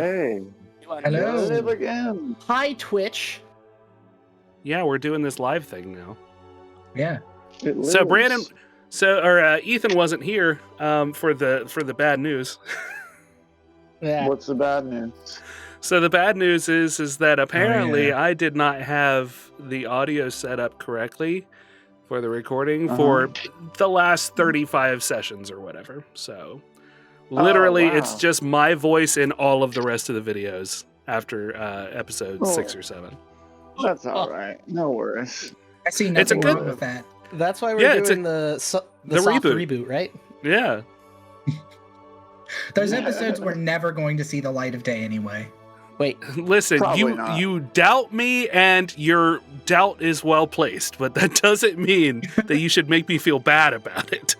Hey. Hello. Live again. Hi, Twitch. Yeah, we're doing this live thing now. Yeah. So Brandon, Ethan wasn't here for the bad news. Yeah. What's the bad news? So the bad news is that apparently yeah. I did not have the audio set up correctly for the recording for the last 35 sessions or whatever. So literally it's just my voice in all of the rest of the videos after episode 6 or 7. That's all right. No worries. I see nothing wrong with that. That's why we're doing the soft reboot, right? Yeah. Those episodes were never going to see the light of day anyway. Wait, listen, you doubt me, and your doubt is well placed, but that doesn't mean that you should make me feel bad about it.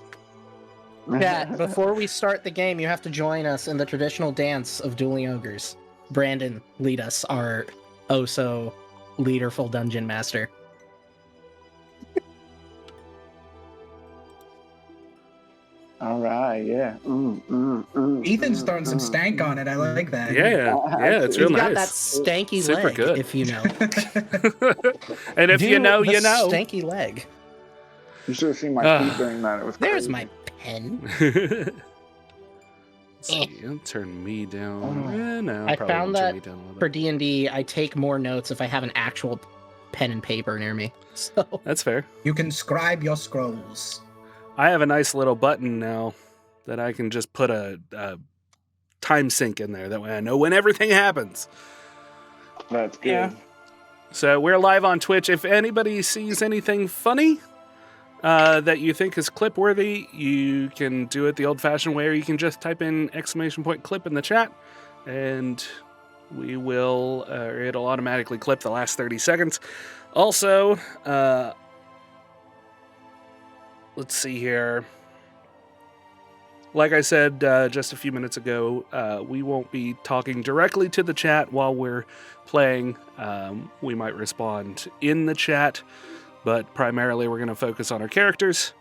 yeah, before we start the game, you have to join us in the traditional dance of Dueling Ogres. Brandon, lead us, our oh-so leaderful dungeon master. All right, yeah. Ethan's throwing some stank on it. I like that. Yeah, it's real He's nice. got that stanky Super leg, good. if you know. And if you know, you know. Stanky leg. You should have seen my feet during that. It was There's crazy. my pen. Let's see, it'll turn me down. No, I probably found won't turn that me down a little for bit. D&D, I take more notes if I have an actual pen and paper near me. So That's fair. You can scribe your scrolls. I have a nice little button now that I can just put a time sync in there. That way I know when everything happens. That's good. Yeah. So we're live on Twitch. If anybody sees anything funny that you think is clip worthy, you can do it the old fashioned way, or you can just type in !clip in the chat and we will, it'll automatically clip the last 30 seconds. Also, let's see here. Like I said just a few minutes ago, we won't be talking directly to the chat while we're playing. We might respond in the chat, but primarily we're going to focus on our characters,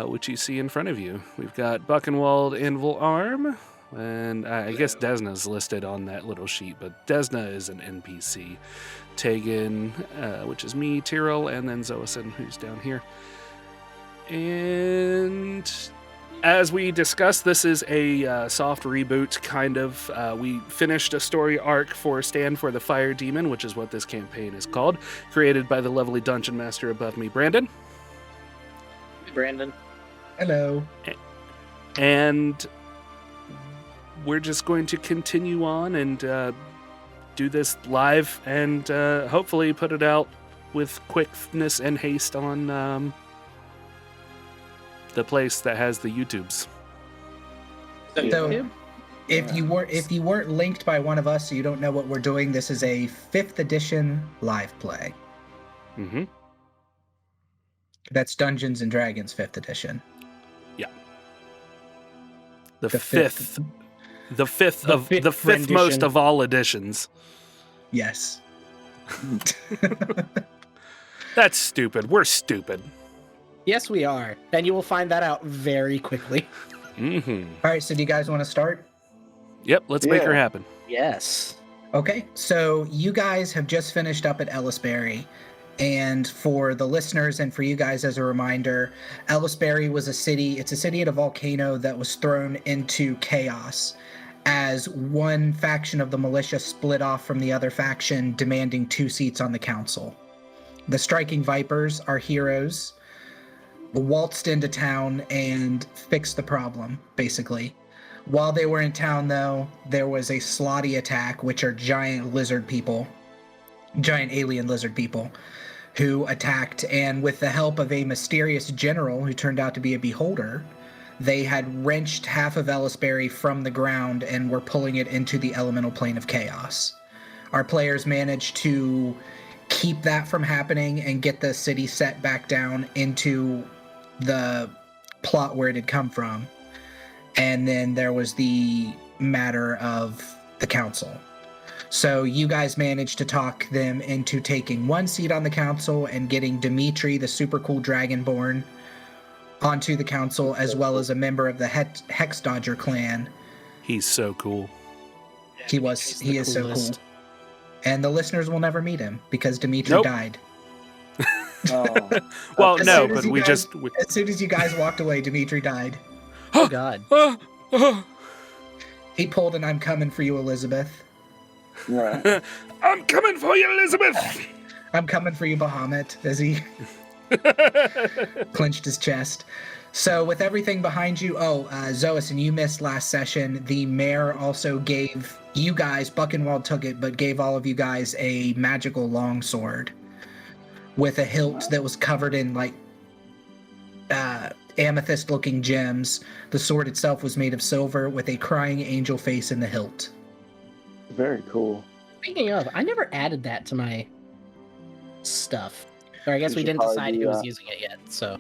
which you see in front of you. We've got Buchenwald, Anvil Arm, and I guess Desna's listed on that little sheet, but Desna is an NPC. Tegan, which is me, Tyrrell, and then Zoason, who's down here. And as we discussed, this is a soft reboot, kind of. We finished a story arc for Stand for the Fire Demon, which is what this campaign is called, created by the lovely dungeon master above me, Brandon. Brandon. Hello. And we're just going to continue on and do this live and hopefully put it out with quickness and haste on the place that has the YouTubes. So, if you weren't linked by one of us, so you don't know what we're doing, this is a 5th edition live play. Mm-hmm. That's Dungeons and Dragons 5th edition. Yeah. The fifth most of all editions. Yes. That's stupid. We're stupid. Yes, we are. And you will find that out very quickly. Mm-hmm. All right, so do you guys want to start? Yep, let's make her happen. Yes. Okay, so you guys have just finished up at Elesberry. And for the listeners and for you guys as a reminder, Elesberry was a city. It's a city at a volcano that was thrown into chaos as one faction of the militia split off from the other faction, demanding 2 seats on the council. The Striking Vipers, our heroes, waltzed into town and fixed the problem, basically. While they were in town, though, there was a Slaadi attack, which are giant alien lizard people, who attacked, and with the help of a mysterious general who turned out to be a beholder, they had wrenched half of Elesberry from the ground and were pulling it into the elemental plane of chaos. Our players managed to keep that from happening and get the city set back down into the plot where it had come from. And then there was the matter of the council. So you guys managed to talk them into taking 1 seat on the council and getting Dimitri, the super cool Dragonborn, onto the council, as well as a member of the Hex Dodger clan. He's so cool. He the is so cool. coolest. And the listeners will never meet him because Dimitri Nope. died. Oh, Well, As no, soon as but you we guys- just. As soon as you guys walked away, Dimitri died. Oh God. He pulled an "I'm coming for you, Elizabeth." right. I'm coming for you, Elizabeth. I'm coming for you, Bahamut, as he clenched his chest. So with everything behind you, Zoas, and you missed last session, the mayor also gave you guys, Buchenwald took it, but gave all of you guys a magical longsword with a hilt that was covered in like amethyst-looking gems. The sword itself was made of silver with a crying angel face in the hilt. Very cool. Speaking of, I never added that to my stuff. Or I guess You we should didn't probably decide do who was that. using it yet, so.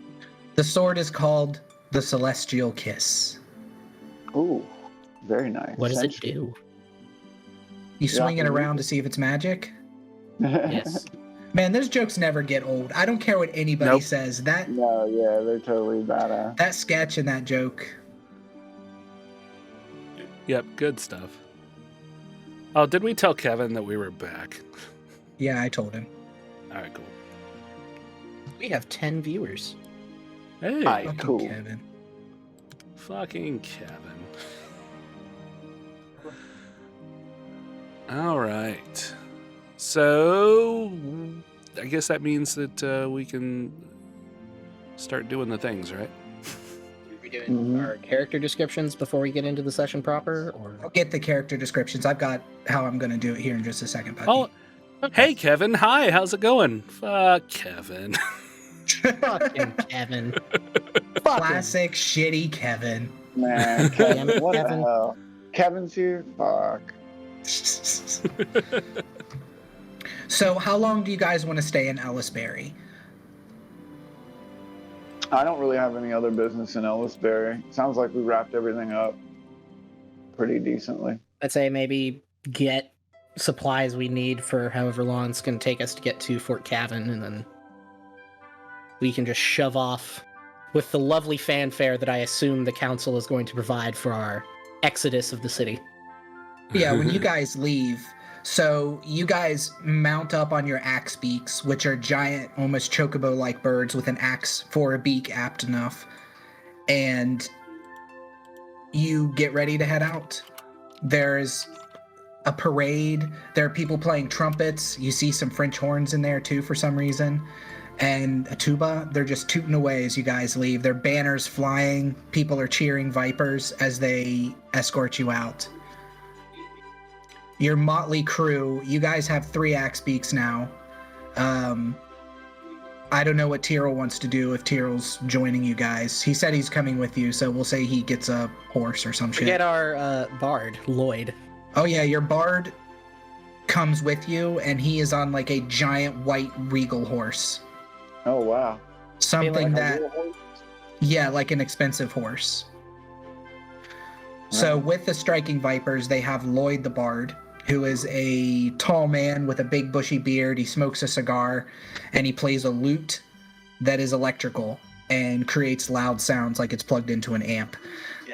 The sword is called the Celestial Kiss. Ooh, very nice. What does it Sensual. do? You swing it can around use to see if it's magic. Yes. Man, those jokes never get old. I don't care what anybody Nope. says. That No, yeah, they're totally badass. that sketch and that joke. Yep, good stuff. Oh, did we tell Kevin that we were back? Yeah, I told him. All right, cool. We have 10 viewers. Hey, Hi. Fucking Cool. Kevin. fucking Kevin. All right. So, I guess that means that we can start doing the things, right? Are we doing Mhm. our character descriptions before we get into the session proper? Or I'll get the character descriptions. I've got how I'm going to do it here in just a second, buddy. Oh, hey, Kevin. Hi, how's it going? Fuck Kevin. fucking Kevin. Fuck him. Classic shitty Kevin. Man, Kevin, what Kevin. the hell? Kevin's here? Fuck. So, how long do you guys want to stay in Elesberry? I don't really have any other business in Elesberry. Sounds like we wrapped everything up pretty decently. I'd say maybe get supplies we need for however long it's going to take us to get to Fort Cavan, and then we can just shove off with the lovely fanfare that I assume the council is going to provide for our exodus of the city. Yeah, when you guys leave, so you guys mount up on your axe beaks, which are giant, almost chocobo-like birds with an axe for a beak apt enough, and you get ready to head out. There's a parade. There are people playing trumpets. You see some French horns in there too for some reason, and a tuba. They're just tooting away as you guys leave. Their banners flying. People are cheering Vipers as they escort you out. Your motley crew, you guys have 3 axe beaks now. I don't know what Tyrrell wants to do if Tyrrell's joining you guys. He said he's coming with you, so we'll say he gets a horse or some shit. Forget our bard, Lloyd. Oh yeah, your bard comes with you, and he is on like a giant white regal horse. Oh, wow. Something Like a that, real horse? yeah, like an expensive horse. So with the Striking Vipers, they have Lloyd the Bard, who is a tall man with a big bushy beard. He smokes a cigar, and he plays a lute that is electrical and creates loud sounds like it's plugged into an amp.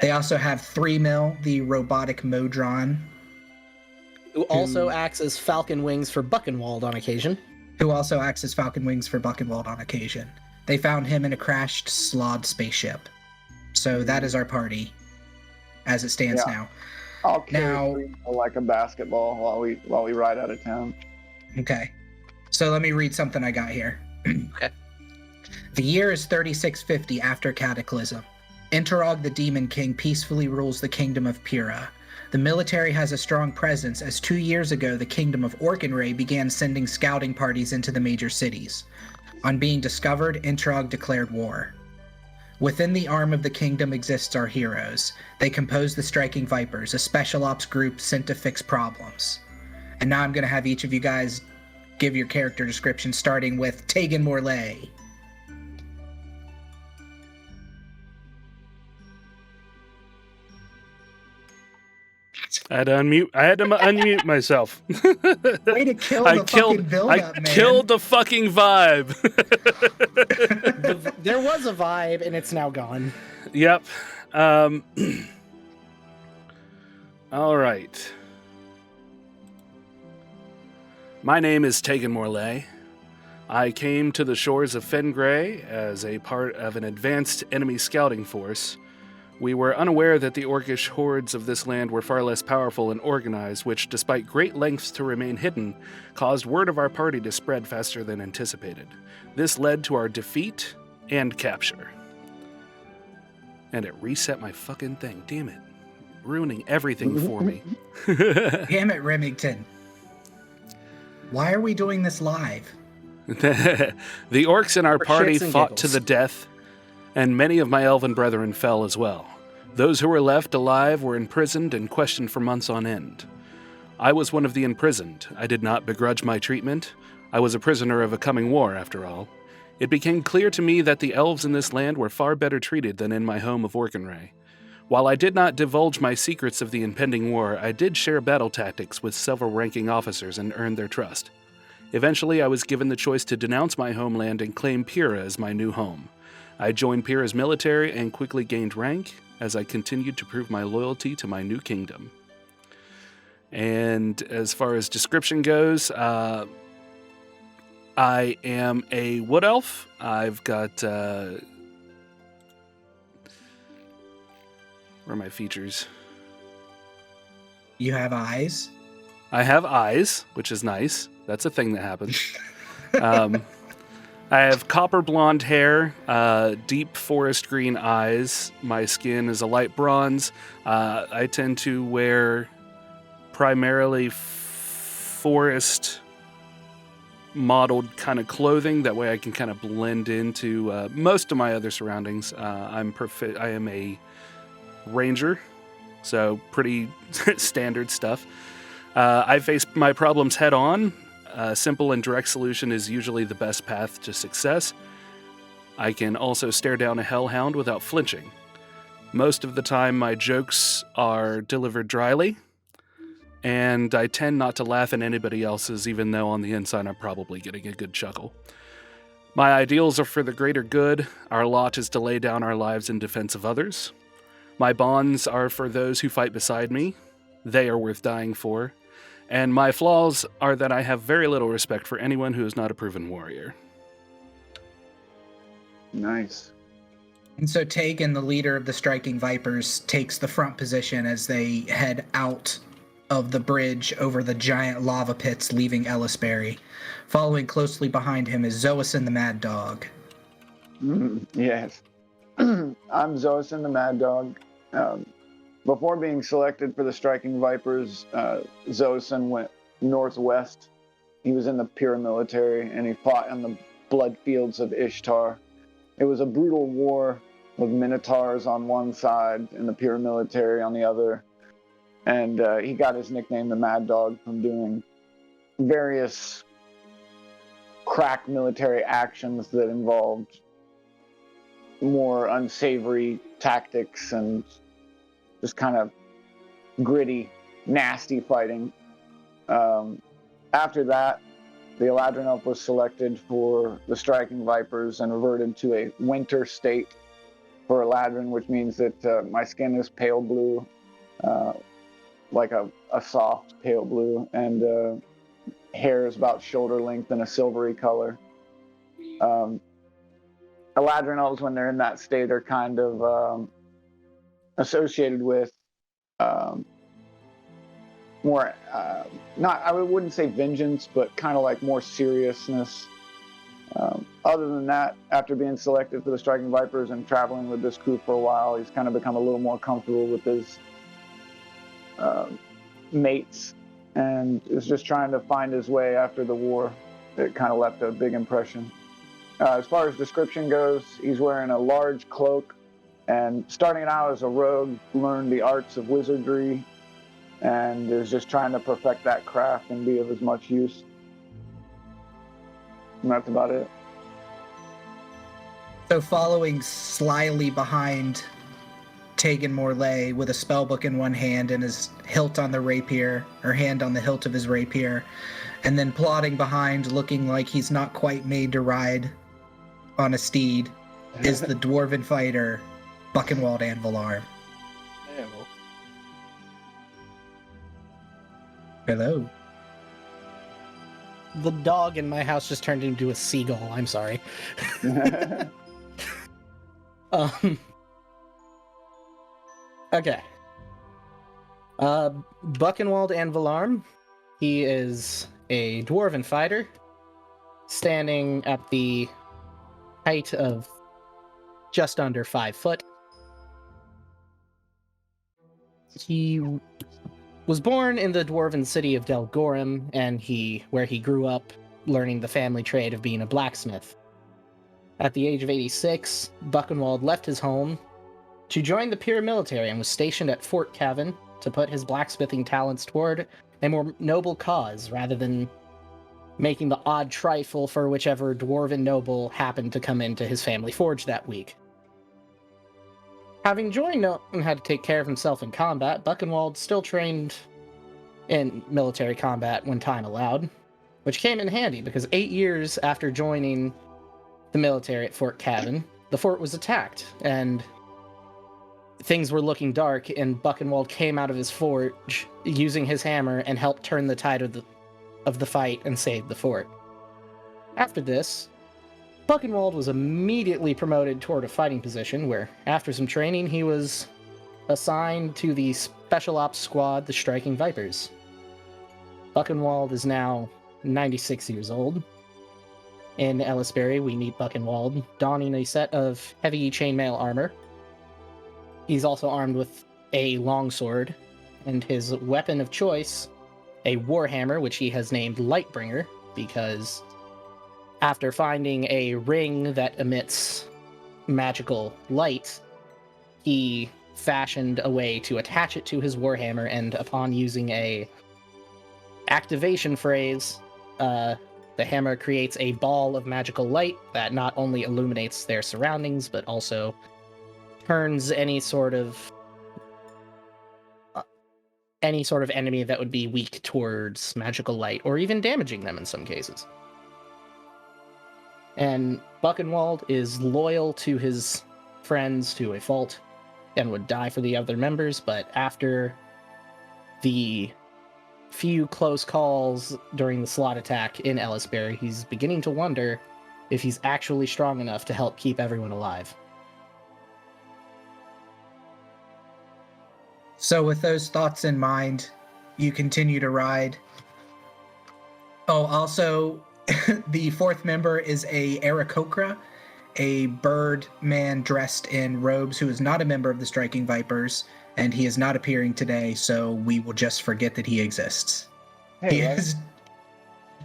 They also have 3 the robotic Modron, Who also acts as Falcon Wings for Buchenwald on occasion. who also acts as Falcon Wings for Buchenwald on occasion. They found him in a crashed Slaad spaceship. So that is our party, as it stands Yeah. now. I'll carry Now- Free like a basketball while we ride out of town. Okay. So let me read something I got here. Okay. The year is 3650 after Cataclysm. Enterog the Demon King peacefully rules the kingdom of Pyrrah. The military has a strong presence as 2 years ago the Kingdom of Orkinray began sending scouting parties into the major cities. On being discovered, Enterog declared war. Within the arm of the kingdom exists our heroes. They compose the Striking Vipers, a special ops group sent to fix problems. And now I'm going to have each of you guys give your character description, starting with Tegan Morley. I had to unmute myself. Way to kill I the killed. fucking build-up, I man. killed the fucking vibe. There was a vibe, and it's now gone. Yep. All right. My name is Tegan Morley. I came to the shores of Fengray as a part of an advanced enemy scouting force. We were unaware that the orcish hordes of this land were far less powerful and organized, which, despite great lengths to remain hidden, caused word of our party to spread faster than anticipated. This led to our defeat and capture. And it reset my fucking thing. Damn it. Ruining everything for me. Damn it, Remington. Why are we doing this live? The orcs in our For party shits and fought giggles. to the death, and many of my elven brethren fell as well. Those who were left alive were imprisoned and questioned for months on end. I was one of the imprisoned. I did not begrudge my treatment. I was a prisoner of a coming war, after all. It became clear to me that the elves in this land were far better treated than in my home of Orkinray. While I did not divulge my secrets of the impending war, I did share battle tactics with several ranking officers and earned their trust. Eventually, I was given the choice to denounce my homeland and claim Pyrrah as my new home. I joined Pyrrah's military and quickly gained rank as I continued to prove my loyalty to my new kingdom. And as far as description goes, I am a wood elf. I've got... where are my features? You have eyes? I have eyes, which is nice. That's a thing that happens. I have copper blonde hair, deep forest green eyes. My skin is a light bronze. I tend to wear primarily forest modeled kind of clothing. That way I can kind of blend into most of my other surroundings. I am a ranger, so pretty standard stuff. I face my problems head on. A simple and direct solution is usually the best path to success. I can also stare down a hellhound without flinching. Most of the time, my jokes are delivered dryly, and I tend not to laugh at anybody else's, even though on the inside I'm probably getting a good chuckle. My ideals are for the greater good. Our lot is to lay down our lives in defense of others. My bonds are for those who fight beside me. They are worth dying for. And my flaws are that I have very little respect for anyone who is not a proven warrior. Nice. And so Tegan, the leader of the Striking Vipers, takes the front position as they head out of the bridge over the giant lava pits, leaving Elesberry. Following closely behind him is Zoason the Mad Dog. Yes. I'm Zoason the Mad Dog. Before being selected for the Striking Vipers, Zoason went northwest. He was in the Pyrrah military, and he fought in the blood fields of Ishtar. It was a brutal war with minotaurs on one side and the Pyrrah military on the other. And he got his nickname, the Mad Dog, from doing various crack military actions that involved more unsavory tactics and just kind of gritty, nasty fighting. After that, the Eladrin Elf was selected for the Striking Vipers and reverted to a winter state for Eladrin, which means that my skin is pale blue, like a soft pale blue, and hair is about shoulder length and a silvery color. Eladrin Elves, when they're in that state, are kind of associated with more, I wouldn't say vengeance, but kind of like more seriousness. Other than that, after being selected for the Striking Vipers and traveling with this crew for a while, he's kind of become a little more comfortable with his mates and is just trying to find his way after the war. It kind of left a big impression. As far as description goes, he's wearing a large cloak, and starting out as a rogue, learned the arts of wizardry and is just trying to perfect that craft and be of as much use. And that's about it. So following slyly behind Tegan Morley with a spellbook in one hand and his hilt on the rapier, or hand on the hilt of his rapier, and then plodding behind looking like he's not quite made to ride on a steed, is the dwarven fighter, Buchenwald Anvilar. Hello. The dog in my house just turned into a seagull. I'm sorry. Okay. Buchenwald and Valarm. He is a dwarven fighter, standing at the height of just under 5 foot. He was born in the dwarven city of Delgorum, and where he grew up learning the family trade of being a blacksmith. At the age of 86, Buchenwald left his home to join the Pyrrah military and was stationed at Fort Cavan to put his blacksmithing talents toward a more noble cause rather than making the odd trifle for whichever dwarven noble happened to come into his family forge that week. Having joined and had to take care of himself in combat, Buchenwald still trained in military combat when time allowed, which came in handy because 8 years after joining the military at Fort Cavan, the fort was attacked, and things were looking dark, and Buchenwald came out of his forge using his hammer and helped turn the tide of the fight and save the fort. After this, Buchenwald was immediately promoted toward a fighting position where, after some training, he was assigned to the Special Ops Squad, the Striking Vipers. Buchenwald is now 96 years old. In Elesberry, we meet Buchenwald donning a set of heavy chainmail armor. He's also armed with a longsword, and his weapon of choice, a warhammer, which he has named Lightbringer, because after finding a ring that emits magical light, he fashioned a way to attach it to his warhammer, and upon using a activation phrase, the hammer creates a ball of magical light that not only illuminates their surroundings, but also turns any sort of enemy that would be weak towards magical light, or even damaging them in some cases. And Buchenwald is loyal to his friends to a fault and would die for the other members, but after the few close calls during the Slaadi attack in Elesberry, he's beginning to wonder if he's actually strong enough to help keep everyone alive. So with those thoughts in mind, you continue to ride. Oh, also, the fourth member is a Aarakocra, a bird man dressed in robes who is not a member of the Striking Vipers, and he is not appearing today, so we will just forget that he exists. Hey, He Lev. is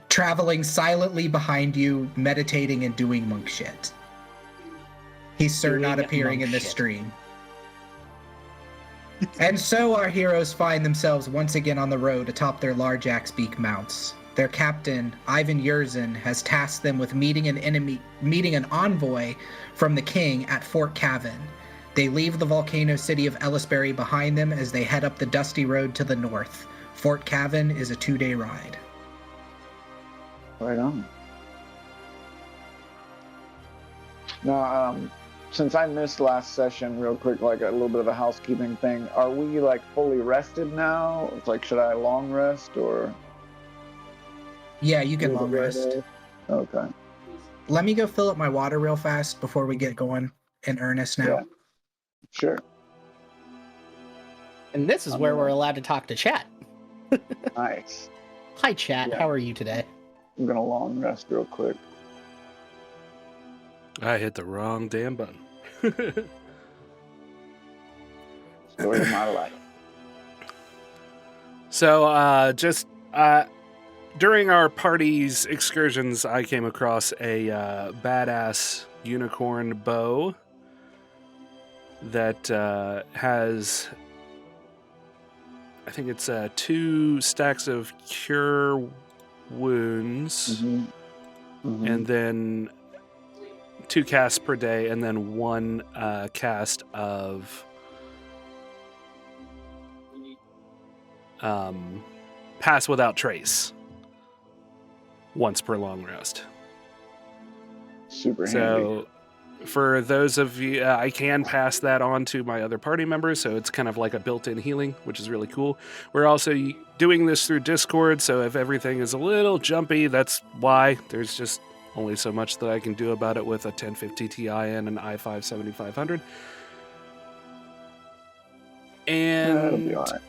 traveling silently behind you, meditating and doing monk shit. He's not Doing appearing in monk this shit. stream. And so our heroes find themselves once again on the road atop their large axe-beak mounts. Their captain, Ivan Yurzin, has tasked them with meeting an envoy from the king at Fort Cavan. They leave the volcano city of Elesberry behind them as they head up the dusty road to the north. Fort Cavan is a 2-day ride. Right on. Now, since I missed last session, real quick, like a little bit of a housekeeping thing, are we like fully rested now? It's like, should I long rest or? Yeah, you can long rest. Okay. Let me go fill up my water real fast before we get going in earnest now. Yeah. Sure. And this is where we're allowed to talk to chat. Nice. Hi, chat. Yeah. How are you today? I'm gonna long rest real quick. I hit the wrong damn button. Story of my life. So, during our party's excursions, I came across a badass unicorn bow that has, I think it's 2 stacks of cure wounds, and then 2 casts per day, and then 1 cast of Pass Without Trace once per long rest. Super handy. So, For those of you, I can pass that on to my other party members, so it's kind of like a built-in healing, which is really cool. We're also doing this through Discord, so if everything is a little jumpy, that's why. There's just only so much that I can do about it with a 1050 Ti and an i5 7500. And That'll be all right.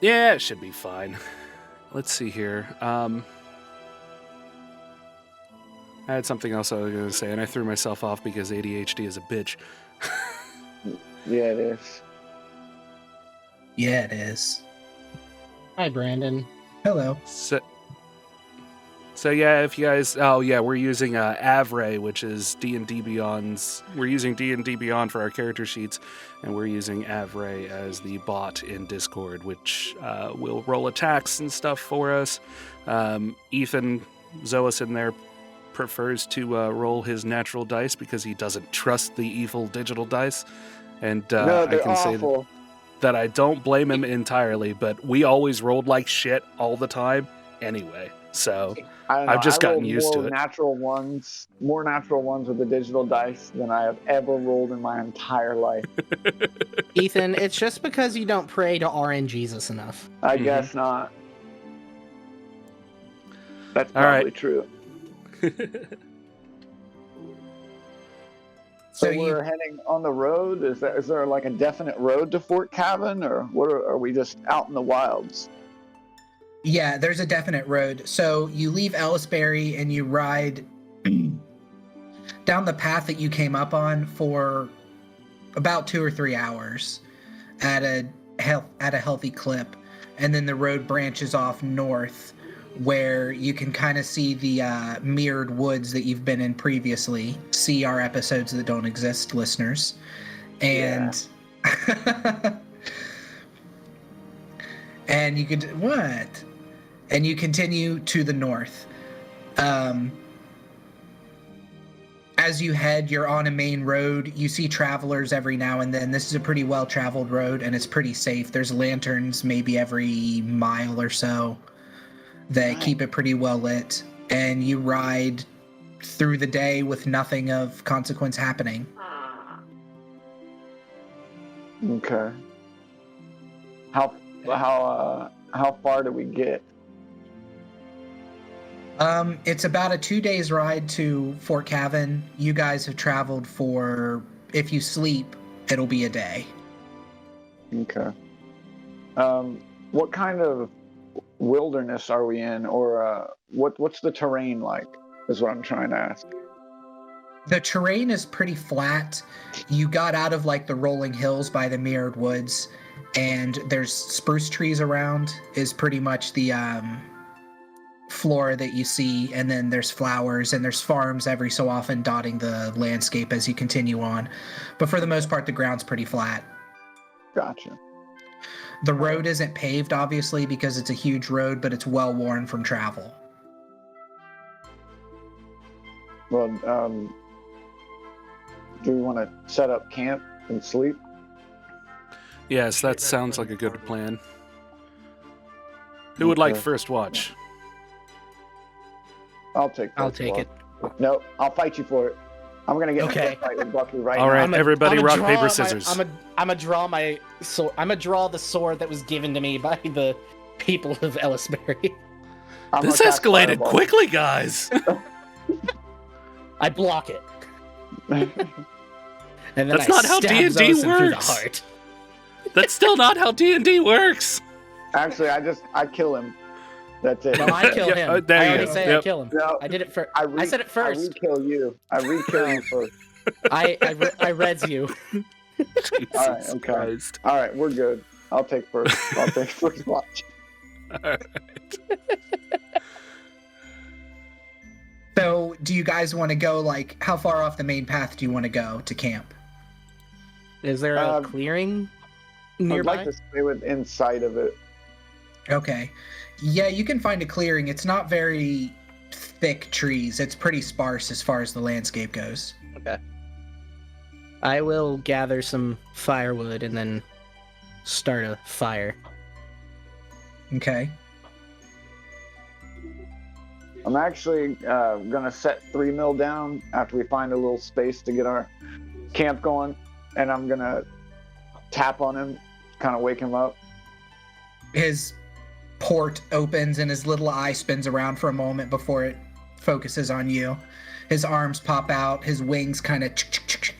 yeah, it should be fine. Let's see here. I had something else I was going to say, and I threw myself off because ADHD is a bitch. Yeah, it is. Yeah, it is. Hi, Brandon. Hello. So yeah, if you guys, oh yeah, we're using Avray, which is D&D Beyond's. We're using D&D Beyond for our character sheets, and we're using Avray as the bot in Discord, which will roll attacks and stuff for us. Ethan Zoas in there prefers to roll his natural dice because he doesn't trust the evil digital dice, and No, I they're can say awful. that I don't blame him entirely, but we always rolled like shit all the time anyway, so I don't know, I've just I gotten rolled used to more it. more natural ones with the digital dice than I have ever rolled in my entire life. Ethan, it's just because you don't pray to RN Jesus enough. I guess not. That's All right. probably true. So So we're heading on the road. Is there like a definite road to Fort Cavan, or what? Are we just out in the wilds? Yeah, there's a definite road. So you leave Elesberry and you ride down the path that you came up on for about 2 or 3 hours at a healthy clip, and then the road branches off north, where you can kind of see the mirrored woods that you've been in previously. See our episodes that don't exist, listeners. And and you could what? And you continue to the north. As you head, you're on a main road. You see travelers every now and then. This is a pretty well-traveled road, and it's pretty safe. There's lanterns maybe every mile or so that keep it pretty well lit, and you ride through the day with nothing of consequence happening. Okay. How far do we get? It's about a 2 days ride to Fort Cavan. You guys have traveled for, if you sleep, it'll be a day. Okay. What kind of wilderness are we in, or what's the terrain like? Is what I'm trying to ask. The terrain is pretty flat. You got out of like the rolling hills by the mirrored woods, and there's spruce trees around is pretty much the flora that you see, and then there's flowers and there's farms every so often dotting the landscape as you continue on. But for the most part, the ground's pretty flat. Gotcha. The road isn't paved, obviously, because it's a huge road, but it's well worn from travel. Well, do we want to set up camp and sleep? Yes, that sounds like a good plan. Who would like first watch? I'll take it. No, I'll fight you for it. I'm gonna get in Okay. a fight with Bucky right All now. right, everybody, rock, paper, scissors. I'm gonna draw my sword. I'm gonna draw the sword that was given to me by the people of Elesberry. I'm This gonna cast escalated Fireball. quickly, guys. I block it, and then That's I not how stab D&D Zosin through the works. heart. That's still not how D&D works. Actually, I kill him. That's it. No, I kill Yeah, him. there I you already go. say Yep. I kill him. No, I did it first. I said it first. I re-kill you. I re-kill you first. I reds you. Jesus All right, okay. Christ. All right, we're good. I'll take first. I'll take first watch. All right. So, do you guys want to go, like, how far off the main path do you want to go to camp? Is there a clearing nearby? I'd like to stay within sight of it. Okay. Yeah, you can find a clearing. It's not very thick trees. It's pretty sparse as far as the landscape goes. Okay. I will gather some firewood and then start a fire. Okay. I'm actually gonna set 3 mil down after we find a little space to get our camp going, and I'm gonna tap on him, kind of wake him up. His port opens and his little eye spins around for a moment before it focuses on you. His arms pop out, his wings kind of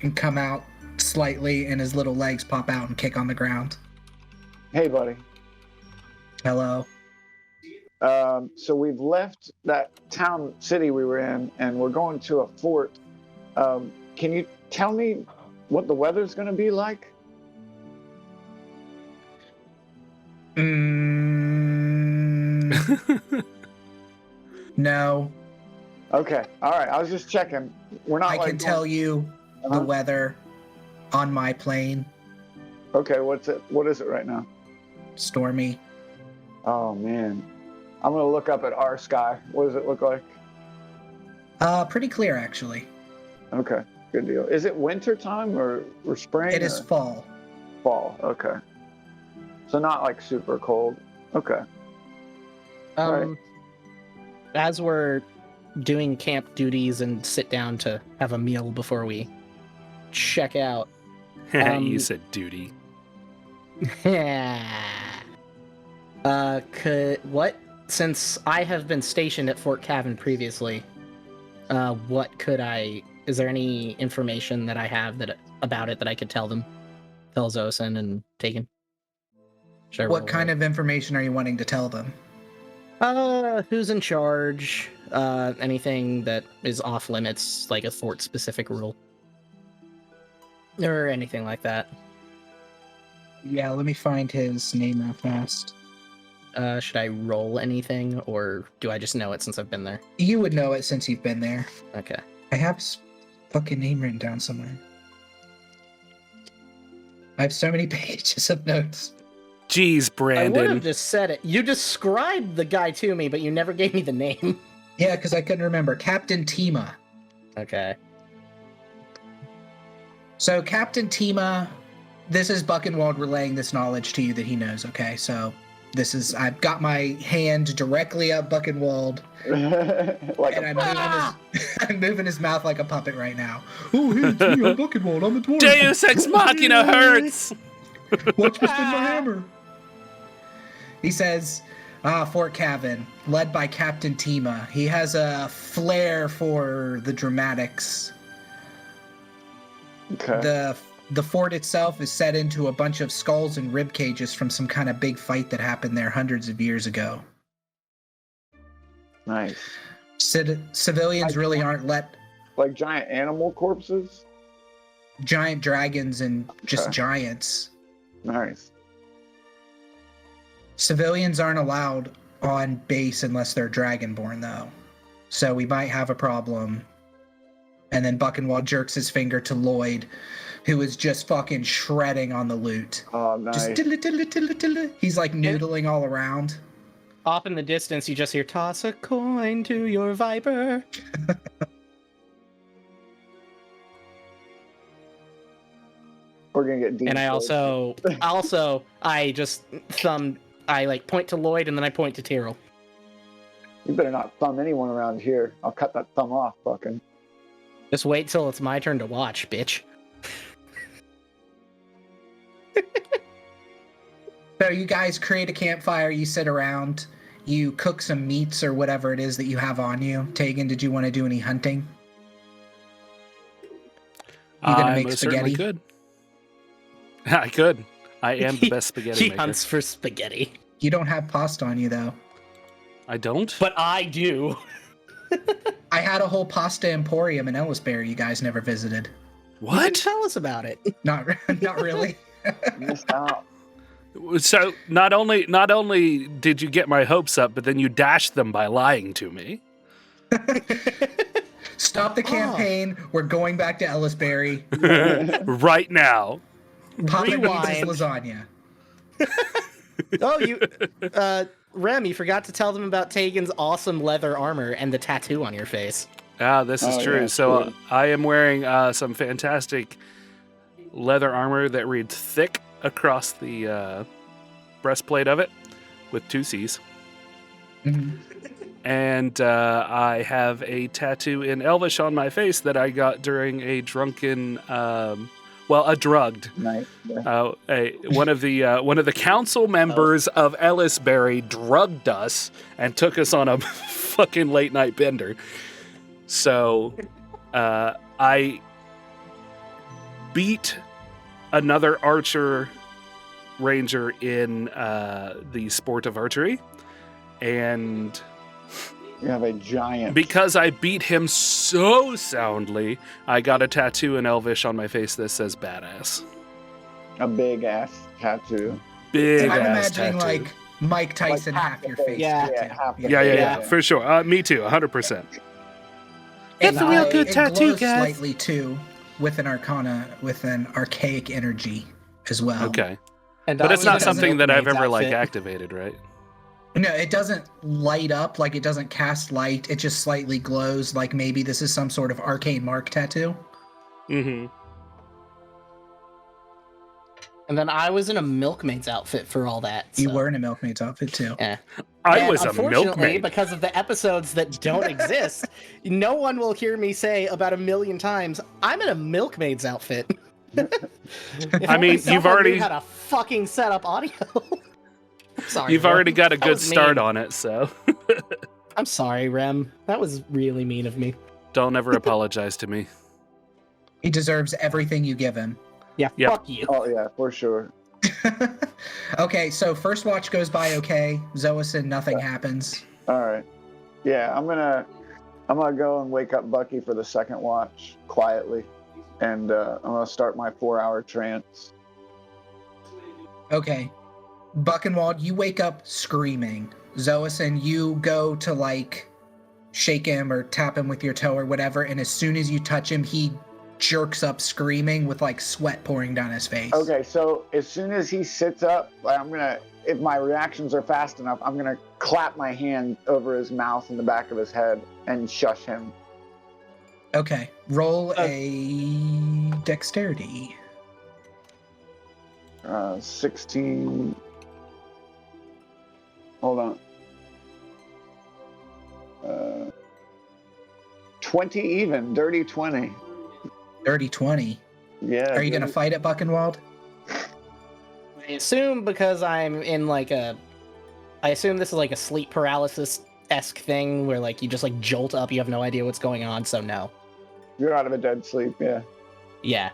and come out slightly, and his little legs pop out and kick on the ground. Hey, buddy. Hello. So we've left that town city we were in, and we're going to a fort. Can you tell me what the weather's going to be like? No. Okay. All right. I was just checking. We're not. I can tell you the weather on my plane. Okay. What's it? What is it right now? Stormy. Oh man. I'm gonna look up at our sky. What does it look like? Pretty clear actually. Okay. Good deal. Is it winter time or spring? It is fall. Fall. Okay. So not like super cold. Okay. Right. As we're doing camp duties and sit down to have a meal before we check out. You said duty. Since I have been stationed at Fort Cavan previously, is there any information that I have about it that I could tell Zosin and Taken? What kind of information are you wanting to tell them? Who's in charge? Anything that is off limits, like a fort specific rule. Or anything like that. Yeah, let me find his name real fast. Should I roll anything, or do I just know it since I've been there? You would know it since you've been there. Okay. I have his fucking name written down somewhere. I have so many pages of notes. Jeez, Brandon. I would have just said it. You described the guy to me, but you never gave me the name. Yeah, because I couldn't remember. Captain Tima. Okay. So Captain Tima, this is Buchenwald relaying this knowledge to you that he knows, okay? So I've got my hand directly up Buchenwald, and I'm moving his mouth like a puppet right now. Oh, hey, it's me, I'm Buchenwald, I'm a dwarf. Deus Ex Machina hurts! Watch me spin my hammer. He says, Fort Cavan, led by Captain Tima. He has a flair for the dramatics. Okay. The fort itself is set into a bunch of skulls and rib cages from some kind of big fight that happened there hundreds of years ago. Nice. Civilians really aren't let... Like giant animal corpses? Giant dragons and just giants. Nice. Civilians aren't allowed on base unless they're dragonborn, though. So we might have a problem. And then Buchenwald jerks his finger to Lloyd, who is just fucking shredding on the loot. Oh, nice. Just tiddly. He's like noodling all around. Off in the distance, you just hear, toss a coin to your viper. We're gonna get deep. And I like point to Lloyd and then I point to Tyrrell. You better not thumb anyone around here. I'll cut that thumb off, fucking. Just wait till it's my turn to watch, bitch. So you guys create a campfire, you sit around, you cook some meats or whatever it is that you have on you. Tegan, did you want to do any hunting? You gonna make spaghetti? Could. I could. I am the best spaghetti He maker. hunts for spaghetti. You don't have pasta on you, though. I don't? But I do. I had a whole pasta emporium in Elesberry you guys never visited. What? Tell us about it. Not really. Missed out. So not only did you get my hopes up, but then you dashed them by lying to me. Stop the campaign. We're going back to Elesberry. Right now. Papa needs his lasagna. Rem, you forgot to tell them about Tegan's awesome leather armor and the tattoo on your face. This is true. Yeah, so cool. I am wearing some fantastic leather armor that reads thick across the breastplate of it with 2 C's. Mhm. And I have a tattoo in Elvish on my face that I got during a drunken, a drugged. Nice. Yeah. One of the council members of Elesberry drugged us and took us on a fucking late night bender. So I beat another archer ranger in the sport of archery, and You have a giant. because I beat him so soundly, I got a tattoo in Elvish on my face that says badass. A big ass tattoo. Big I'm ass imagining tattoo. like Mike Tyson Like half your face. Yeah. tattoo. half the Yeah, face. for sure. Me too, 100%. That's a real It glows slightly too, with an archaic energy as well. Okay. And But I it's was not in a something that I've milkmaid's ever like outfit. activated, right? No, it doesn't light up, like it doesn't cast light. It just slightly glows, like maybe this is some sort of arcane mark tattoo. Mm-hmm. And then I was in a milkmaid's outfit for all that. You so. were in a milkmaid's outfit too. Yeah. I And was a unfortunately, milkmaid. because of the episodes that don't exist, no one will hear me say about 1,000,000 times, I'm in a milkmaid's outfit. If I mean, only someone you've already- knew how to fucking set up audio. I'm sorry. You've Rem. already got a That good was start mean. on it, so I'm sorry, Rem. That was really mean of me. don't ever apologize to me. He deserves everything you give him. Yeah, Yep. fuck you. Oh yeah, for sure. Okay, so first watch goes by okay. Zoison, nothing happens. All right. Yeah, I'm gonna go and wake up Bucky for the second watch quietly, and I'm gonna start my 4-hour trance. Okay. Buchenwald, you wake up screaming. Zoison, you go to like shake him or tap him with your toe or whatever, and as soon as you touch him, he jerks up screaming with like sweat pouring down his face. Okay, so as soon as he sits up, I'm gonna, if my reactions are fast enough, I'm gonna clap my hand over his mouth and the back of his head and shush him. Okay. Roll a dexterity. 16. Hold on. 20 even, dirty 20. Dirty 20. Yeah. Are you going to dirty- fight it, Buchenwald? I assume because I'm in like a... I assume this is like a sleep paralysis-esque thing where like you just like jolt up, you have no idea what's going on, so no. You're out of a dead sleep, yeah. Yeah.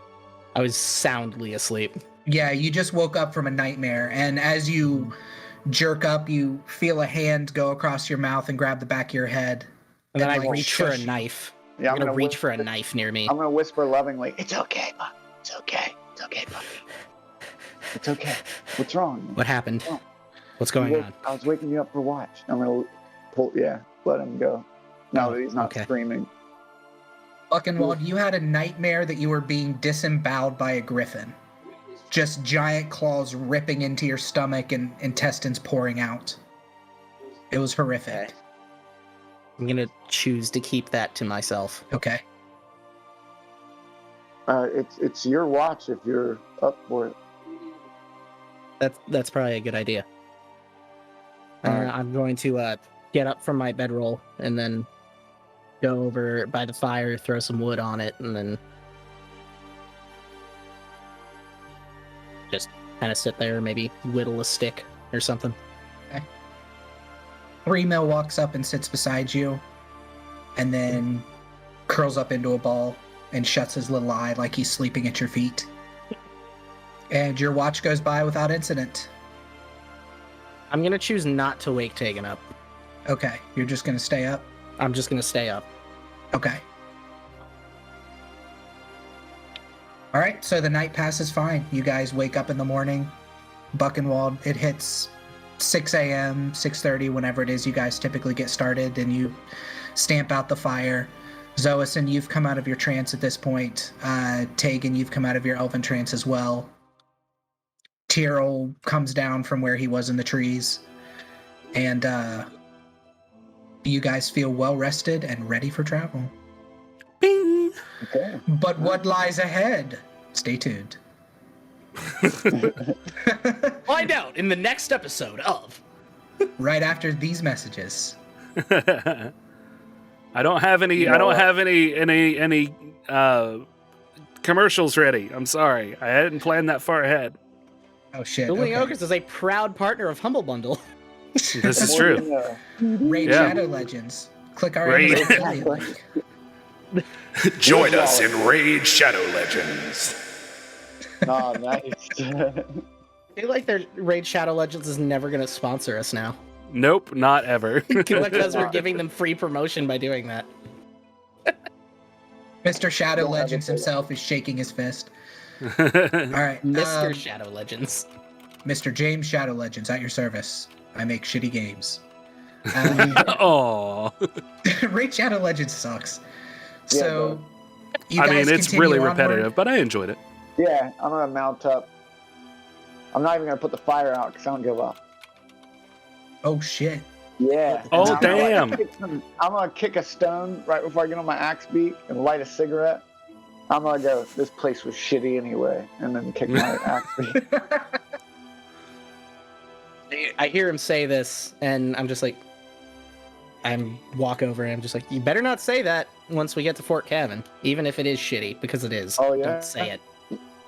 I was soundly asleep. Yeah, you just woke up from a nightmare, and as you jerk up, you feel a hand go across your mouth and grab the back of your head. And then I like, reach for a shush. knife. Yeah, I'm gonna reach for a whisper- knife near me. I'm gonna whisper lovingly, "It's okay, Buck. It's okay. It's okay, Buck. It's okay. What's wrong?" What happened? Oh. What's going on? I was waking you up for watch. I'm gonna let him go. Now that he's not okay. screaming. Buchenwald, you had a nightmare that you were being disemboweled by a griffin. Just giant claws ripping into your stomach and intestines pouring out. It was horrific. I'm gonna choose to keep that to myself. Okay. It's your watch if you're up for it. That's probably a good idea. Alright. I'm going to get up from my bedroll and then go over by the fire, throw some wood on it, and then just kind of sit there, maybe whittle a stick or something. 3-Mil walks up and sits beside you, and then curls up into a ball and shuts his little eye like he's sleeping at your feet. And your watch goes by without incident. I'm gonna choose not to wake Tegan up. Okay, you're just gonna stay up? I'm just gonna stay up. Okay. Alright, so the night passes fine. You guys wake up in the morning. Buchenwald, it hits 6 a.m., 6:30, whenever it is you guys typically get started, and you stamp out the fire. Zoison, you've come out of your trance at this point. Tegan, you've come out of your elven trance as well. Tyrrell comes down from where he was in the trees. And you guys feel well rested and ready for travel. Bing! Okay. But what lies ahead? Stay tuned. Find out in the next episode of right after these messages. I don't have any. I don't have any commercials ready. I'm sorry. I hadn't planned that far ahead. Oh shit. Dueling Okay. Ogres is a proud partner of Humble Bundle. This is true. Raid Yeah. Shadow Legends. Click our Raid. affiliate link. Join us in Raid Shadow Legends. Oh, nice. I feel like their Raid Shadow Legends is never going to sponsor us now. Nope, not ever. Because we're giving them free promotion by doing that. Mr. Shadow Don't have Legends it. himself is shaking his fist. All right. Mr. Shadow Legends. Mr. James Shadow Legends at your service. I make shitty games. Oh, Raid Shadow Legends sucks. Yeah, So, you I guys mean, it's continue really onward. repetitive, but I enjoyed it. Yeah, I'm gonna mount up. I'm not even gonna put the fire out because I don't give up. Oh shit. Yeah. Oh, And I'm gonna, damn. I'm gonna kick a stone right before I get on my axe beak and light a cigarette. I'm gonna go, this place was shitty anyway, and then kick my axe beak. I hear him say this, and I'm just like, I walk over and I'm just like, you better not say that once we get to Fort Cavan, even if it is shitty, because it is. Oh, yeah? Don't say it.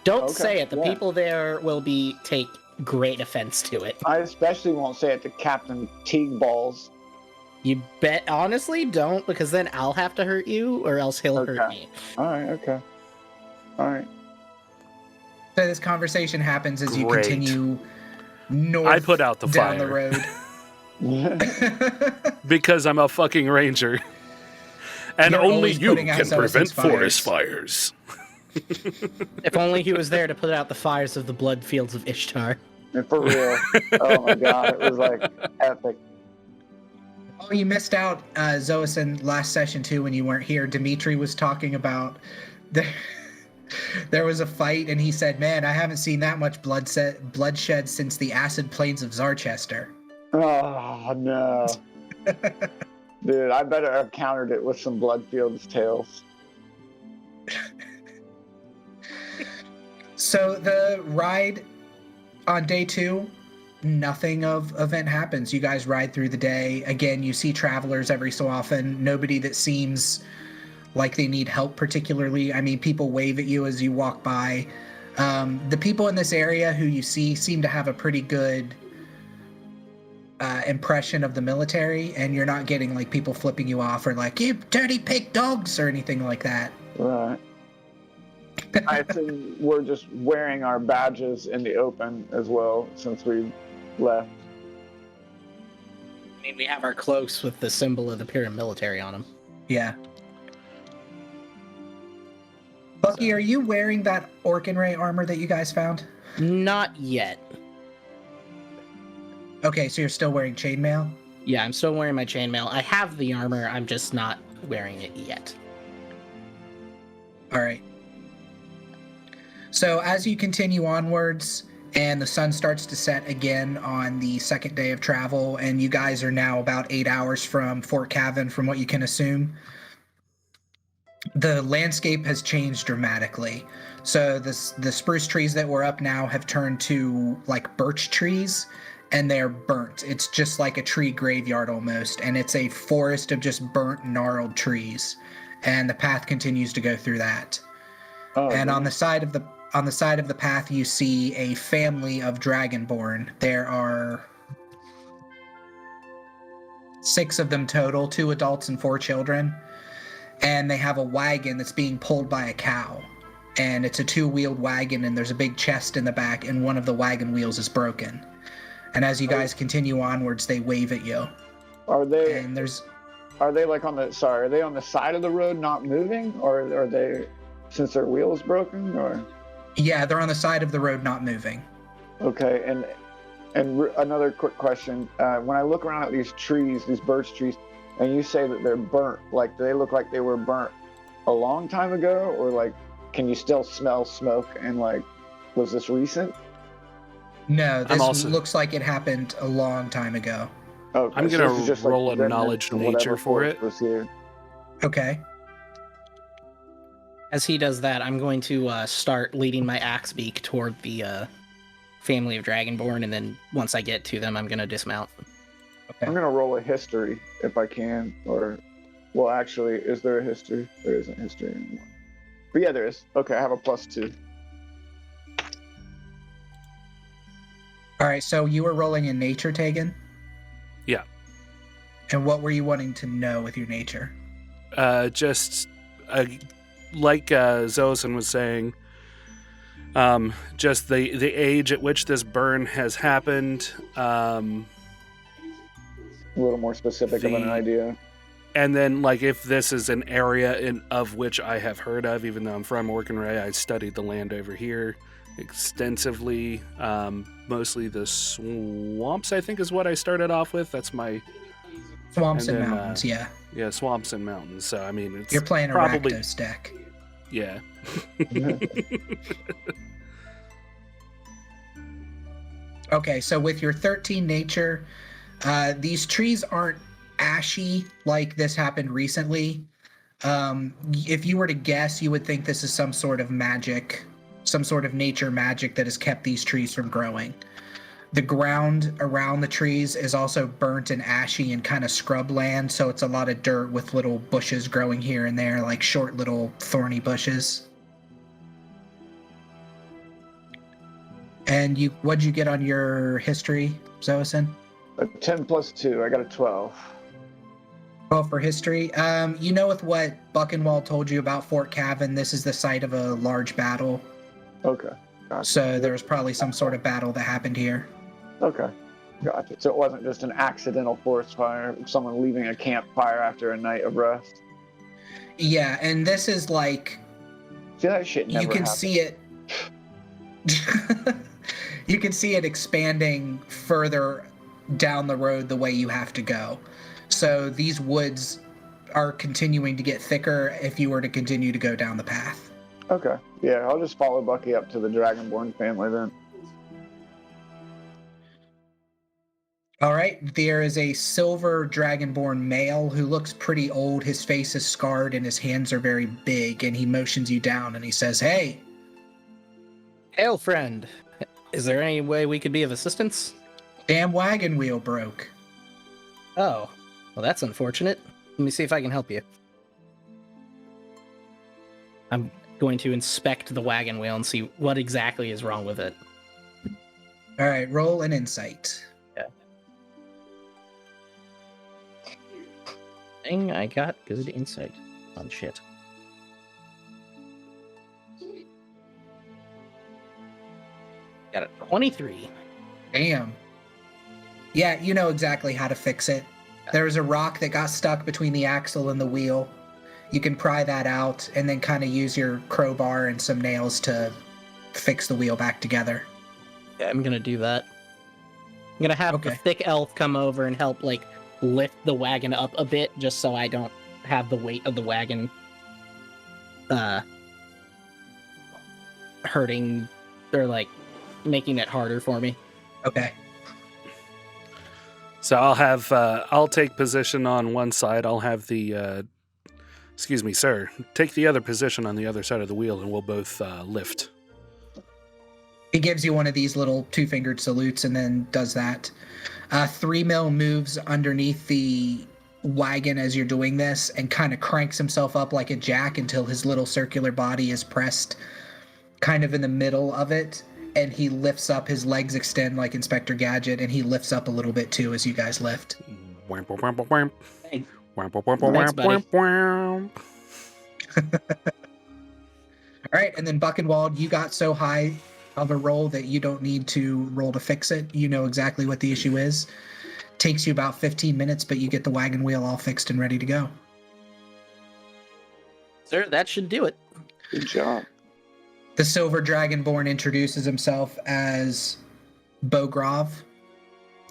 Don't Okay, say it. The yeah. people there will take great offense to it. I especially won't say it to Captain Teague Balls. You bet. Honestly, don't, because then I'll have to hurt you, or else he'll hurt Okay. me. Alright, okay. Alright. So this conversation happens as you Great. continue north I put out the down fire. the road. Because I'm a fucking ranger. And You're only always you putting out can prevent citizens' forest fires. If only he was there to put out the fires of the blood fields of Ishtar. And for real. Oh my god, it was like epic. Oh, you missed out, Zoason, last session too when you weren't here. Dimitri was talking about there was a fight, and he said, "Man, I haven't seen that much bloodshed since the acid plains of Zarchester." Oh no. Dude, I better have countered it with some Bloodfield's tales. So the ride on day 2, nothing of event happens. You guys ride through the day. Again, you see travelers every so often. Nobody that seems like they need help particularly. I mean, people wave at you as you walk by. The people in this area who you see seem to have a pretty good impression of the military, and you're not getting like people flipping you off or like, "You dirty pig dogs" or anything like that. Right. I assume we're just wearing our badges in the open as well since we left. I mean, we have our cloaks with the symbol of the Pyrrah military on them. Yeah. Bucky, are you wearing that Orkinray armor that you guys found? Not yet. Okay, so you're still wearing chainmail? Yeah, I'm still wearing my chainmail. I have the armor, I'm just not wearing it yet. All right. So as you continue onwards and the sun starts to set again on the second day of travel, and you guys are now about 8 hours from Fort Cavan from what you can assume, the landscape has changed dramatically. So the spruce trees that were up now have turned to like birch trees, and they're burnt. It's just like a tree graveyard almost, and it's a forest of just burnt, gnarled trees. And the path continues to go through that. Oh, And yeah. on the side of the path, you see a family of Dragonborn. There are 6 of them total, 2 adults and 4 children. And they have a wagon that's being pulled by a cow. And it's a 2-wheeled wagon, and there's a big chest in the back, and one of the wagon wheels is broken. And as you guys continue onwards, they wave at you. Are they And are they like on the are they on the side of the road not moving, or are they, since their wheel is broken, or? yeah, they're on the side of the road not moving. Okay, and another quick question. When I look around at these trees, these birch trees, and you say that they're burnt, like, do they look like they were burnt a long time ago, or like, can you still smell smoke, and like, was this recent? No, this also- looks like it happened a long time ago. Okay, I'm so gonna this is just roll a remnants knowledge of whatever nature for force it. was here. Okay. As he does that, I'm going to start leading my axe beak toward the family of Dragonborn, and then once I get to them, I'm going to dismount. Okay. I'm gonna roll a history if I can, or, well, actually, is there a history? There isn't history anymore. But yeah, there is. Okay, I have a +2. All right, so you were rolling in nature, Tegan? Yeah. And what were you wanting to know with your nature? Just like Zosan was saying, just the age at which this burn has happened. A little more specific of an idea. And then, like, if this is an area of which I have heard of, even though I'm from Orkinray, I studied the land over here extensively. Mostly the swamps, I think, is what I started off with. That's my... Swamps and mountains, yeah. Yeah, swamps and mountains. So, I mean, it's You're playing probably... a Rakdos deck. Yeah. Okay, so with your 13 nature, these trees aren't ashy like this happened recently. If you were to guess, you would think this is some sort of magic, some sort of nature magic that has kept these trees from growing. The ground around the trees is also burnt and ashy and kind of scrub land, so it's a lot of dirt with little bushes growing here and there, like short little thorny bushes. And what'd you get on your history, Zosan? A 10 + 2. I got a 12. 12 for history. You know, with what Buchenwald told you about Fort Cavan, this is the site of a large battle. Okay. Gotcha. So there was probably some sort of battle that happened here. Okay. Gotcha. So it wasn't just an accidental forest fire, someone leaving a campfire after a night of rest. Yeah, and this is like... See, that shit never You can happened. see it... You can see it expanding further down the road the way you have to go. So these woods are continuing to get thicker if you were to continue to go down the path. Okay. Yeah, I'll just follow Bucky up to the Dragonborn family then. All right, there is a silver Dragonborn male who looks pretty old. His face is scarred and his hands are very big, and he motions you down and he says, "Hey." Hail, friend. Is there any way we could be of assistance? Damn wagon wheel broke. Oh, well, that's unfortunate. Let me see if I can help you. I'm going to inspect the wagon wheel and see what exactly is wrong with it. All right, roll an insight. Yeah. Dang, I got good insight on shit. Got a 23. Damn. Yeah, you know exactly how to fix it. There was a rock that got stuck between the axle and the wheel. You can pry that out and then kind of use your crowbar and some nails to fix the wheel back together. Yeah, I'm gonna do that. I'm gonna have the thick elf come over and help, like, lift the wagon up a bit, just so I don't have the weight of the wagon hurting or, like, making it harder for me. Okay. So I'll take position on one side. I'll have the, excuse me, sir, take the other position on the other side of the wheel, and we'll both lift. He gives you one of these little two-fingered salutes and then does that. 3-mil moves underneath the wagon as you're doing this and kind of cranks himself up like a jack until his little circular body is pressed kind of in the middle of it. And he lifts up, his legs extend like Inspector Gadget, and he lifts up a little bit too as you guys lift. Thanks, All right, and then Buchenwald, you got so high of a roll that you don't need to roll to fix it. You know exactly what the issue is. Takes you about 15 minutes, but you get the wagon wheel all fixed and ready to go. Sir, that should do it. Good job. The Silver Dragonborn introduces himself as Bogrov,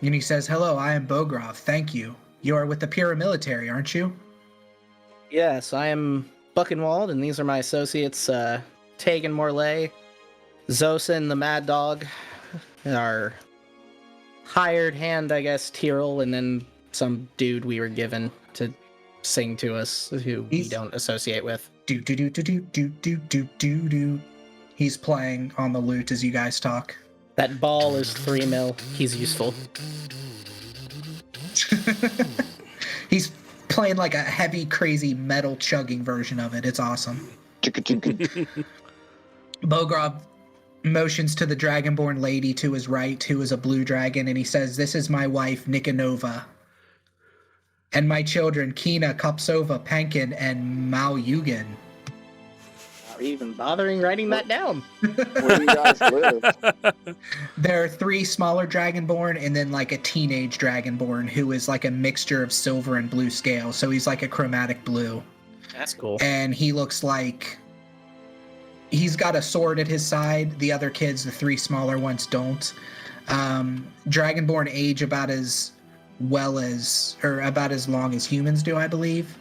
and he says, "Hello, I am Bogrov. Thank you. You are with the Pyrrah military, aren't you?" Yes, I am Buchenwald, and these are my associates, Tegan Morley, Zosan the Mad Dog, our hired hand, I guess, Tyrrell, and then some dude we were given to sing to us who we don't associate with. Do do do do do do do do do do. He's playing on the lute as you guys talk. That ball is 3 mil. He's useful. He's playing like a heavy, crazy metal chugging version of it. It's awesome. Bogrov motions to the dragonborn lady to his right, who is a blue dragon, and he says, "This is my wife, Nikanova, and my children, Kina, Kopsova, Pankin, and Malyugin." Are you even bothering writing that down? Where do you guys live? There are 3 smaller dragonborn and then like a teenage dragonborn who is like a mixture of silver and blue scale. So he's like a chromatic blue. That's cool. And he looks like he's got a sword at his side. The other kids, the 3 smaller ones, don't. Dragonborn age about as long as humans do, I believe.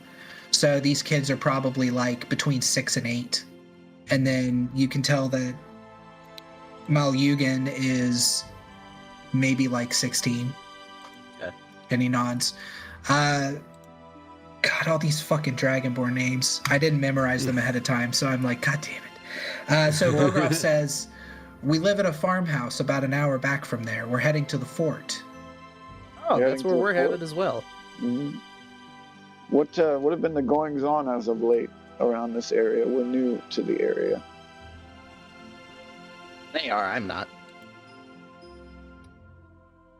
So these kids are probably like between 6 and 8. And then you can tell that Malyugin is maybe like 16. Okay. And he nods. God, all these fucking Dragonborn names. I didn't memorize them ahead of time, so I'm like, God damn it. So Bogrov says, "We live in a farmhouse about an hour back from there. We're heading to the fort." Oh, Yeah, that's where we're headed as well. Mm-hmm. What have been the goings on as of late around this area? We're new to the area. They are, I'm not.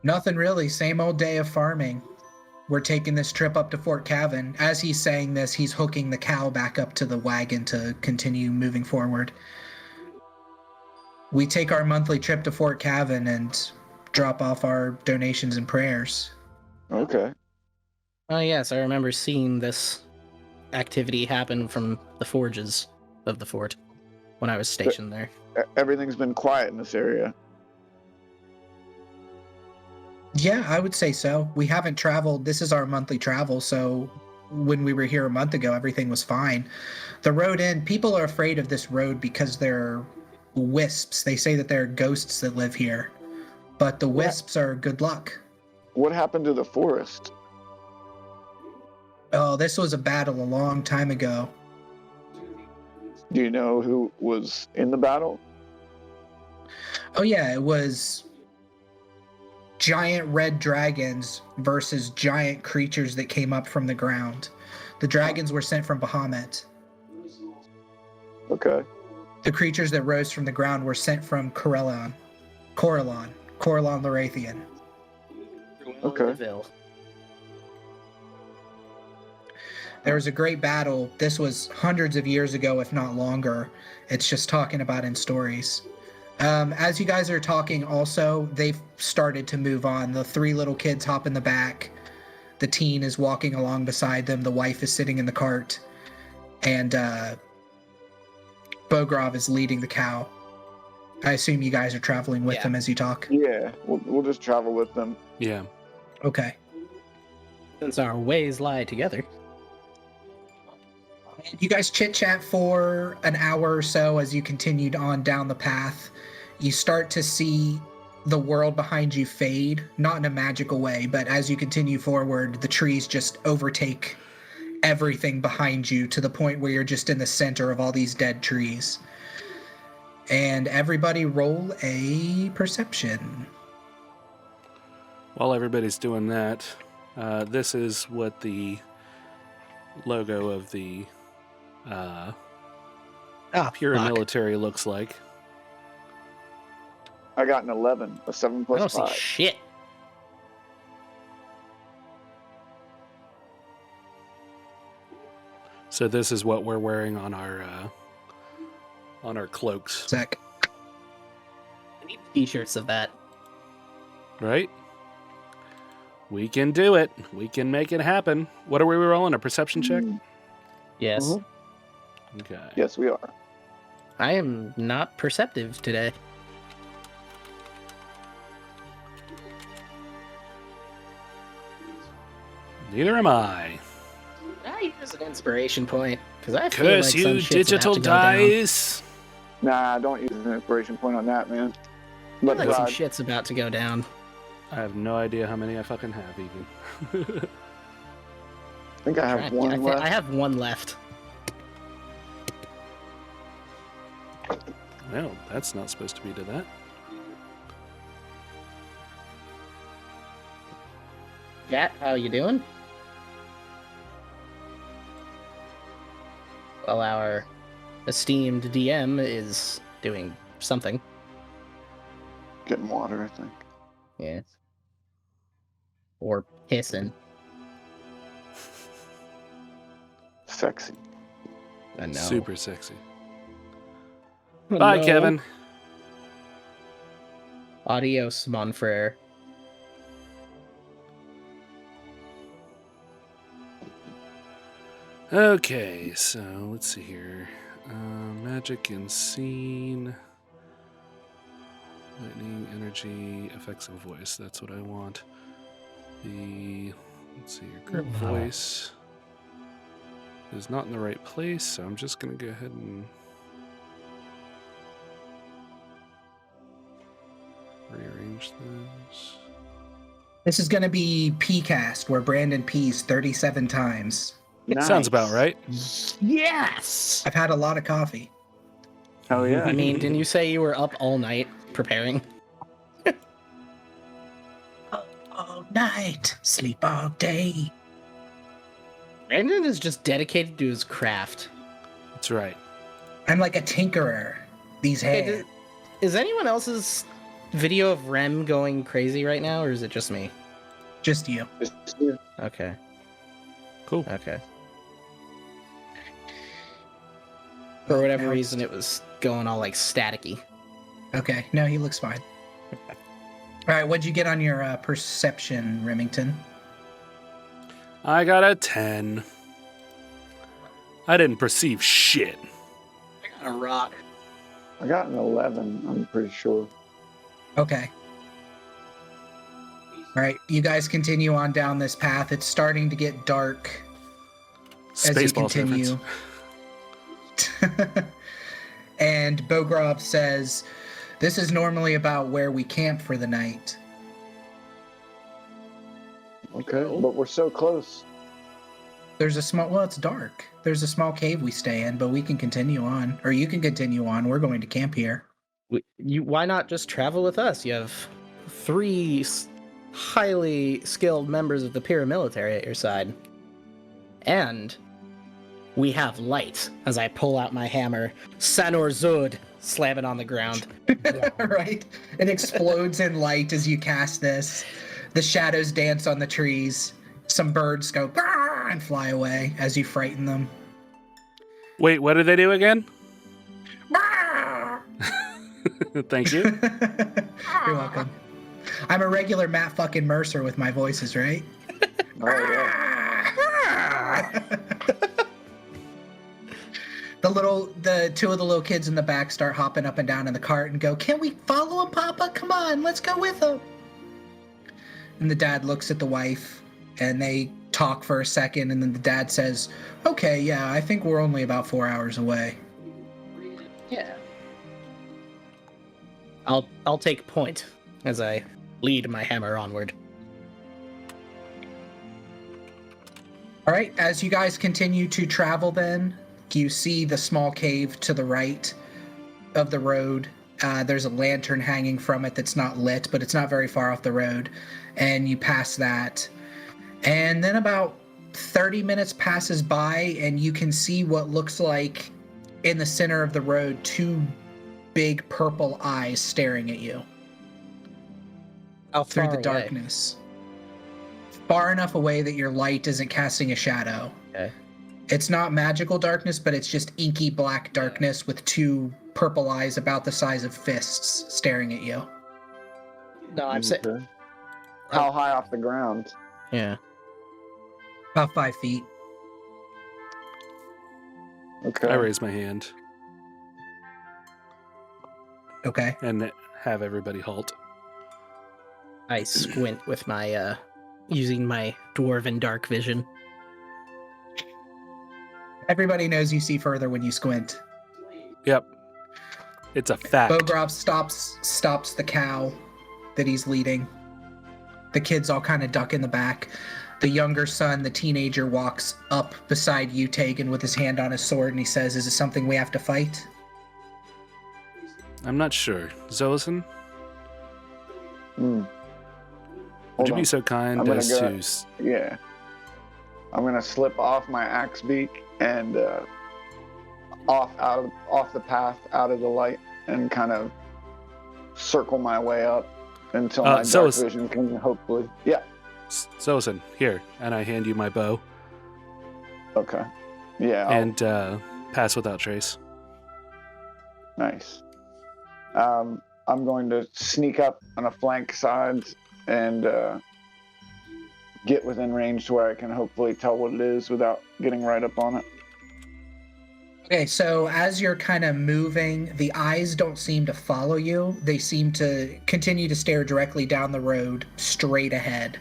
Nothing really. Same old day of farming. We're taking this trip up to Fort Cavan. As he's saying this, he's hooking the cow back up to the wagon to continue moving forward. We take our monthly trip to Fort Cavan and drop off our donations and prayers. Okay. Oh, yes, I remember seeing this activity happen from the forges of the fort when I was stationed there. Everything's been quiet in this area. Yeah, I would say so. We haven't traveled. This is our monthly travel, so when we were here a month ago, everything was fine. The road in, people are afraid of this road because they're wisps. They say that there are ghosts that live here, but the wisps are good luck. What happened to the forest? Oh, this was a battle a long time ago. Do you know who was in the battle? Oh yeah, it was giant red dragons versus giant creatures that came up from the ground. The dragons were sent from Bahamut. Okay. The creatures that rose from the ground were sent from Corellon Lorathian. Okay. There was a great battle. This was hundreds of years ago, if not longer. It's just talking about in stories. As you guys are talking also, they've started to move on. The 3 little kids hop in the back. The teen is walking along beside them. The wife is sitting in the cart. And Bogrov is leading the cow. I assume you guys are traveling with them as you talk? Yeah, we'll just travel with them. Yeah. Okay. Since our ways lie together. You guys chit-chat for an hour or so as you continued on down the path. You start to see the world behind you fade, not in a magical way, but as you continue forward, the trees just overtake everything behind you to the point where you're just in the center of all these dead trees. And everybody roll a perception. While everybody's doing that, this is what the logo of the Pyrrah military looks like. I got an 11, a 7 I plus don't 5. see shit. So this is what we're wearing on our cloaks, Zach. I need t-shirts of that. right? We can do it. We can make it happen. What are we rolling? A perception check? Yes. Mhm. Okay. Yes, we are. I am not perceptive today. Neither am I. I use an inspiration point because I feel Curse like some you, shit's digital about to go down. dice. Nah, don't use an inspiration point on that, man. I But feel like some Rod, shit's about to go down. I have no idea how many I fucking have, even. I think I have Right, one left. I have one left. Well, that's not supposed to be to that. Chat, how you doing? Well, our esteemed DM is doing something. Getting water, I think. Yes. Or pissing. Sexy. I know. Super sexy. Oh, Bye, no. Kevin. Adios, mon frere. Okay, so let's see here. Magic and scene. Lightning, energy, effects and voice. That's what I want. Let's see here. Group voice is not in the right place, so I'm just going to go ahead and rearrange this. This is going to be PCast, where Brandon pees 37 times. Nice. Sounds about right. Yes! I've had a lot of coffee. Oh yeah. I mean, didn't you say you were up all night preparing? All night, sleep all day. Brandon is just dedicated to his craft. That's right. I'm like a tinkerer. These Hey, hands. is anyone else's video of Rem going crazy right now, or is it just me? Just you. Okay. Cool. Okay. For whatever Now- reason, it was going all like staticky. Okay, no, he looks fine. All right, what'd you get on your perception, Remington? I got a 10. I didn't perceive shit. I got a rock. I got an 11, I'm pretty sure. Okay. All right, you guys continue on down this path. It's starting to get dark as you Spaceballs continue. reference. And Bogrov says, "This is normally about where we camp for the night." Okay, but we're so close. There's a small, well, it's dark. There's a small cave we stay in, but we can continue on. Or you can continue on. We're going to camp here. Why not just travel with us? You have 3 highly skilled members of the Pyrrah military at your side. And we have light. As I pull out my hammer, Sanor Zud, slam it on the ground. Right? It explodes in light as you cast this. The shadows dance on the trees. Some birds go "Grrr," and fly away as you frighten them. Wait, what do they do again? "Grrr." Thank you. You're welcome. I'm a regular Matt fucking Mercer with my voices, right? Oh yeah. The two of the little kids in the back start hopping up and down in the cart and go, "Can we follow him, Papa? Come on, let's go with him." And the dad looks at the wife and they talk for a second, and then the dad says, "Okay, yeah, I think we're only about 4 hours away." Yeah. I'll take point as I lead my hammer onward. All right, as you guys continue to travel then, you see the small cave to the right of the road. There's a lantern hanging from it that's not lit, but it's not very far off the road. And you pass that. And then about 30 minutes passes by, and you can see what looks like in the center of the road 2 big purple eyes staring at you How through far the away? darkness. Far enough away that your light isn't casting a shadow. Okay. It's not magical darkness, but it's just inky black darkness with 2 purple eyes about the size of fists staring at you. No, I'm saying. Okay. How high off the ground? Yeah. About 5 feet. Okay. I raise my hand Okay. and have everybody halt. I squint with my using my dwarven dark vision. Everybody knows you see further when you squint. Yep. It's a fact. Bogrov stops the cow that he's leading. The kids all kind of duck in the back. The younger son, the teenager, walks up beside you, Tegan, with his hand on his sword, and he says, "Is it something we have to fight?" I'm not sure. Zolison? Well, Would you on. be so kind I'm gonna as go- to... Yeah. I'm gonna slip off my axe beak and off the path, out of the light, and kind of circle my way up until my so dark is- vision can hopefully. Yeah. Zosin, here, and I hand you my bow. Okay. Yeah. And pass without trace. Nice. I'm going to sneak up on a flank side and get within range to where I can hopefully tell what it is without getting right up on it. Okay, so as you're kind of moving, the eyes don't seem to follow you. They seem to continue to stare directly down the road, straight ahead.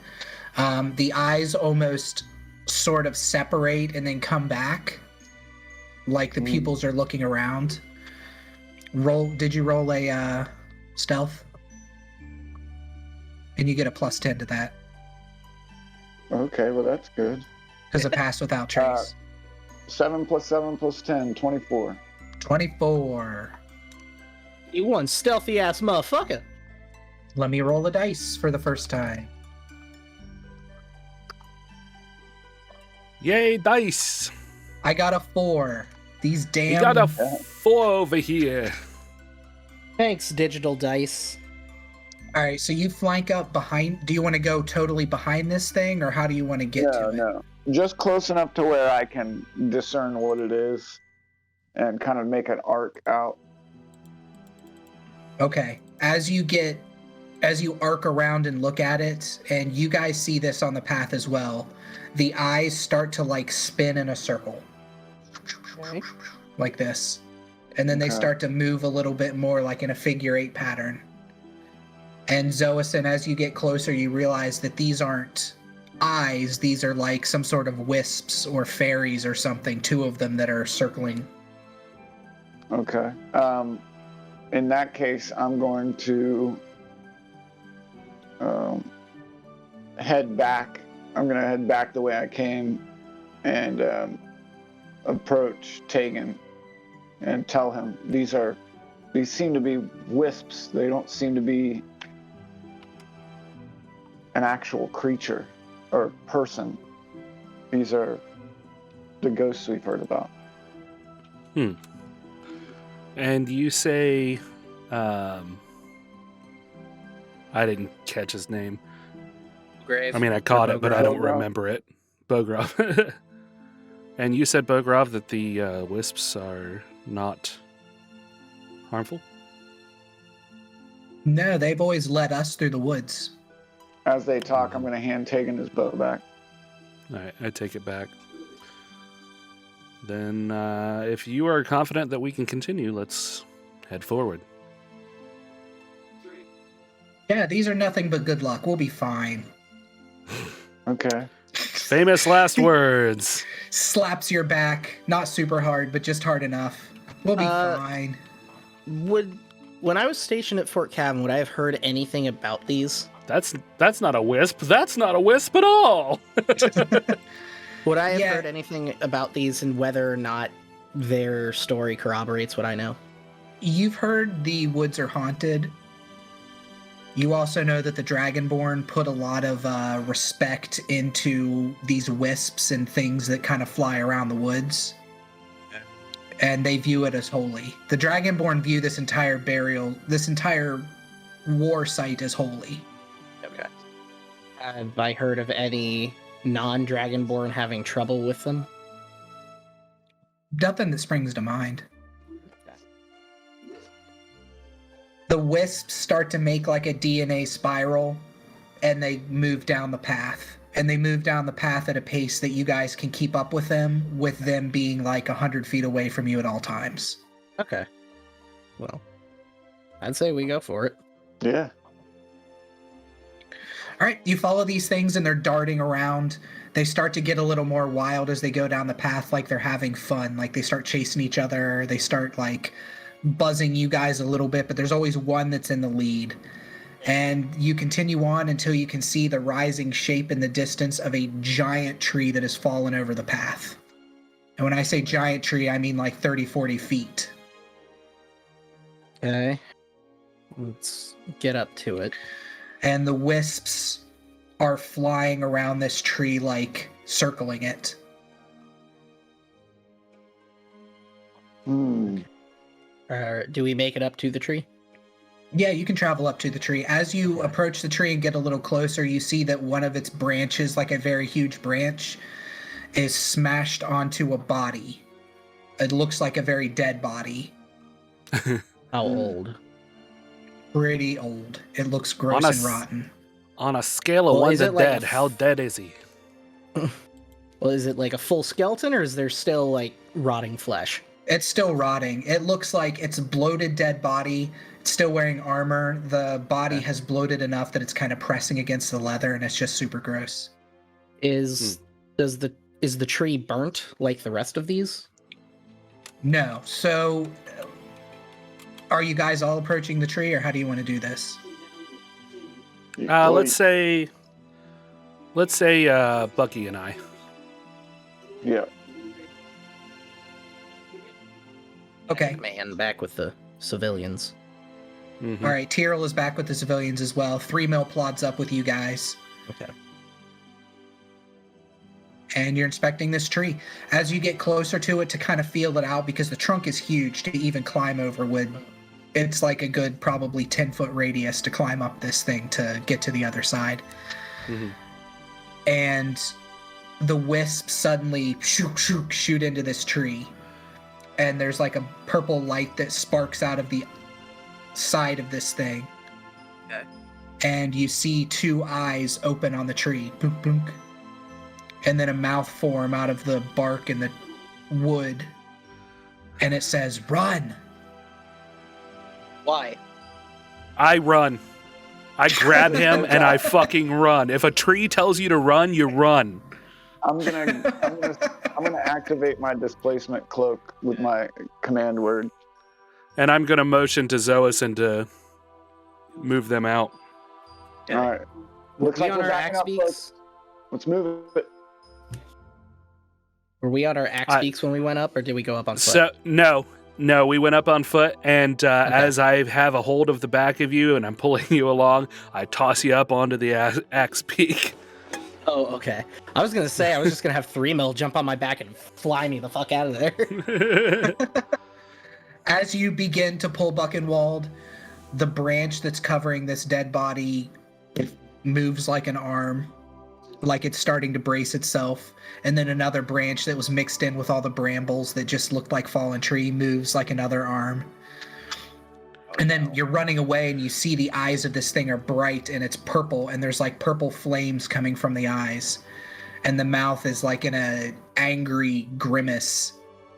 The eyes almost sort of separate and then come back, like the pupils are looking around. Did you roll a stealth? And you get a +10 to that. Okay, well that's good. Because it passed without trace. 7 + 7 + 10, 24. 24. You one stealthy ass motherfucker. Let me roll the dice for the first time. Yay, dice! I got a 4. These damn... You got a 4 over here. Thanks, digital dice. All right, so you flank up behind. Do you want to go totally behind this thing, or how do you want to get to it? No. Just close enough to where I can discern what it is and kind of make an arc out. Okay. As you arc around and look at it, and you guys see this on the path as well, the eyes start to like spin in a circle. Okay. Like this. And then they Okay. start to move a little bit more like in a figure 8 pattern. And Zoison, as you get closer, you realize that these aren't eyes. These are like some sort of wisps or fairies or something, 2 of them that are circling. Okay. In that case, I'm going to head back. I'm going to head back the way I came and approach Tegan and tell him these seem to be wisps. They don't seem to be an actual creature or person. These are the ghosts we've heard about. And you say, I didn't catch his name. Grave. I mean, I caught it, but I don't Bogrov. remember it. Bogrov. And you said, Bogrov, that the wisps are not harmful? No, they've always led us through the woods. As they talk, I'm going to hand Tegan his bow back. All right, I take it back. Then, if you are confident that we can continue, let's head forward. Yeah, these are nothing but good luck. We'll be fine. Okay. Famous last words. Slaps your back, not super hard, but just hard enough. We'll be fine. When I was stationed at Fort Cavan, would I have heard anything about these? That's not a wisp. That's not a wisp at all. Would I have heard anything about these and whether or not their story corroborates what I know? You've heard the woods are haunted. You also know that the Dragonborn put a lot of respect into these wisps and things that kind of fly around the woods. And they view it as holy. The Dragonborn view this entire war site as holy. Okay. Have I heard of any non-Dragonborn having trouble with them? Nothing that springs to mind. Okay. The wisps start to make like a DNA spiral, and they move down the path. And they move down the path at a pace that you guys can keep up with them being like 100 feet away from you at all times. Okay. Well, I'd say we go for it. Yeah. All right, you follow these things and they're darting around. They start to get a little more wild as they go down the path, like they're having fun. Like they start chasing each other. They start like buzzing you guys a little bit, but there's always one that's in the lead. And you continue on until you can see the rising shape in the distance of a giant tree that has fallen over the path. And when I say giant tree, I mean like 30, 40 feet. Okay. Let's get up to it. And the wisps are flying around this tree, like circling it. Hmm. Do we make it up to the tree? Yeah, you can travel up to the tree. As you approach the tree and get a little closer, you see that one of its branches, like a very huge branch, is smashed onto a body. It looks like a very dead body. How old? Pretty old. It looks gross and rotten. On a scale of 1 to like dead, how dead is he? Well, is it like a full skeleton, or is there still like rotting flesh? It's still rotting. It looks like it's a bloated dead body. It's still wearing armor. The body has bloated enough that it's kind of pressing against the leather, and it's just super gross. Is the tree burnt like the rest of these? No. So, are you guys all approaching the tree, or how do you want to do this? Let's say Bucky and I. Yeah. Okay. Man, back with the civilians. Mm-hmm. All right. Tyrrell is back with the civilians as well. 3 mil plods up with you guys. Okay. And you're inspecting this tree. As you get closer to it to kind of feel it out, because the trunk is huge to even climb over would. It's like a good probably 10-foot radius to climb up this thing to get to the other side. Mm-hmm. And the wisps suddenly shoot into this tree. And there's like a purple light that sparks out of the side of this thing. Okay. And you see 2 eyes open on the tree. Boom, boom. And then a mouth form out of the bark and the wood. And it says, "Run." Why? I run. I grab him and I fucking run. If a tree tells you to run, you run. I'm gonna activate my displacement cloak with my command word. And I'm gonna motion to Zoison to move them out. Okay. All right. Looks Were we like on we're our backing axe up, beaks? folks. Let's move it. Were we on our axe beaks when we went up, or did we go up on foot? So no, we went up on foot, and as I have a hold of the back of you and I'm pulling you along, I toss you up onto the axe peak. Oh, okay. I was gonna say I was just gonna have 3 mil jump on my back and fly me the fuck out of there. As you begin to pull Buchenwald, the branch that's covering this dead body moves like an arm, like it's starting to brace itself. And then another branch that was mixed in with all the brambles that just looked like fallen tree moves like another arm. And then you're running away and you see the eyes of this thing are bright and it's purple, and there's like purple flames coming from the eyes. And the mouth is like in a angry grimace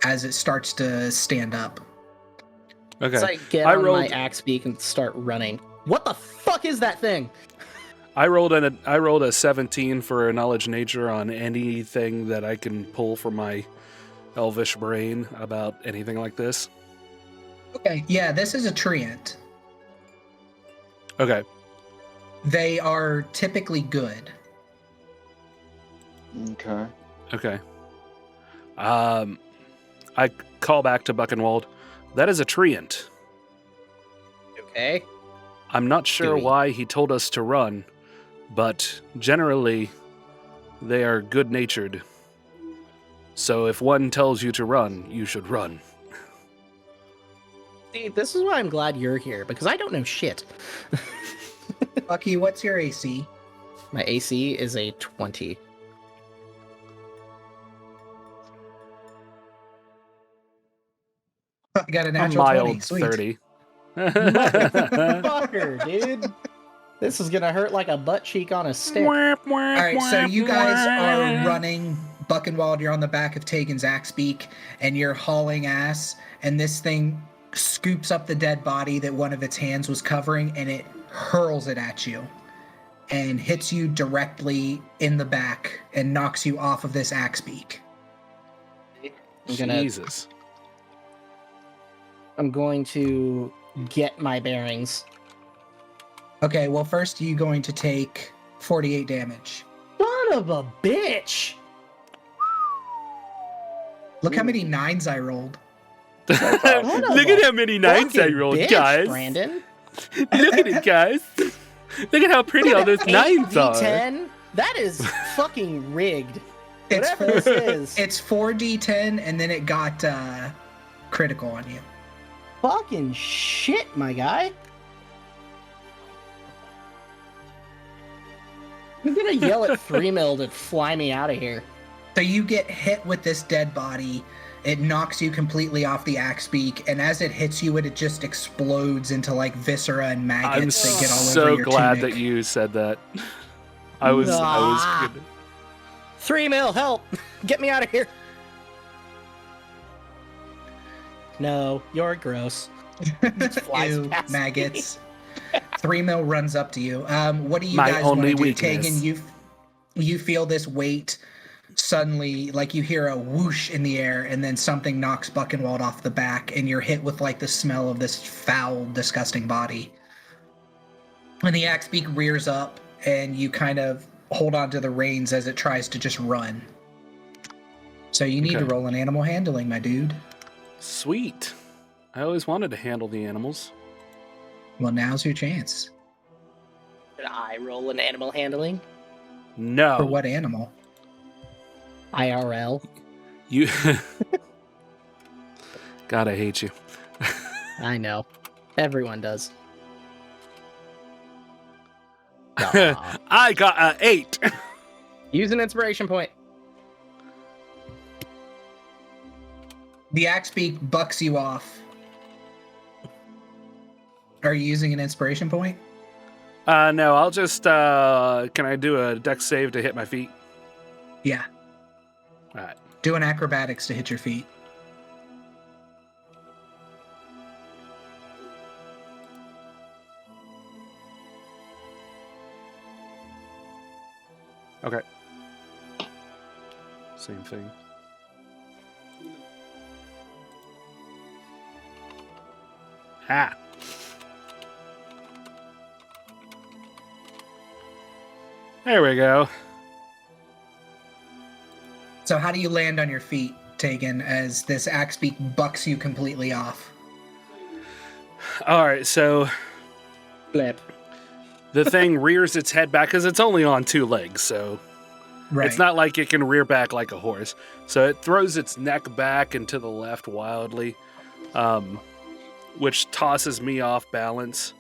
as it starts to stand up. Okay. So I get on my axe beak and start running. What the fuck is that thing? I rolled a 17 for a knowledge nature on anything that I can pull from my elvish brain about anything like this. Okay, yeah, this is a treant. Okay. They are typically good. Okay. I call back to Buchenwald. That is a treant. Okay. I'm not sure why he told us to run, but generally, they are good-natured. So if one tells you to run, you should run. See, this is why I'm glad you're here, because I don't know shit. Bucky, what's your AC? My AC is a 20. I got a A natural 20. mild Sweet. 30. Fucker, dude. This is gonna hurt like a butt cheek on a stick. All right, so you guys are running. Buchenwald, you're on the back of Tegan's axe beak, and you're hauling ass, and this thing scoops up the dead body that one of its hands was covering, and it hurls it at you and hits you directly in the back and knocks you off of this axe beak. Jesus. I'm going to get my bearings. Okay, well, first you're going to take 48 damage. Son of a bitch! Look how many 9s I rolled. Look at how many 9s I rolled, bitch, guys. Brandon. Look at it, guys. Look at how pretty all those 9s are. D10 That is fucking rigged. It's Whatever this is. It's 4d10, and then it got critical on you. Fucking shit, my guy. I'm gonna yell at 3-mil to fly me out of here. So you get hit with this dead body. It knocks you completely off the axe beak, and as it hits you, it just explodes into like viscera and maggots that get all over so your glad tunic. that you said that. I was gonna... 3-mil, help! Get me out of here. No, you're gross. Flies Ew, past maggots. 3-mil runs up to you. What do you My guys want to only do? weakness. Tegan, you feel this weight suddenly, like you hear a whoosh in the air, and then something knocks Buchenwald off the back, and you're hit with like the smell of this foul, disgusting body. And the axe beak rears up, and you kind of hold on to the reins as it tries to just run. So you need to roll an animal handling, my dude. Sweet. I always wanted to handle the animals. Well, now's your chance. Did I roll an animal handling? No. For what animal? IRL. You... God, I hate you. I know. Everyone does. I got an 8. Use an inspiration point. The axe beak bucks you off. Are you using an inspiration point? No, I'll just... can I do a dex save to hit my feet? Yeah. All right. Do an acrobatics to hit your feet. Okay. Same thing. Ah. There we go. So how do you land on your feet, Tegan, as this axe beak bucks you completely off? All right, so Blip. the thing rears its head back because it's only on 2 legs, so Right. it's not like it can rear back like a horse. So it throws its neck back and to the left wildly, which tosses me off balance.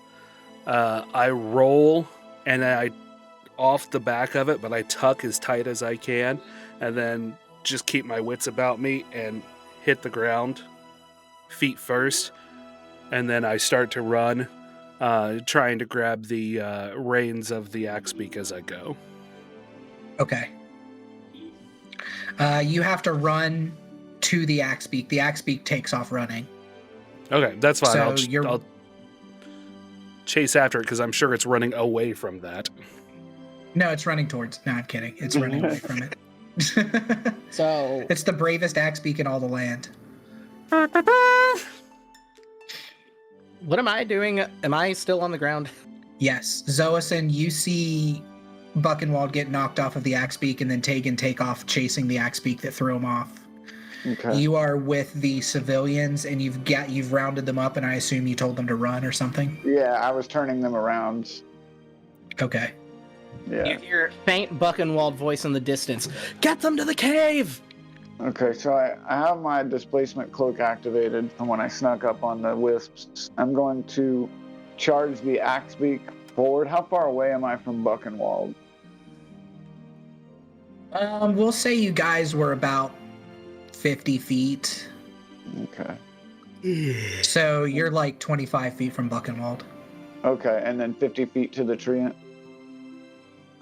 I roll, and then I off the back of it, but I tuck as tight as I can, and then just keep my wits about me and hit the ground, feet first, and then I start to run, trying to grab the reins of the axe beak as I go. Okay. You have to run to the axe beak. The axe beak takes off running. Okay, that's fine. So I'll chase after it because I'm sure it's running away from that. No, it's running towards. No, I'm kidding. It's running away from it. So It's the bravest axe beak in all the land. what am I doing? Am I still on the ground? Yes. Zoason, you see Buchenwald get knocked off of the axe beak, and then Tegan take off chasing the axe beak that threw him off. Okay. You are with the civilians, and you've rounded them up, and I assume you told them to run or something. Yeah, I was turning them around. Okay. Yeah. You hear faint Buchenwald voice in the distance. Get them to the cave! Okay, so I have my displacement cloak activated from when I snuck up on the wisps. I'm going to charge the axe beak forward. How far away am I from Buchenwald? We'll say you guys were about 50 feet. Okay. So you're like 25 feet from Buchenwald. Okay, and then 50 feet to the treant.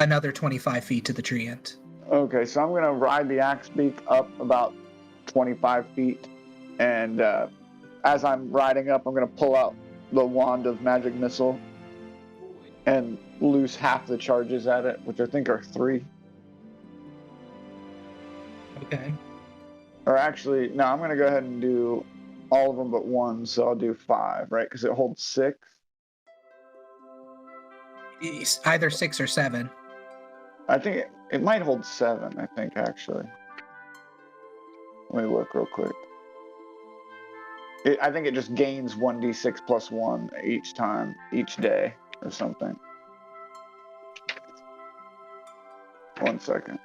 Another 25 feet to the treant. Okay, so I'm going to ride the axe beak up about 25 feet. And as I'm riding up, I'm going to pull out the wand of magic missile and loose half the charges at it, which I think are 3. Okay. Or actually, no, I'm going to go ahead and do all of them but 1, so I'll do 5, right? Because it holds 6. It's either 6 or 7. I think it might hold 7, I think, actually. Let me look real quick. I think it just gains 1d6 plus 1 each time, each day, or something. 1 second.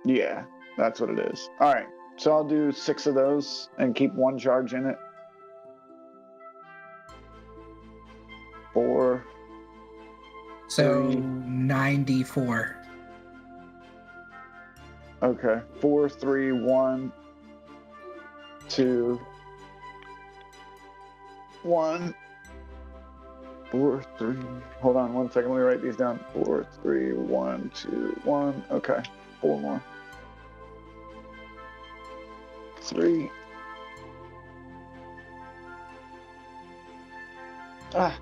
Yeah, that's what it is. All right, so I'll do 6 of those and keep 1 charge in it. 4. So 3. 94. Okay, 4, 3, 1, 2, 1. 4, 3. Hold on 1 second. Let me write these down. 4, 3, 1, 2, 1. Okay, 4 more. 3. Ah.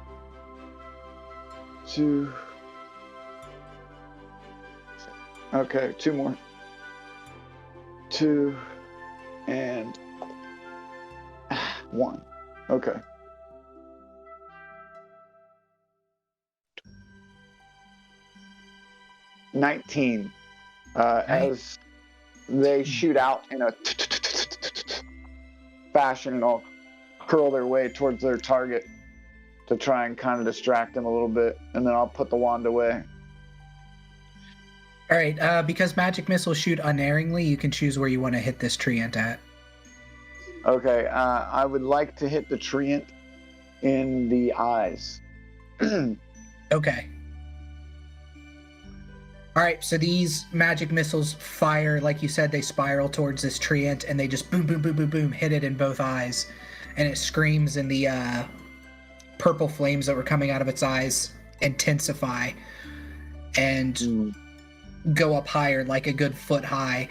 2. Okay, 2 more. 2 and 1. Okay. $19. As they shoot out in a fashion and all curl their way towards their target to try and kind of distract them a little bit, and then I'll put the wand away. All right, because magic missiles shoot unerringly, you can choose where you want to hit this treant at. Okay, I would like to hit the treant in the eyes. Okay. All right, so these magic missiles fire, like you said, they spiral towards this treant, and they just boom, boom, boom, boom, boom, hit it in both eyes, and it screams, and the purple flames that were coming out of its eyes intensify and go up higher, like a good foot high,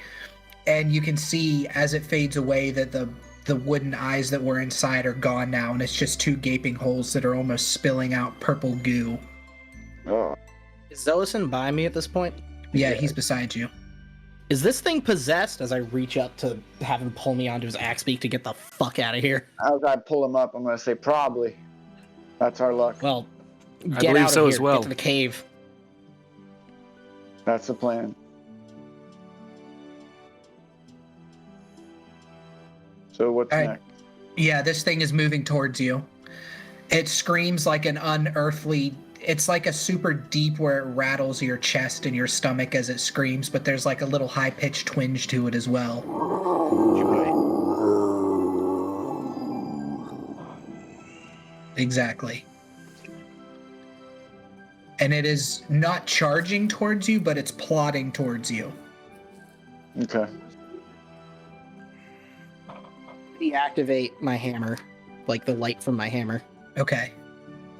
and you can see as it fades away that the wooden eyes that were inside are gone now, and it's just 2 gaping holes that are almost spilling out purple goo. Oh. Is Zosin by me at this point? Yeah, he's beside you. Is this thing possessed? As I reach up to have him pull me onto his axe beak to get the fuck out of here. As I pull him up, I'm going to say probably. That's our luck. Well, I get believe out so of as here. well. Get to the cave. That's the plan. So what's next? Yeah, this thing is moving towards you. It screams like an unearthly... It's like a super deep where it rattles your chest and your stomach as it screams, but there's like a little high-pitched twinge to it as well. Exactly. And it is not charging towards you, but it's plodding towards you. Okay. Deactivate my hammer, like the light from my hammer, Okay.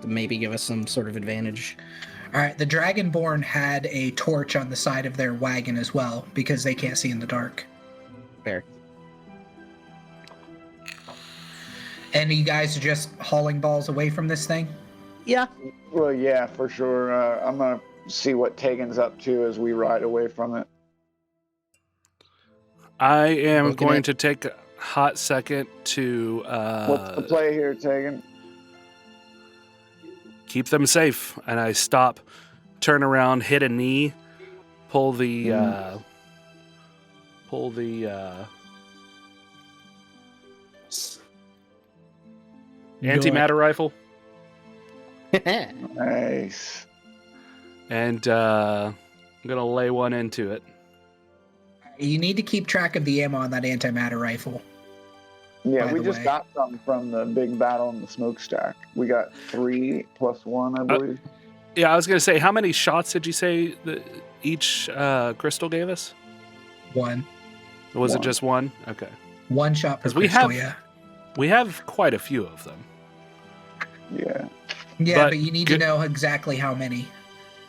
to maybe give us some sort of advantage. All right, the Dragonborn had a torch on the side of their wagon as well, because they can't see in the dark. Fair. And you guys are just hauling balls away from this thing? Yeah. Well, yeah, for sure. I'm going to see what Tegan's up to as we ride away from it. I am going to take a hot second to What's the play here, Tegan? keep them safe. And I stop, turn around, hit a knee, pull the antimatter rifle, Nice. and I'm gonna lay one into it. You need to keep track of the ammo on that antimatter rifle. Yeah, By we the just way. got some from the big battle in the smokestack. We got 3 plus 1, I believe. Yeah, I was gonna say, how many shots did you say that each crystal gave us? 1. Was it One. just one? Okay. 1 shot per 'Cause we crystal, have- yeah. We have quite a few of them. Yeah. Yeah, but but you need good- to know exactly how many.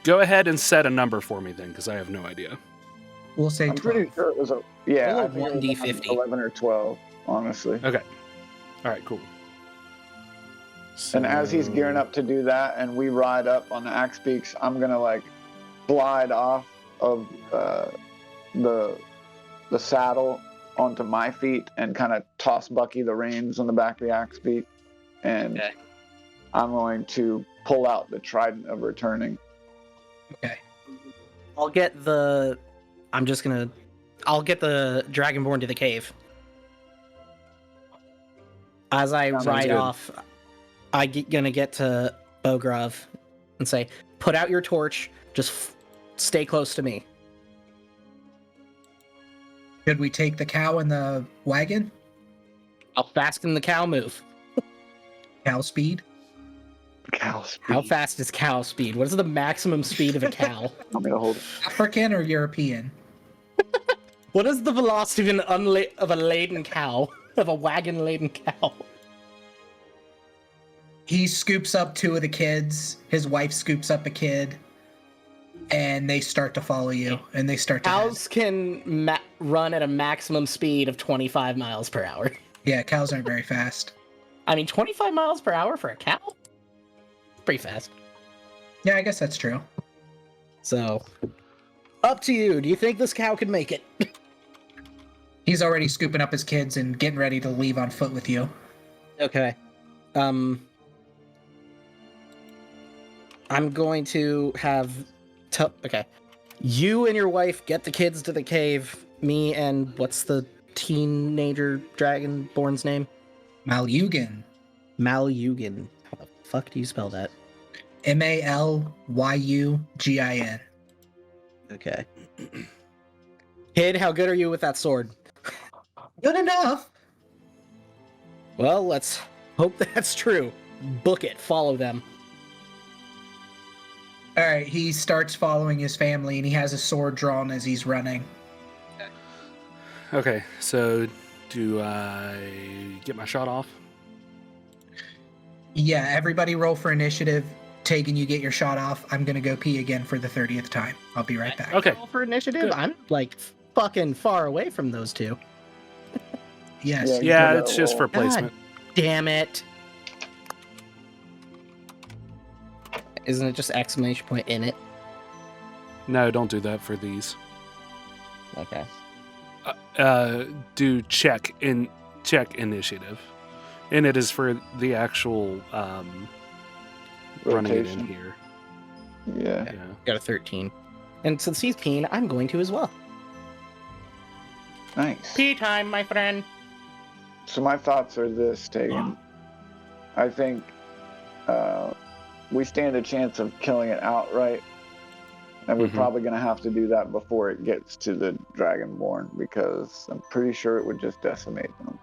Go ahead and set a number for me then, because I have no idea. We'll say I'm 12. pretty sure it was a... Yeah, Roll I think it was 1d50. 11 or 12, honestly. Okay. All right, cool. And as he's gearing up to do that and we ride up on the axe beaks, I'm going to, like, glide off of the saddle onto my feet and kind of toss Bucky the reins on the back of the axe beak. And Okay. I'm going to pull out the Trident of Returning. Okay. I'll get the Dragonborn to the cave. As I Sounds ride good. off, gonna get to Bogrov and say, put out your torch, Just stay close to me. Should we take the cow in the wagon? How fast can the cow move? Cow speed? Cow speed. How fast is cow speed? What is the maximum speed of a cow? I'm gonna hold it. African or European? What is the velocity of a laden cow? Of a wagon-laden cow? He scoops up 2 of the kids. His wife scoops up a kid. And they start to follow you. And they start to Cows can run at a maximum speed of 25 miles per hour. Yeah, cows aren't very fast. I mean, 25 miles per hour for a cow? Pretty fast. Yeah, I guess that's true. So, up to you. Do you think this cow could make it? He's already scooping up his kids and getting ready to leave on foot with you. Okay. I'm going to have... Okay. You and your wife get the kids to the cave. Me and... What's the teenager dragonborn's name? Malyugin. Malyugin. How the fuck do you spell that? Malyugin. Okay. Kid, how good are you with that sword? Good enough. Well, let's hope that's true. Book it. Follow them. All right, he starts following his family, and he has a sword drawn as he's running. Okay, so do I get my shot off? Yeah, everybody roll for initiative. Tegan, you get your shot off. I'm going to go pee again for the 30th time. I'll be right back. Okay. Roll for initiative? Good. I'm, like, fucking far away from those two. Yes. Yeah, it's just for placement. Damn it. Isn't it just exclamation point in it? No, don't do that for these. Okay. Do check initiative, and it is for the actual running it in Rotation. here. Yeah. Yeah. Got a 13. And since he's peeing, I'm going to as well. Nice. Pee time, my friend. So my thoughts are this, Tegan. I think we stand a chance of killing it outright, and we're Mhm. probably going to have to do that before it gets to the Dragonborn, because I'm pretty sure it would just decimate them.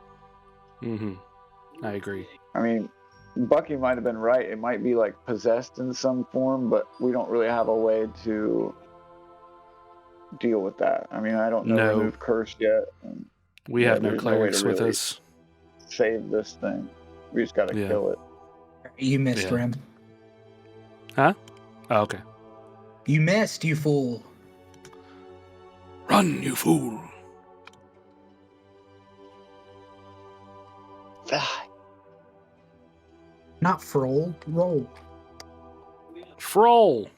I agree. I mean, Bucky might have been right. It might be like possessed in some form, but we don't really have a way to deal with that. I mean, I don't know No. remove curse yet. And We Yeah, have no there's no way clerics to with really- us. save this thing. We just got to Yeah. kill it. You missed, Yeah. Rem. Huh? Oh, okay. You missed, you fool. Run, you fool. Not froll, roll. Froll. I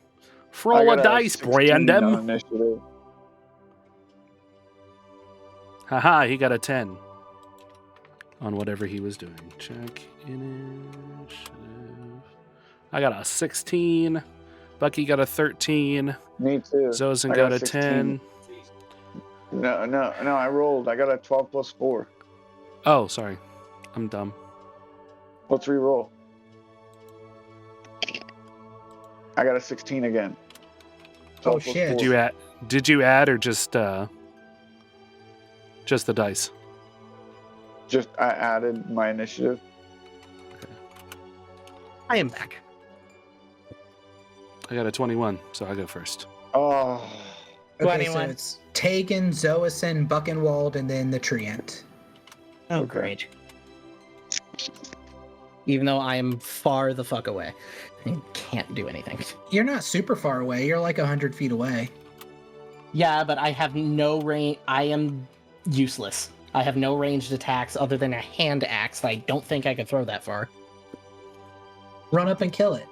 Froll got a dice, 16 Brandon. on initiative. Haha, he got a 10 on whatever he was doing. Check initiative. I got a 16. Bucky got a 13. Me too. Zosen I got a 16. 10. No, I rolled. I got a 12 plus 4. Oh, sorry. I'm dumb. Let's re-roll. I got a 16 again. 12 Oh, plus shit. 4. Did you add or just the dice? Just I added my initiative. I am back. I got a 21, so I go first. Oh, Okay, so 21. it's Tegan, Zoison, Buchenwald, and then the Treant. Oh, Okay. great. Even though I am far the fuck away. I can't do anything. You're not super far away. You're like 100 feet away. Yeah, but I have no range. I am useless. I have no ranged attacks other than a hand axe that I don't think I could throw that far. Run up and kill it.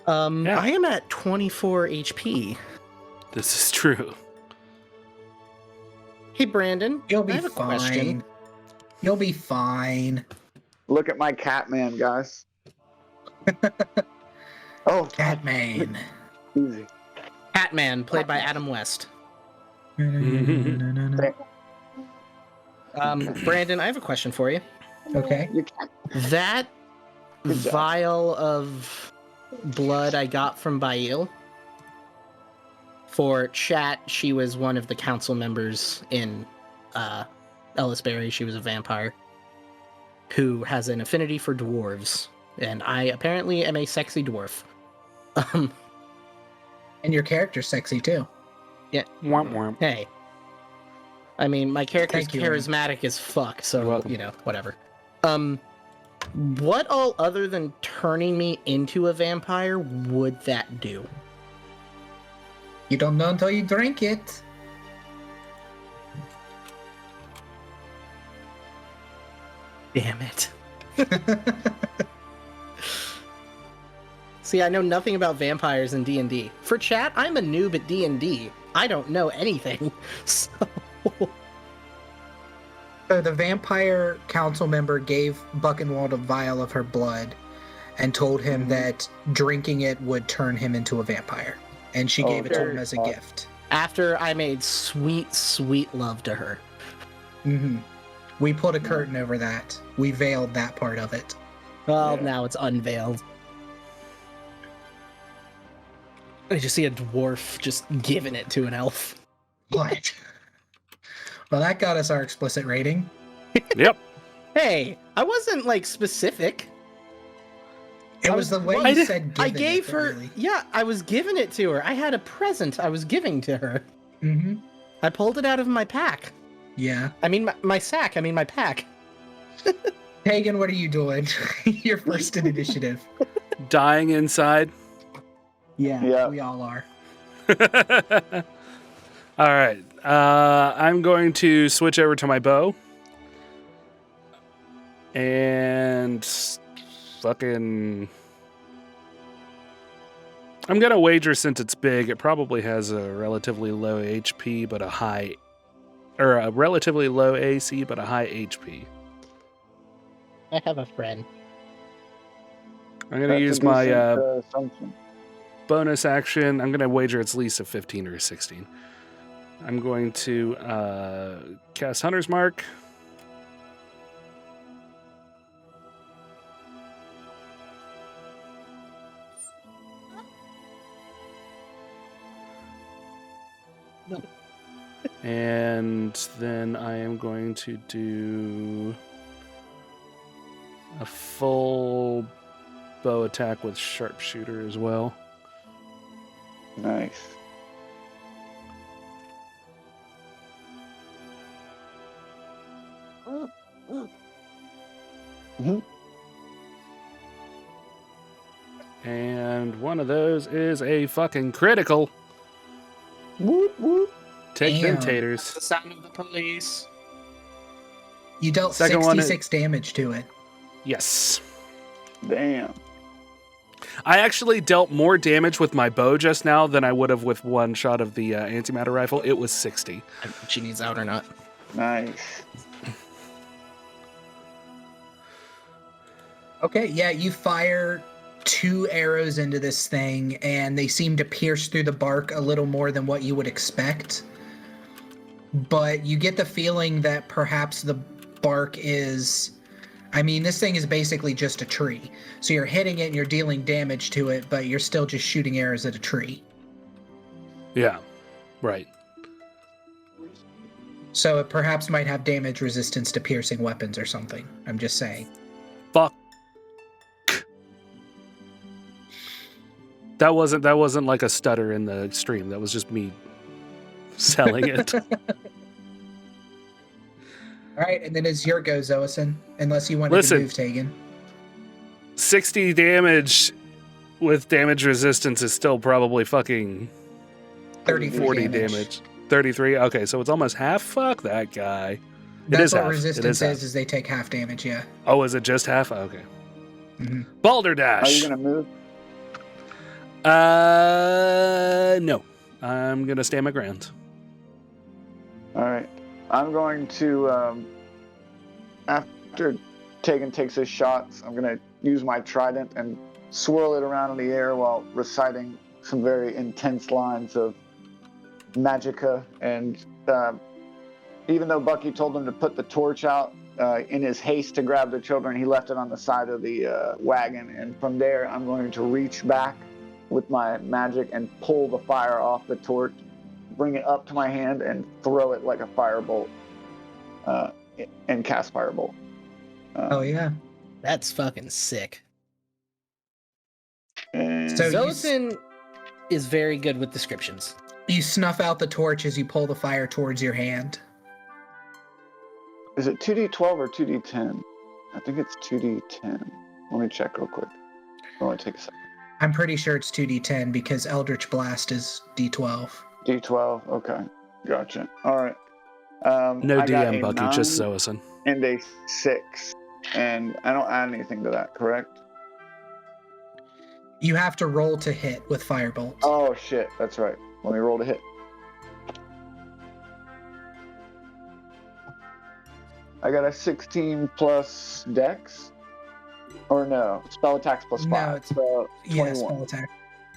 Yeah. I am at 24 HP. This is true. Hey, Brandon. You'll I be have a fine. question. You'll be fine. look at my Catman, guys. Oh, Catman. easy. Catman, played by Adam West. Brandon, I have a question for you. Okay. You can't. That Good job. vial of blood I got from Bail, For chat, she was one of the council members in Elesberry. She was a vampire who has an affinity for dwarves, and I apparently am a sexy dwarf. And your character's sexy too. Yeah. Womp womp. Hey. I mean, my character's Thank you, charismatic as fuck, You're so, welcome. you know, whatever. What all other than turning me into a vampire would that do? You don't know until you drink it. Damn it. See, I know nothing about vampires in D&D. For chat, I'm a noob at D&D. I don't know anything. So... So the vampire council member gave Buchenwald a vial of her blood and told him that drinking it would turn him into a vampire. And she gave it to him as a gift. After I made sweet, sweet love to her. Mm-hmm. We put a curtain over that. We veiled that part of it. Well, now it's unveiled. I just see a dwarf just giving it to an elf. What? Well, that got us our explicit rating. Yep. Hey, I wasn't, like, specific. It I was the way I you did- said I given gave it, her... really. Yeah, I was giving it to her. I had a present I was giving to her. Mm-hmm. I pulled it out of my pack. Yeah. I mean, my sack. I mean, my pack. Pagan, what are you doing? You're first in initiative. Dying inside. Yeah. We all are. All right. I'm going to switch over to my bow. And fucking... I'm going to wager, since it's big, it probably has a relatively low HP, but a high... Or a relatively low AC, but a high HP. I have a friend. I'm going to That's a use my decent, assumption. bonus action. I'm going to wager it's at least a 15 or a 16. I'm going to cast Hunter's Mark. And then I am going to do a full bow attack with sharpshooter as well. Nice. And one of those is a fucking critical. Whoop, whoop. Take them Damn. taters. The sound of the police. You dealt Second one is- 66 damage to it. Yes. Damn. I actually dealt more damage with my bow just now than I would have with one shot of the antimatter rifle. It was 60. If she needs out or not. Nice. Okay, yeah, you fire 2 arrows into this thing, and they seem to pierce through the bark a little more than what you would expect. But you get the feeling that perhaps the bark is... I mean, this thing is basically just a tree. So you're hitting it and you're dealing damage to it, but you're still just shooting arrows at a tree. Yeah. Right. So it perhaps might have damage resistance to piercing weapons or something. I'm just saying. Fuck. That wasn't like a stutter in the stream. That was just me selling it. All right, and then it's your go, Zoison. Unless you wanted Listen. to move, Tegan. 60 damage with damage resistance is still probably fucking 33 40 damage. 33? Okay, so it's almost half? Fuck that guy. That's is what half. It resistance half. is they take half damage, yeah. Oh, is it just half? Okay. Mm-hmm. Are Balderdash. you gonna move? No. I'm gonna stand my ground. All right. I'm going to, after Tegan takes his shots, I'm going to use my trident and swirl it around in the air while reciting some very intense lines of magicka. And even though Bucky told him to put the torch out, in his haste to grab the children, he left it on the side of the wagon. And from there, I'm going to reach back with my magic and pull the fire off the torch bring it up to my hand and throw it like a firebolt, and cast firebolt. Oh yeah. That's fucking sick. And So Zosin is very good with descriptions. you snuff out the torch as you pull the fire towards your hand. is it 2d12 or 2d10? I think it's 2d10. Let me check real quick. It'll only take a second. I'm pretty sure it's 2d10 because Eldritch Blast is d12. D12. Okay, gotcha. All right. No I got DM, a Bucky, just 9 Zoison. and a 6, and I don't add anything to that. Correct? You have to roll to hit with Firebolt. Oh shit, that's right. Let me roll to hit. I got a 16 plus Dex, or no? Spell attacks plus 5. No, it's so 21. yeah, spell attack.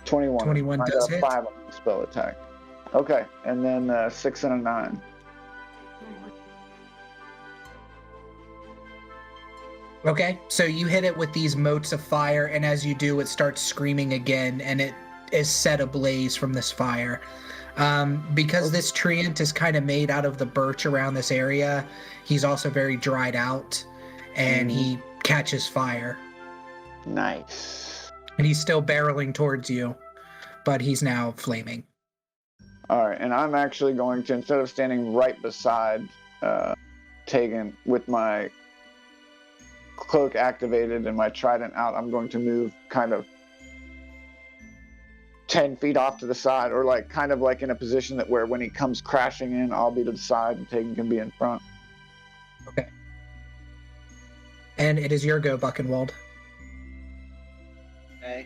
21. 21 I does got a hit. 5 on the spell attack. Okay, and then 6 and a 9. Okay, so you hit it with these motes of fire, and as you do, it starts screaming again, and it is set ablaze from this fire. Because this treant is kind of made out of the birch around this area, he's also very dried out, and he catches fire. Nice. And he's still barreling towards you, but he's now flaming. All right, and I'm actually going to, instead of standing right beside Tegan with my cloak activated and my trident out, I'm going to move kind of 10 feet off to the side, or like kind of like in a position that where when he comes crashing in, I'll be to the side and Tegan can be in front. Okay. And it is your go, Buchenwald. Okay.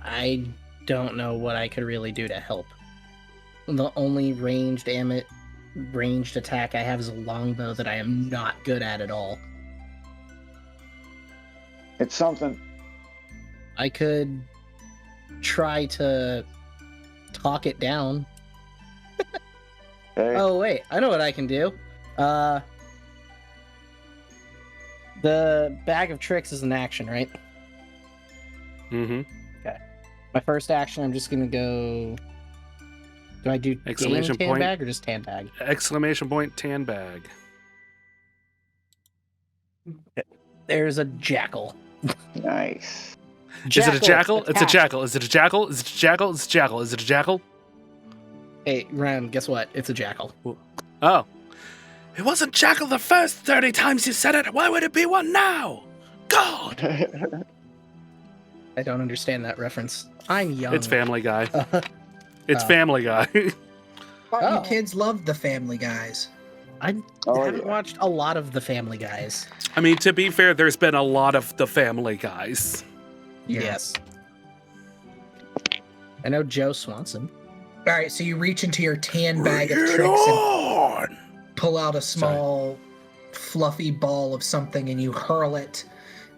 I don't know what I could really do to help. The only ranged attack I have is a longbow that I am not good at all. It's something. I could try to talk it down. Okay. Oh wait, I know what I can do. The bag of tricks is an action, right? Mm-hmm. My first action, I'm just gonna go. Do I do Exclamation tan point. bag or just tan bag? Exclamation point, tan bag. There's a jackal. Nice. Is it a jackal? It's a attack. jackal. Is it a jackal? Is it a jackal? It's a jackal. Is it a jackal? Hey, Ren, guess what? It's a jackal. Oh. It wasn't jackal the first 30 times you said it. Why would it be one now? God! I don't understand that reference. I'm young. It's Family Guy. It's Oh. Family Guy. Oh, you Oh. kids love the Family Guys. I Oh, haven't yeah. watched a lot of the Family Guys. I mean, to be fair, there's been a lot of the Family Guys. Yeah. Yes. I know Joe Swanson. All right, so you reach into your tan bag of Bring it tricks and on! pull out a small, fluffy ball of something, and you hurl it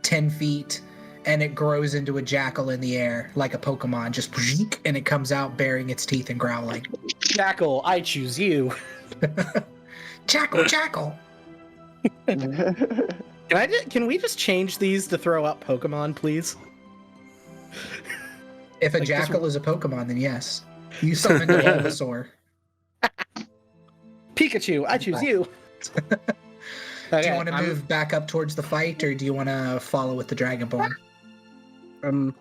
10 feet, and it grows into a jackal in the air like a Pokemon. Just and it comes out baring its teeth and growling. Jackal, I choose you. Jackal, jackal. Can we just change these to throw out Pokemon, please? If a Like this jackal is a Pokemon, then yes. You summon a Bulbasaur. Pikachu, I choose you. Do you want to move back up towards the fight, or do you want to follow with the Dragonborn? I'm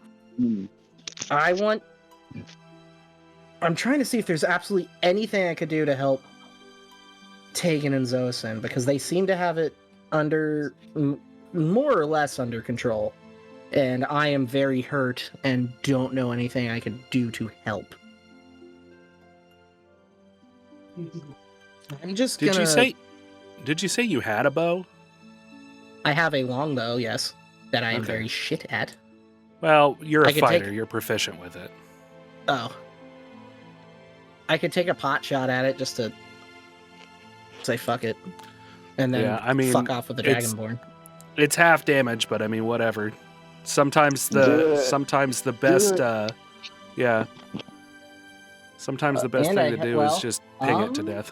trying to see if there's absolutely anything I could do to help Tegan and Zosin, because they seem to have it under, more or less under control. And I am very hurt and don't know anything I could do to help. I'm just Did gonna... you say you had a bow? I have a longbow, yes, that I am Okay. very shit at. Well, you're I a could fighter. take- You're proficient with it. Oh. I could take a pot shot at it just to say fuck it. And then Yeah, I mean, fuck off with the it's- Dragonborn. It's half damage, but I mean, whatever. Sometimes Do the it. best, Do yeah. Sometimes the best and thing I to ha- do well, is just ping it to death.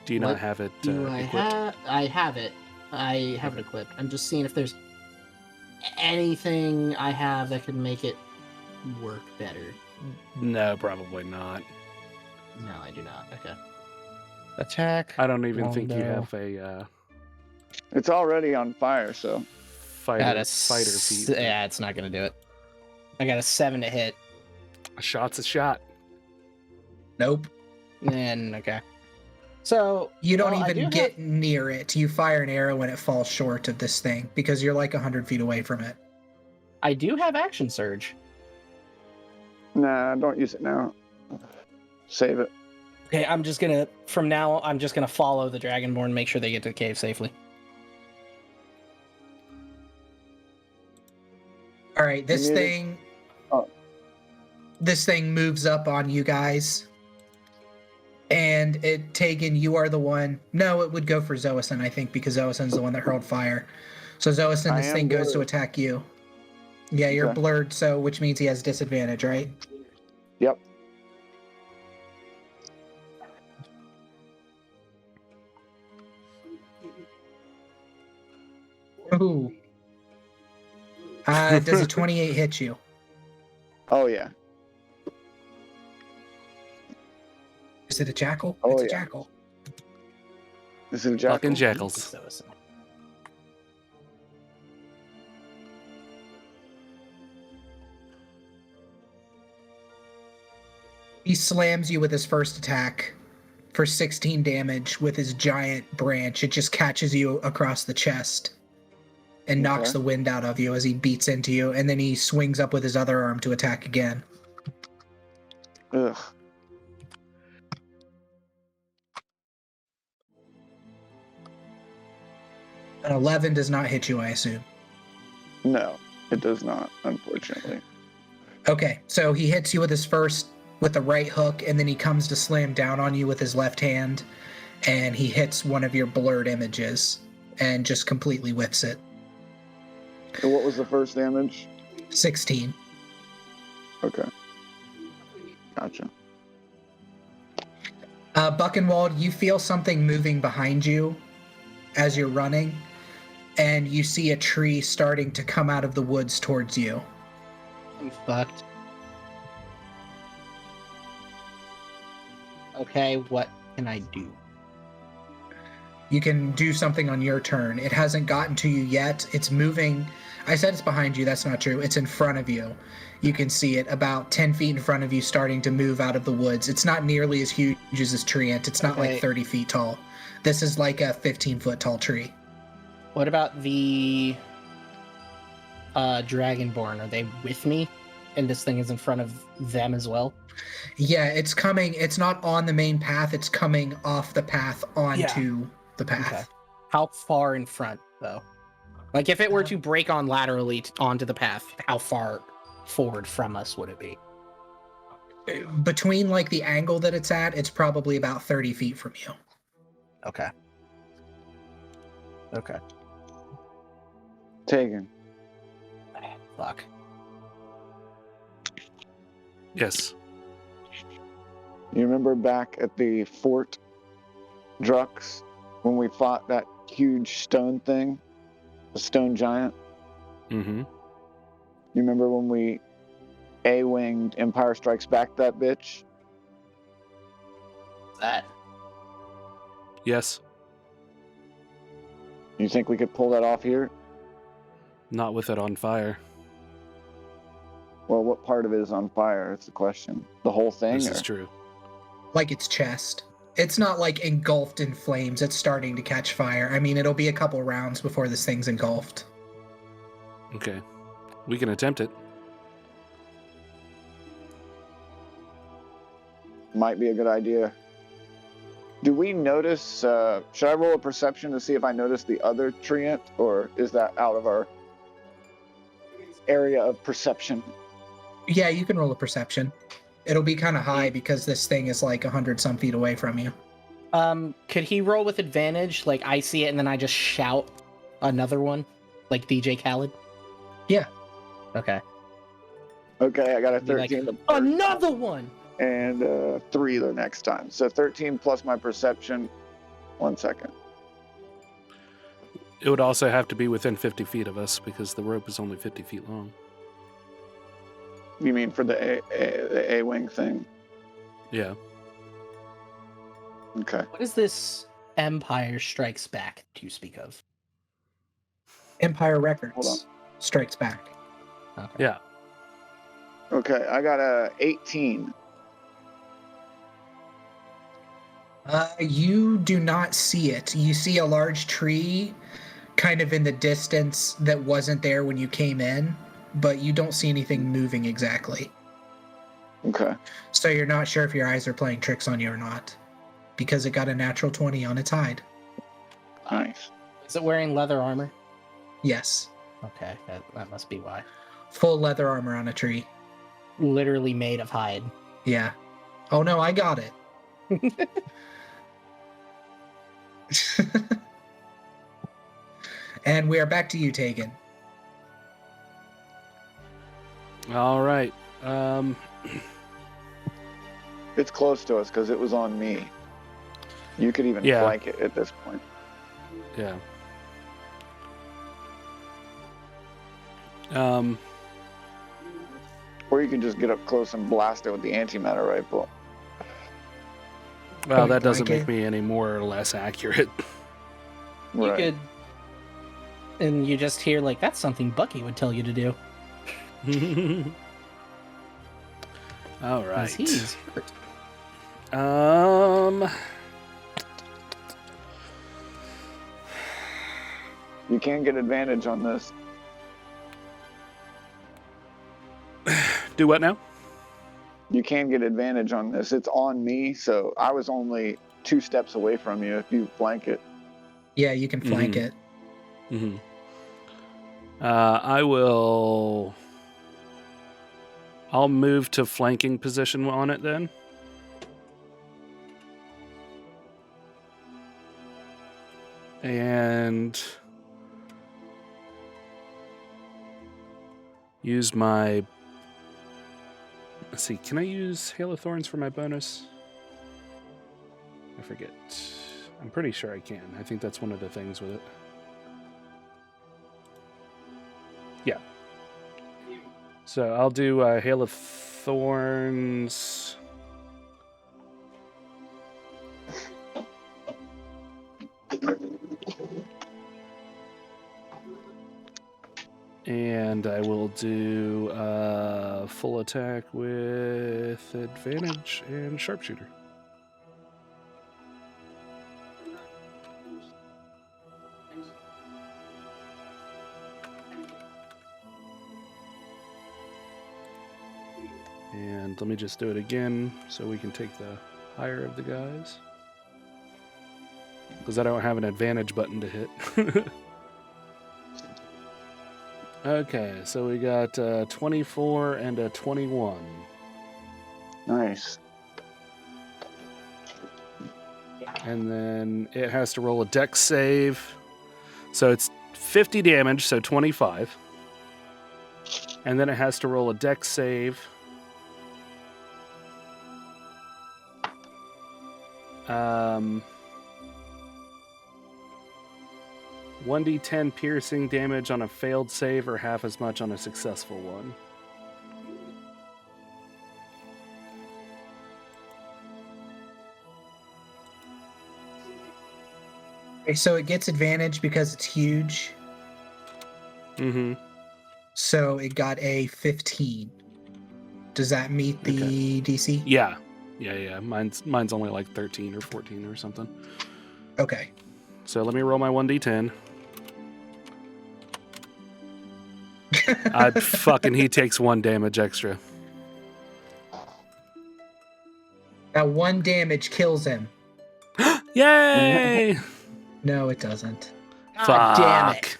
Do you not what have it Do I equipped? have? I have it. I have it equipped. I'm just seeing if there's anything I have that could make it work better? No, probably not. No, I do not. Okay. Attack. I don't even think you longbow. have a It's already on fire, so Got a fighter feat. Yeah, it's not gonna do it. I got a 7 to hit. A shot's a shot. Nope. And okay. So You don't well, I even do get near it. You fire an arrow when it falls short of this thing because you're like 100 feet away from it. I do have action surge. nah, don't use it now. Save it. Okay, I'm just gonna follow the Dragonborn, make sure they get to the cave safely. All right, this You need it? thing. Oh. This thing moves up on you guys, and Tegan, you are the one. No, it would go for Zoason, I think, because Zoason's the one that hurled fire. So Zoason, I this am thing goes to blurred. attack you. Yeah, you're Okay. blurred, so which means he has disadvantage, right? Yep. Ooh. Does a 28 hit you? Oh yeah. Is it a jackal? Oh, It's a yeah. jackal. This is a jackal. Fucking jackals. Zoason. He slams you with his first attack for 16 damage with his giant branch. It just catches you across the chest and knocks Okay. the wind out of you as he beats into you, and then he swings up with his other arm to attack again. Ugh. An 11 does not hit you, I assume. No, it does not, unfortunately. Okay, so he hits you with his first with the right hook, and then he comes to slam down on you with his left hand, and he hits one of your blurred images and just completely whiffs it. And what was the first damage? 16. Okay. Gotcha. Buchenwald, you feel something moving behind you as you're running, and you see a tree starting to come out of the woods towards you. I'm fucked. Okay, what can I do? You can do something on your turn. It hasn't gotten to you yet. It's moving. I said it's behind you. That's not true. It's in front of you. You can see it about 10 feet in front of you starting to move out of the woods. It's not nearly as huge as this tree ant. It's not Okay. like 30 feet tall. This is like a 15-foot tall tree. What about the Dragonborn? Are they with me? And this thing is in front of them as well? Yeah, it's coming. It's not on the main path. It's coming off the path onto the path. Okay. How far in front, though? Like, if it were to break on laterally onto the path, how far forward from us would it be? Between like the angle that it's at, it's probably about 30 feet from you. Okay. Okay. Taken. Fuck. Yes. You remember back at the Fort Drux when we fought that huge stone thing? The stone giant? Mm-hmm. You remember when we A-winged Empire Strikes Back that bitch? That. Yes. You think we could pull that off here? Not with it on fire. Well, what part of it is on fire? It's the question. The whole thing? This or- is true. Like its chest. It's not like engulfed in flames. It's starting to catch fire. I mean, it'll be a couple rounds before this thing's engulfed. Okay. We can attempt it. Might be a good idea. Do we notice, should I roll a perception to see if I notice the other treant, or is that out of our area of perception? Yeah, you can roll a perception. It'll be kind of high because this thing is like 100-some feet away from you. Could he roll with advantage? Like, I see it and then I just shout another one? Like DJ Khaled? Yeah. Okay. Okay, I got a Be like, 13 another one! and 3 the next time. So 13 plus my perception. 1 second. It would also have to be within 50 feet of us because the rope is only 50 feet long. You mean for the A-wing thing? Yeah. Okay. What is this Empire Strikes Back that you speak of? Empire Hold on. Records Strikes Back. Okay. Yeah. Okay, I got a 18. You do not see it. You see a large tree kind of in the distance that wasn't there when you came in, but you don't see anything moving exactly. Okay. So you're not sure if your eyes are playing tricks on you or not, because it got a natural 20 on its hide. Nice. Is it wearing leather armor? Yes. Okay, that must be why. Full leather armor on a tree. Literally made of hide. Yeah. Oh no, I got it. And we are back to you, Tegan. All right. It's close to us because it was on me. You could even Yeah. flank it at this point. Yeah. Or you can just get up close and blast it with the antimatter rifle. Well, Point that doesn't blank make me any more or less accurate. You Right. could, and you just hear like that's something Bucky would tell you to do. All 'cause right. he's hurt. You can get advantage on this. Do what now? You can get advantage on this. It's on me, so I was only 2 steps away from you if you flank it. Yeah, you can flank Mhm. it. Mm-hmm. I will. I'll move to flanking position on it then. And use my. Let's see, can I use Hail of Thorns for my bonus? I forget. I'm pretty sure I can. I think that's one of the things with it. Yeah. So I'll do Hail of Thorns. And I will do full attack with advantage and sharpshooter. And let me just do it again so we can take the higher of the guys. Because I don't have an advantage button to hit. Okay, so we got 24 and a 21. Nice. And then it has to roll a dex save. So it's 50 damage, so 25. And then it has to roll a dex save. 1d10 piercing damage on a failed save or half as much on a successful one. Okay, so it gets advantage because it's huge. Mm-hmm. So it got a 15. Does that meet the DC? Yeah. Mine's only like 13 or 14 or something. Okay. So let me roll my 1d10. He takes 1 damage extra. That 1 damage kills him. Yay! No, it doesn't. God damn it.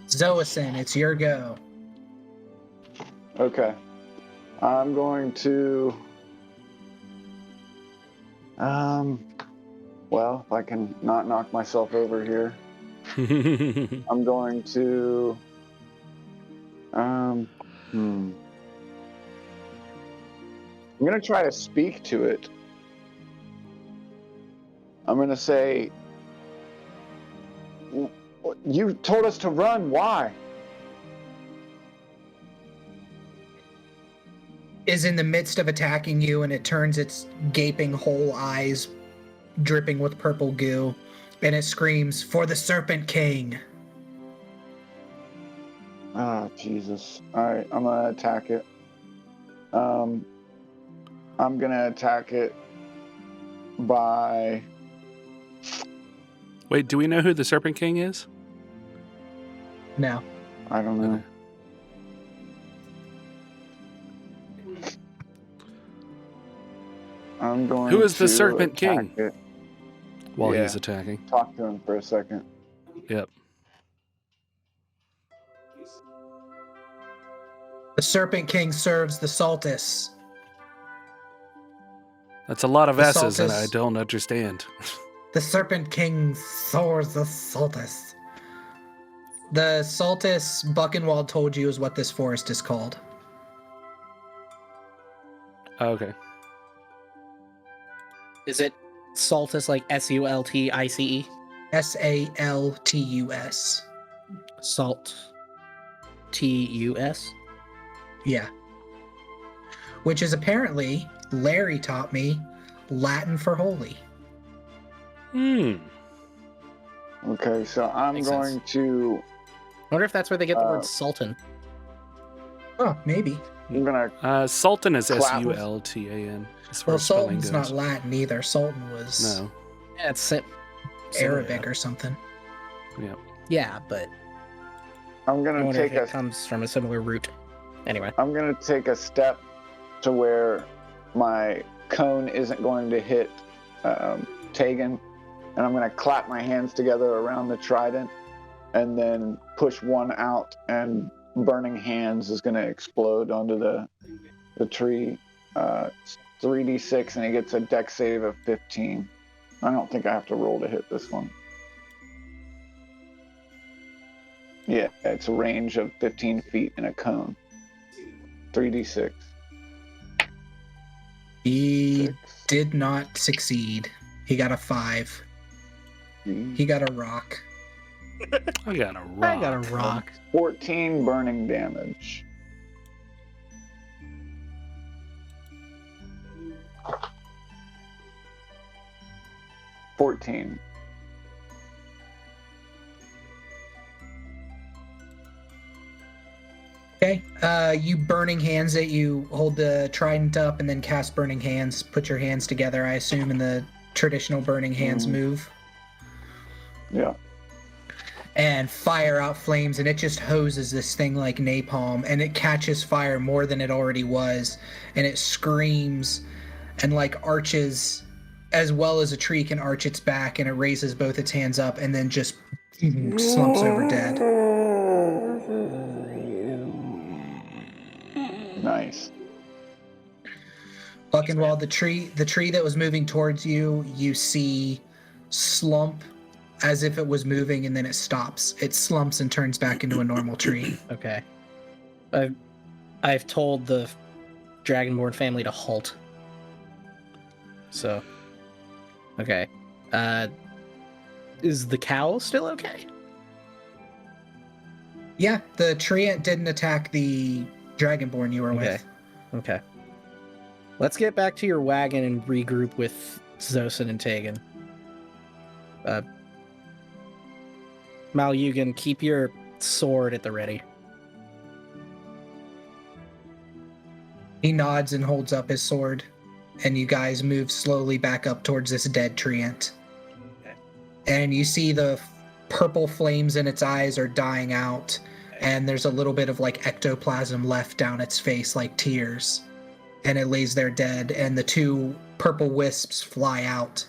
Zoason, it's your go. Okay. I'm going to... well, if I can not knock myself over here, I'm going to... I'm going to try to speak to it. I'm going to say, You told us to run. Why? Is in the midst of attacking you, and it turns its gaping whole eyes dripping with purple goo, and it screams, "For the Serpent King!" Ah, Jesus. Alright, I'm gonna attack it. I'm gonna attack it by... Wait, do we know who the Serpent King is? No. I don't know. I'm going Who is the to Serpent attack King? it. While Yeah. he's attacking. Talk to him for a second. Yep. The Serpent King serves the Saltus. That's a lot of The S's and I Saltus. don't understand. The Serpent King serves the Saltus. The Saltus Buchenwald told you is what this forest is called. Okay. Is it Saltus like Sultice? Saltus. Salt. Tus? Yeah. Which is apparently, Larry taught me, Latin for holy. Hmm. Okay, so I'm Makes going sense. to... I wonder if that's where they get the word Sultan. Oh, maybe. I'm gonna... Sultan is Clap. Sultan. As far Well, as spelling Sultan's goes. not Latin either. Sultan was No. Yeah, it's Arabic or something. Yep. Yeah, but I'm I gonna wonder take if it a... comes from a similar root. Anyway. I'm gonna take a step to where my cone isn't going to hit Tegan, and I'm gonna clap my hands together around the trident, and then push one out, and Burning Hands is gonna explode onto the tree. 3d6, and he gets a dex save of 15. I don't think I have to roll to hit this one. Yeah, it's a range of 15 feet in a cone. 3d6. He 6. did not succeed. He got a 5. He got a rock. I got a rock. I got a rock. 14 burning damage. $14. Okay. You Burning Hands it. You hold the trident up and then cast Burning Hands. Put your hands together, I assume, in the traditional Burning Hands move. Yeah. And fire out flames, and it just hoses this thing like napalm, and it catches fire more than it already was, and it screams and like arches as well as a tree can arch its back, and it raises both its hands up and then just slumps over dead. Nice. Buchenwald, the tree that was moving towards you, you see slump as if it was moving, and then it stops. It slumps and turns back into a normal tree. Okay. I've told the Dragonborn family to halt. So, okay. Is the cow still okay? Yeah, the treant didn't attack the Dragonborn you were with. Okay. Let's get back to your wagon and regroup with Zosin and Tegan. Malyugan, keep your sword at the ready. He nods and holds up his sword, and you guys move slowly back up towards this dead treant. Okay. And you see the purple flames in its eyes are dying out, and there's a little bit of like ectoplasm left down its face like tears. And it lays there dead, and the two purple wisps fly out.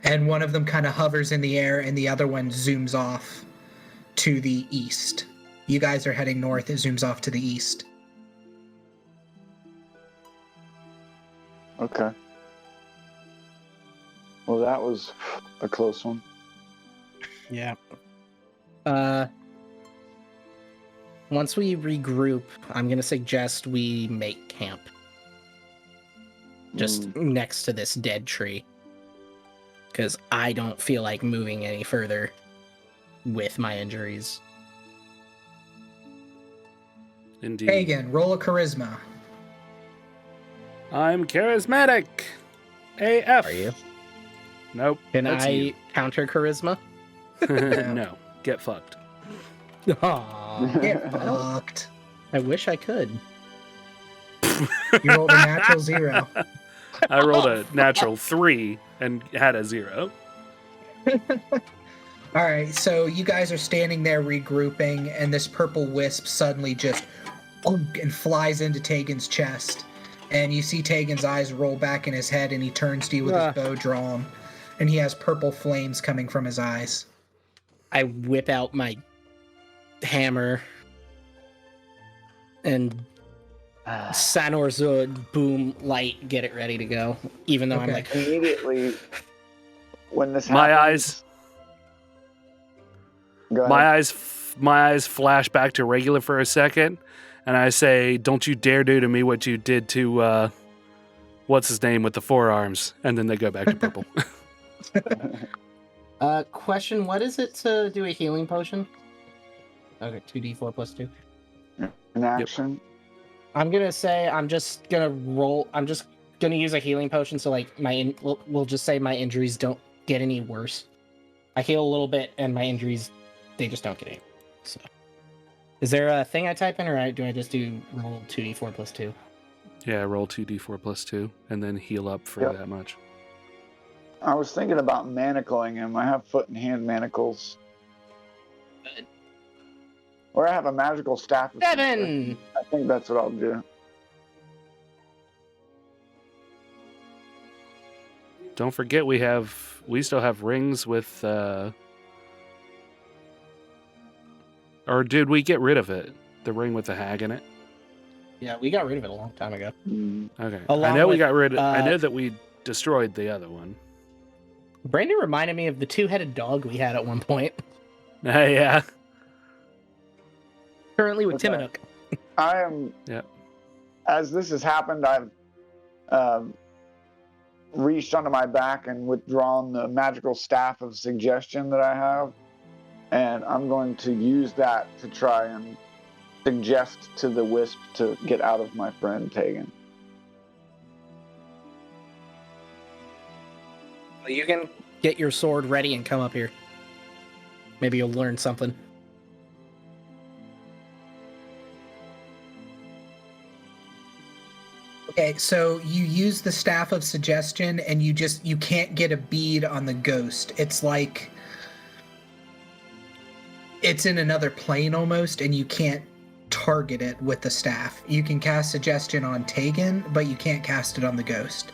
And one of them kind of hovers in the air, and the other one zooms off to the east. You guys are heading north, it zooms off to the east. Okay. Well, that was a close one. Yeah. Once we regroup, I'm gonna suggest we make camp. Just next to this dead tree. Because I don't feel like moving any further with my injuries. Indeed. Hagen, roll a charisma. I'm charismatic. AF. Are you? Nope. Can that's I you. counter charisma? No. Get fucked. Aw, Get fucked. I wish I could. You rolled a natural 0. I rolled a natural 3 and had a 0. All right, so you guys are standing there regrouping, and this purple wisp suddenly just and flies into Tegan's chest. And you see Tegan's eyes roll back in his head, and he turns to you with his bow drawn, and he has purple flames coming from his eyes. I whip out my hammer and Sanor's boom light, get it ready to go. Even though I'm like, immediately when this My happens, my eyes flash back to regular for a second, and I say, "Don't you dare do to me what you did to what's his name with the forearms?" And then they go back to purple. question, what is it to do a healing potion? Okay, 2d4 plus 2. in action. I'm gonna say I'm just gonna use a healing potion, so like we'll just say my injuries don't get any worse. I heal a little bit, and my injuries, they just don't get any. So, is there a thing I type in, or do I just do roll 2d4 plus 2? Yeah, roll 2d4 plus 2, and then heal up for that much. I was thinking about manacling him. I have foot and hand manacles. Good. Or I have a magical staff. 7! I think that's what I'll do. Don't forget we still have rings with or did we get rid of it? The ring with the hag in it? Yeah, we got rid of it a long time ago. Okay. Along I know we with, got rid of I know that we destroyed the other one. Brandon reminded me of the 2-headed dog we had at one point. Yeah. Currently with Okay. Timinook. I am. Yeah. As this has happened, I've reached onto my back and withdrawn the magical staff of suggestion that I have, and I'm going to use that to try and suggest to the wisp to get out of my friend Tegan. You can get your sword ready and come up here. Maybe you'll learn something. Okay, so you use the staff of suggestion, and you can't get a bead on the ghost. It's like it's in another plane almost, and you can't target it with the staff. You can cast suggestion on Tegan, but you can't cast it on the ghost.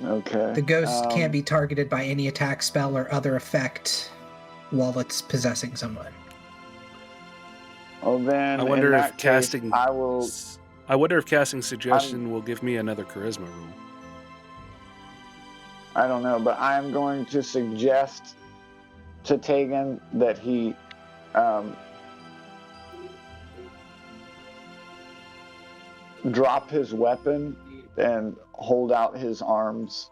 Okay. The ghost can't be targeted by any attack, spell, or other effect while it's possessing someone. Well, then, I wonder in if that case, casting I wonder if casting suggestion will give me another charisma roll. I don't know, but I am going to suggest to Tegan that he drop his weapon and hold out his arms.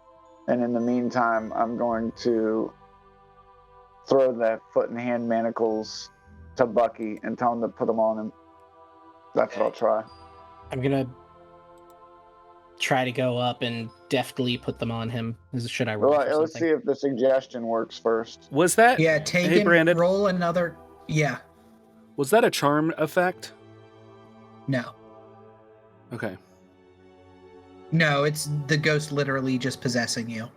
And in the meantime, I'm going to throw the foot and hand manacles to Bucky and tell him to put them on him. That's what I'll try. I'm gonna try to go up and deftly put them on him. Should I roll Well, for let's something? see if the suggestion works first. Was that Yeah, Hey Tegan, Brandon, roll another... Yeah, was that a charm effect? no. Okay. No, it's the ghost literally just possessing you.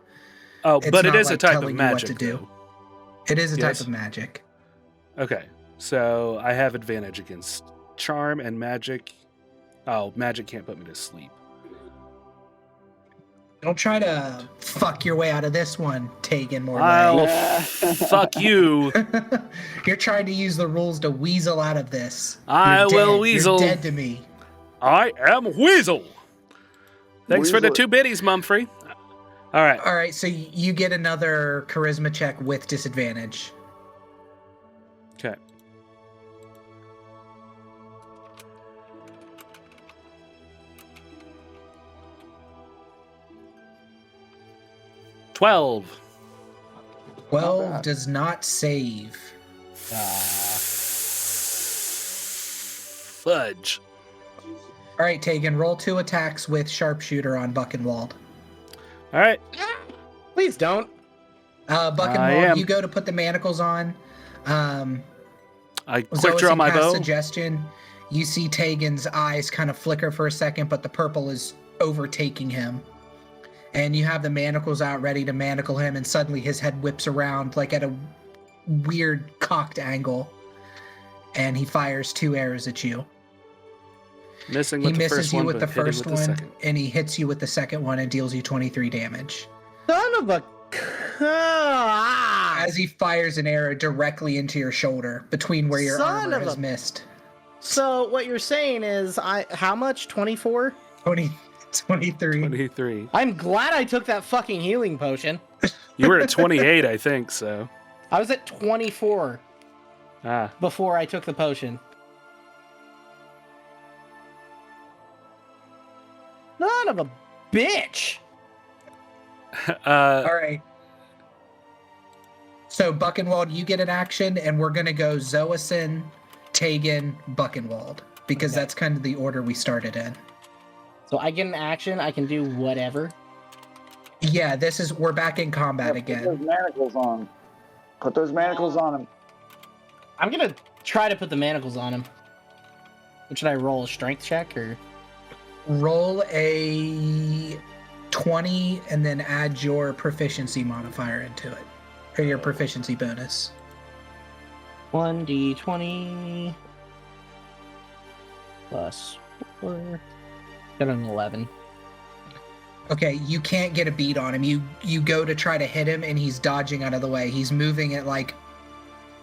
Oh, It's but it not is a like type of telling you what to magic. do. Though. It is a Yes. type of magic. Okay. So I have advantage against charm and magic. Oh, magic can't put me to sleep. Don't try to fuck your way out of this one, Tegan I'll Morley. fuck you. You're trying to use the rules to weasel out of this. I You're will dead. weasel. You're dead to me. I am Weasel. Thanks for the Weasel. 2 biddies, Mumfrey. All right. All right, so you get another charisma check with disadvantage. Okay. $12. 12 bad. does not save. Fudge. All right, Tegan, roll 2 attacks with sharpshooter on Buchenwald. All right. Please don't. I Buchenwald, am. you go to put the manacles on. I quick Zoe, draw my cast bow. Suggestion. You see Tegan's eyes kind of flicker for a second, but the purple is overtaking him. And you have the manacles out ready to manacle him, and suddenly his head whips around like at a weird cocked angle. And he fires 2 arrows at you. Missing He with the misses first you one, with the but hitting first with the one, second. and he hits you with the second one and deals you 23 damage. Son of a... As he fires an arrow directly into your shoulder, between where your Son armor of has a- missed. So what you're saying is, how much? 24? 23. 23. I'm glad I took that fucking healing potion. You were at 28, I think, so. I was at 24 Ah. before I took the potion. Son of a bitch! All right. So, Buchenwald, you get an action, and we're going to go Zoason, Tegan, Buchenwald, because Okay. that's kind of the order we started in. So I get an action, I can do whatever. Yeah, we're back in combat Put again. those manacles on. Put those manacles on him. I'm gonna try to put the manacles on him. What should I roll? A strength check or? Roll a 20 and then add your proficiency modifier into it, or your proficiency bonus. 1d20 plus 4. Got an 11. Okay, you can't get a beat on him. You go to try to hit him, and he's dodging out of the way. He's moving at like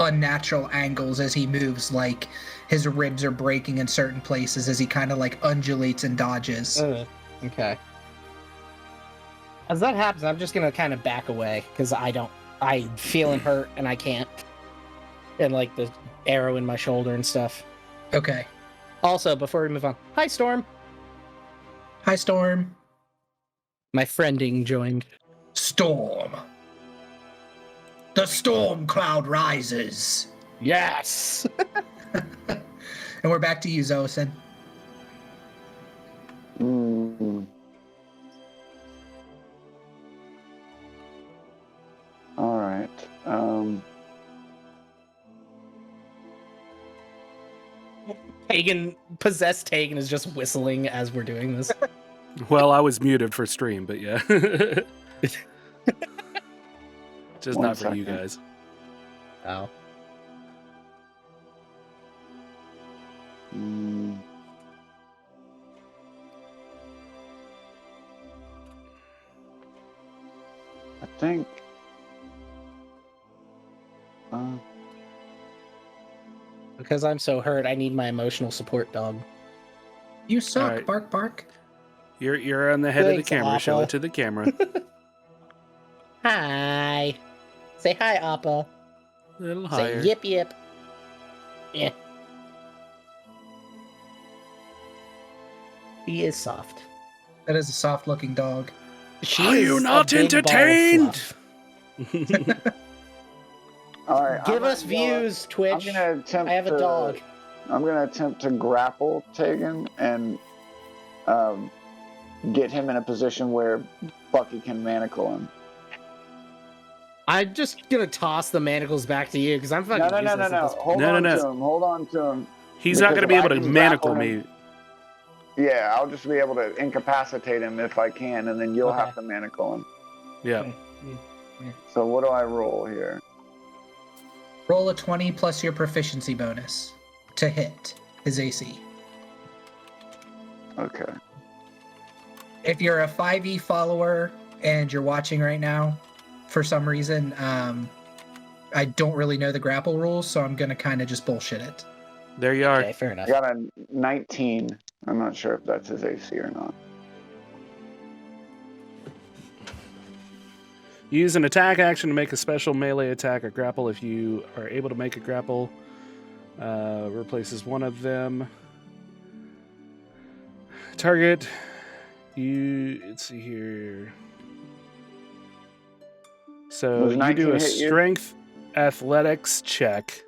unnatural angles as he moves, like his ribs are breaking in certain places as he kind of like undulates and dodges. Okay. As that happens, I'm just gonna kind of back away because I'm feeling hurt and I can't. And like the arrow in my shoulder and stuff. Okay. Also, before we move on, hi Storm. Hi, Storm. My friending joined. Storm. The storm cloud rises. Yes. And we're back to you, Zoason. All right. Possessed Tegan is just whistling as we're doing this. Well, I was muted for stream, but yeah. Just One not for you second. guys. Oh. I think. Because I'm so hurt, I need my emotional support dog. You suck, Alright. bark, bark. You're on the head Thanks, of the camera. Show Appa. it to the camera. Hi. Say hi, Appa. A little Say higher. yip yip. Yeah. He is soft. That is a soft-looking dog. Are you She's a not big ball of entertained? fluff. All right. Give us views, I'm Twitch. gonna attempt. I have a dog. I'm gonna attempt to grapple Tegan and get him in a position where Bucky can manacle him. I'm just gonna toss the manacles back to you because I'm fucking No. useless at this point. Hold No, on no. to him. Hold on to him. He's not Because going to be if able I to can manacle grapple me. him- Yeah, I'll just be able to incapacitate him if I can, and then you'll Okay. have to manacle him. Yeah. So what do I roll here? Roll a 20 plus your proficiency bonus to hit his AC. Okay. If you're a 5e follower and you're watching right now, for some reason, I don't really know the grapple rules, so I'm going to kind of just bullshit it. There you are. Okay, fair enough. I got a 19. I'm not sure if that's his AC or not. Use an attack action to make a special melee attack or grapple. If you are able to make a grapple, replaces one of them. Target. Let's see here. So Does you 19 do a hit you? strength athletics check,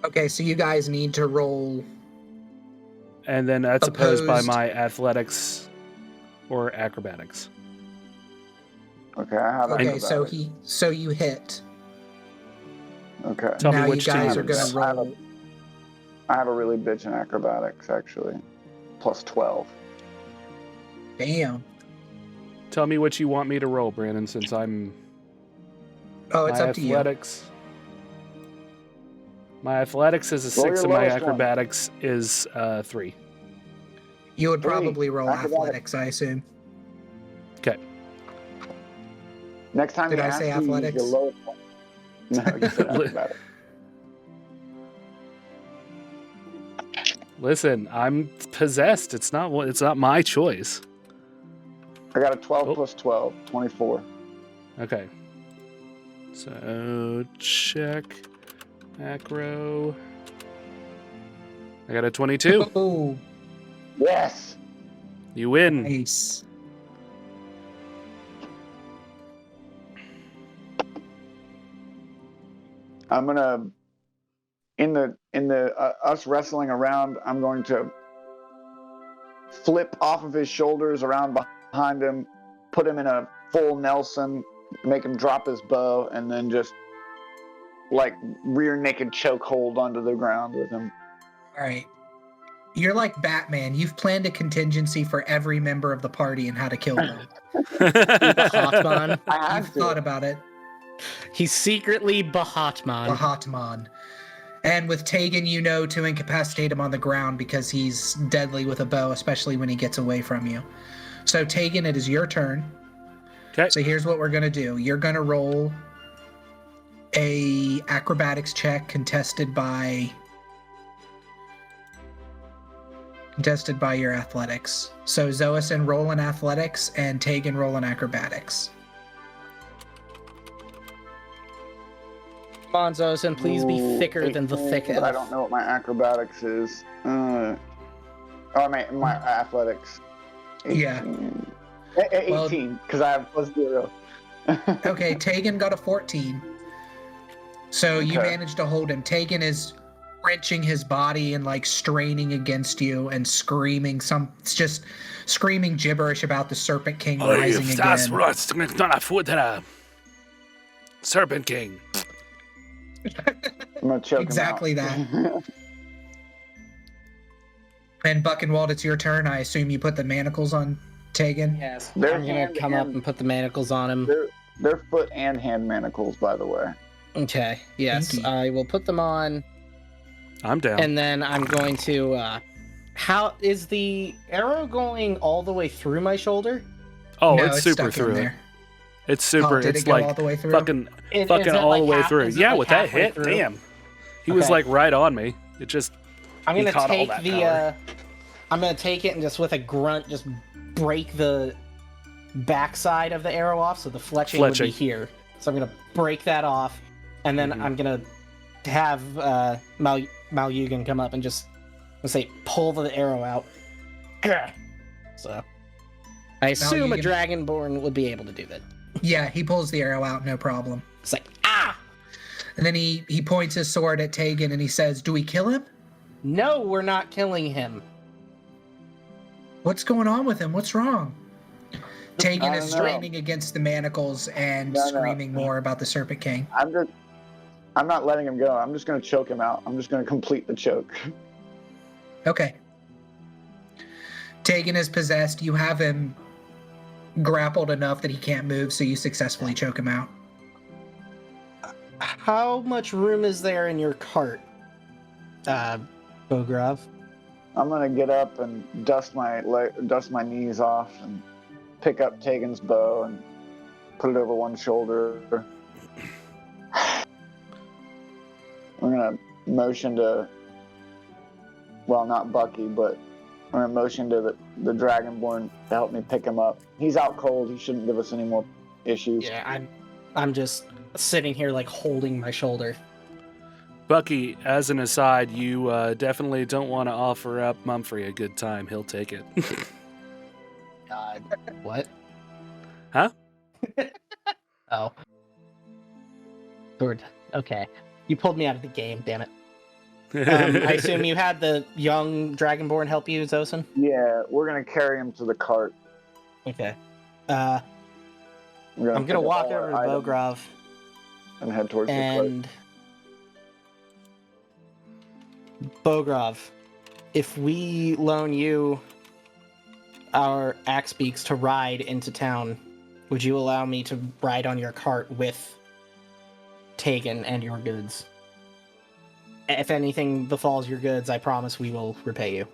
Okay, so you guys need to roll. and then that's opposed by Opposed. my athletics or acrobatics. Okay, I have Okay, acrobatics. so you hit. Okay. Tell me now which you guys to are gonna use. roll. I have a really bitch in acrobatics, actually. Plus 12. Damn. Tell me what you want me to roll, Brandon, since I'm Oh, it's my up to you. athletics. My athletics is a Roll 6 your and my lowest one. acrobatics is 3. You would 3. probably roll Acrobatics. athletics, I assume. Okay. Next time Did you I ask say you, use athletics? your lowest one. No, you said acrobatics. Listen, I'm possessed. It's not my choice. I got a 12 Oh. plus 12, 24. Okay. So check macro. I got a 22. Oh, Yes! You win. nice. I'm gonna, in the us wrestling around, I'm going to flip off of his shoulders around behind him, put him in a full Nelson, make him drop his bow, and then just like rear naked choke hold onto the ground with him. All right. You're like Batman. You've planned a contingency for every member of the party and how to kill them. Bahatman. I You've had thought to. about it. He's secretly Bahatman. Bahatman. And with Tegan, you know to incapacitate him on the ground because he's deadly with a bow, especially when he gets away from you. So Tegan, it is your turn. Okay. So here's what we're gonna do. You're gonna roll a acrobatics check contested by your athletics. So Zoason roll in athletics and Tegan roll in acrobatics. Come on, Zosin, please be Ooh, thicker than the 18, thick but I elf. don't know what my acrobatics is. My athletics. 18. Yeah. 18, because I have plus 0. Okay, Tegan got a 14. So you Okay. managed to hold him. Tegan is wrenching his body and like straining against you and screaming just screaming gibberish about the Serpent King rising again. right. Serpent King. I'm gonna choke Exactly him out. that. And Buckenwald, it's your turn. I assume you put the manacles on Tegan. Yes. They're I'm gonna hand come up and- and put the manacles on him. They're foot and hand manacles, by the way. Okay. Yes, Thank you. I will put them on, I'm down. and then I'm going to. How is the arrow going all the way through my shoulder? Oh, No, it's super stuck in through it. there. It's super. Oh, did it's it go like all the way through? fucking Is fucking it all like the way half- through. is it Yeah, like with that halfway hit, through? damn. He was Okay. like right on me. It just I'm He gonna caught all take that the. power. I'm gonna take it and just with a grunt, just break the backside of the arrow off, so the fletching would be Fletching. here. So I'm gonna break that off, and then Mhm. I'm gonna have Malyugan come up and just let's say pull the arrow out. Grr. So I assume a Malyugan- dragonborn would be able to do that. Yeah, he pulls the arrow out, no problem. It's like And then he points his sword at Tegan and he says, "Do we kill him? no, we're not killing him. What's going on with him? What's wrong?" Tegan I is don't know. straining against the manacles and No. screaming more about the Serpent King. I'm not letting him go. I'm just gonna choke him out. I'm just gonna complete the choke. Okay. Tegan is possessed. You have him grappled enough that he can't move, so you successfully choke him out. How much room is there in your cart, Bogrov? I'm gonna get up and dust my knees off and pick up Tegan's bow and put it over one shoulder. I'm gonna motion to, well, not Bucky, but I'm gonna motion to the Dragonborn to help me pick him up. He's out cold. He shouldn't give us any more issues. Yeah, I'm just sitting here like holding my shoulder. Bucky, as an aside, you definitely don't want to offer up Mumfrey a good time. He'll take it. God. What? Huh? Oh. Sword. Okay. You pulled me out of the game, damn it. I assume you had the young Dragonborn help you, Zosin? Yeah, we're gonna carry him to the cart. Okay. I'm gonna walk over to Bogrov and head towards the and Bogrov, if we loan you our axe beaks to ride into town, would you allow me to ride on your cart with Tegan and your goods? If anything befalls your goods, I promise we will repay you.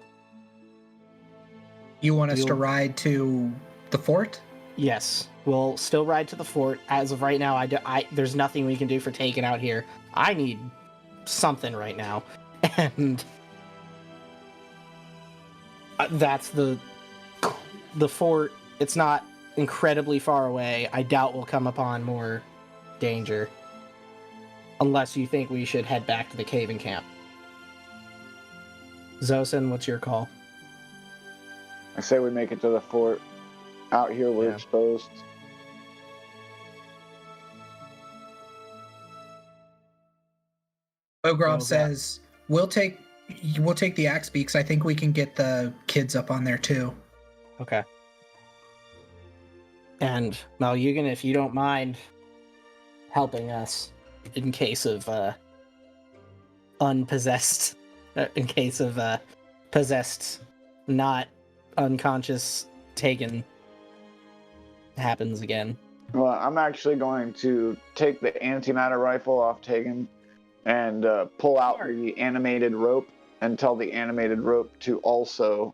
You want us to ride to the fort? Yes, we'll still ride to the fort. As of right now, there's nothing we can do for Tegan out here. I need something right now, and that's the fort. It's not incredibly far away. I doubt we'll come upon more danger. Unless you think we should head back to the cave and camp. Zosin, what's your call? I say we make it to the fort. Out here, we're exposed. Ogrov says, we'll take the axe beaks. I think we can get the kids up on there too. Okay. And Malyugan, if you don't mind helping us in case of unpossessed, in case of possessed, not unconscious Tegan happens again. Well, I'm actually going to take the antimatter rifle off Tegan and pull out the animated rope and tell the animated rope to also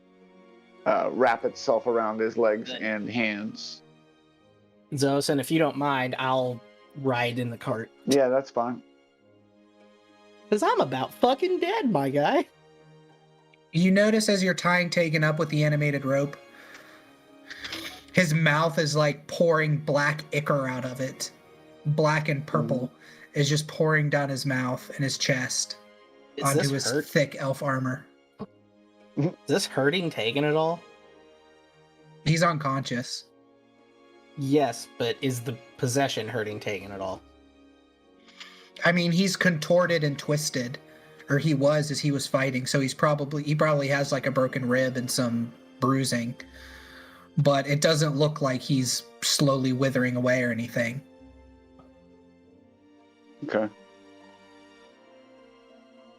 wrap itself around his legs and hands. Zosin, if you don't mind, I'll ride in the cart. Yeah, that's fine. Because I'm about fucking dead, my guy. You notice as you're tying Tegan up with the animated rope, his mouth is like pouring black ichor out of it. Black and purple is just pouring down his mouth and his chest onto his thick elf armor. Is this hurting Tegan at all? He's unconscious. Yes, but is the possession hurting Tegan at all? I mean, he's contorted and twisted, or he was as he was fighting, so he probably has like a broken rib and some bruising, but it doesn't look like he's slowly withering away or anything. Okay.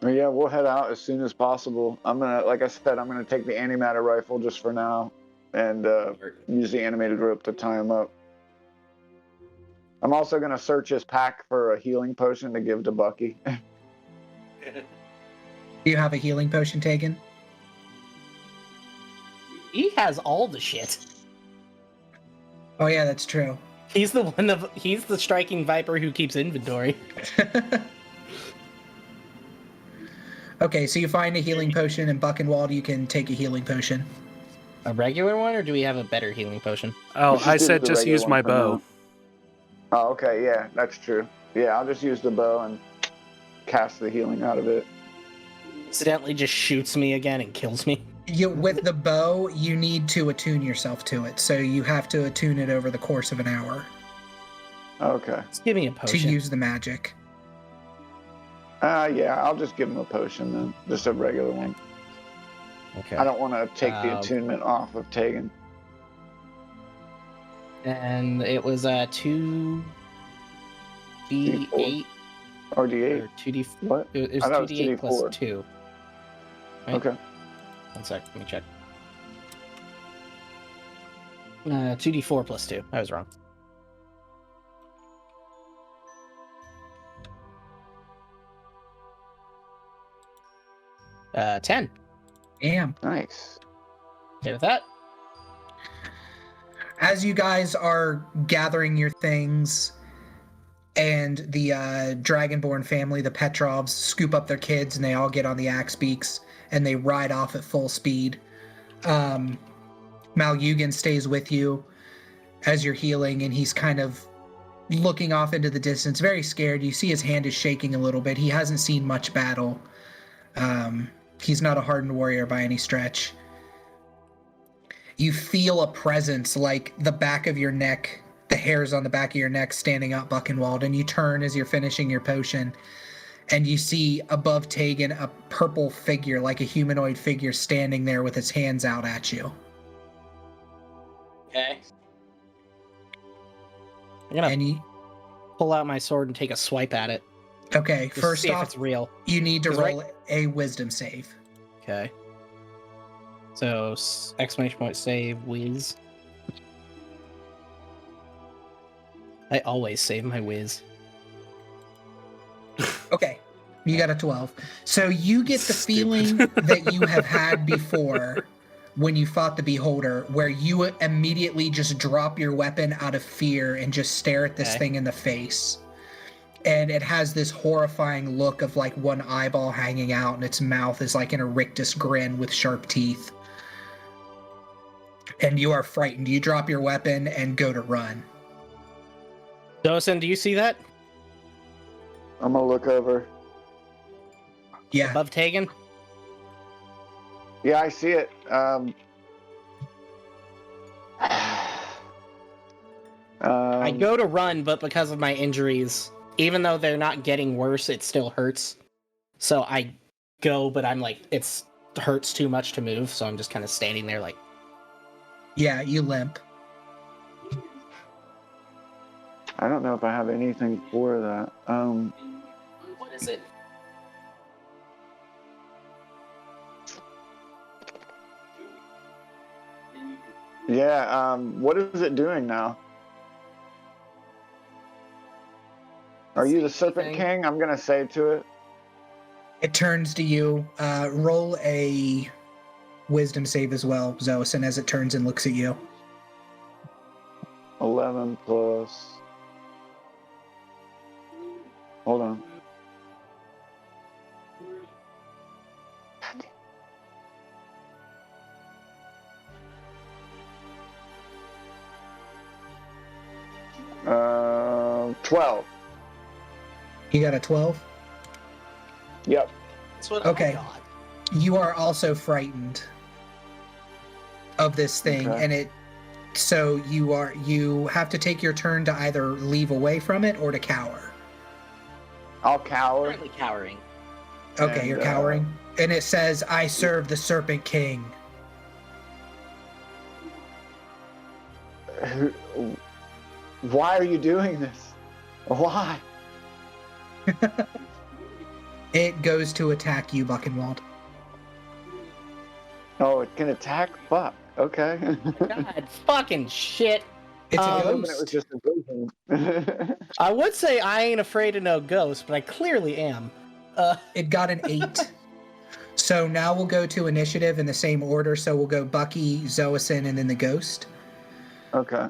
Well, yeah, we'll head out as soon as possible. Like I said, I'm gonna take the antimatter rifle just for now and use the animated rope to tie him up. I'm also gonna search his pack for a healing potion to give to Bucky. You have a healing potion, Tegan? He has all the shit. Oh yeah, that's true. He's the striking viper who keeps inventory. Okay, so you find a healing potion, and Buckenwald, you can take a healing potion. A regular one, or do we have a better healing potion? Oh, I said just use my bow. Oh, okay, yeah, that's true. Yeah, I'll just use the bow and cast the healing out of it. Incidentally, just shoots me again and kills me. With the bow, you need to attune yourself to it, so you have to attune it over the course of an hour. Okay. Just give me a potion. To use the magic. Yeah, I'll just give him a potion then. Just a regular one. Okay. I don't want to take the attunement off of Tegan. And it was 2d8 or D8 or 2d. What? It was 2d8 plus 2. Right? Okay. One sec, let me check. 2d4 plus 2. I was wrong. Uh, 10. Damn. Nice. Okay with that? As you guys are gathering your things, and the Dragonborn family, the Petrovs, scoop up their kids, and they all get on the axe beaks, and they ride off at full speed. Malyugan stays with you as you're healing, and he's kind of looking off into the distance, very scared. You see his hand is shaking a little bit. He hasn't seen much battle. He's not a hardened warrior by any stretch. You feel a presence, like the back of your neck. the hairs on the back of your neck standing up, Buchenwald, and you turn as you're finishing your potion, and you see above Tegan a purple figure, like a humanoid figure, standing there with its hands out at you. Okay. I'm gonna pull out my sword and take a swipe at it. Okay, Just first see off, if it's real. you need to 'Cause roll a wisdom save. Okay. So exclamation point save whiz. I always save my whiz. Okay, you got a 12. So you get the feeling that you have had before when you fought the Beholder, where you immediately just drop your weapon out of fear and just stare at this thing in the face. And it has this horrifying look of like one eyeball hanging out, and its mouth is like an rictus grin with sharp teeth. And you are frightened. You drop your weapon and go to run. Dosen, do you see that? I'm gonna look over. Yeah. Above Tegan? Yeah, I see it. I go to run, but because of my injuries, even though they're not getting worse, it still hurts. So I go, but I'm like, it hurts too much to move, so I'm just kind of standing there like... Yeah, you limp. I don't know if I have anything for that. What is it? Yeah, what is it doing now? Are you the Serpent King? I'm gonna say to it. It turns to you. Roll a wisdom save as well, Zosin, as it turns and looks at you. 11 plus... Hold on. Uh, 12. You got a 12? Yep. That's what Okay. I got. You are also frightened of this thing, Okay. and so you have to take your turn to either leave away from it or to cower. I'll cower. Currently cowering. Okay, And, you're cowering. And it says, I serve the Serpent King. Why are you doing this? Why? It goes to attack you, Buchenwald. Oh, it can attack? Fuck. Okay. God, fucking shit. It's a It was ghost. just a vision. I would say I ain't afraid of no ghosts, but I clearly am. It got an 8. So now we'll go to initiative in the same order. So we'll go Bucky, Zoison, and then the ghost. Okay.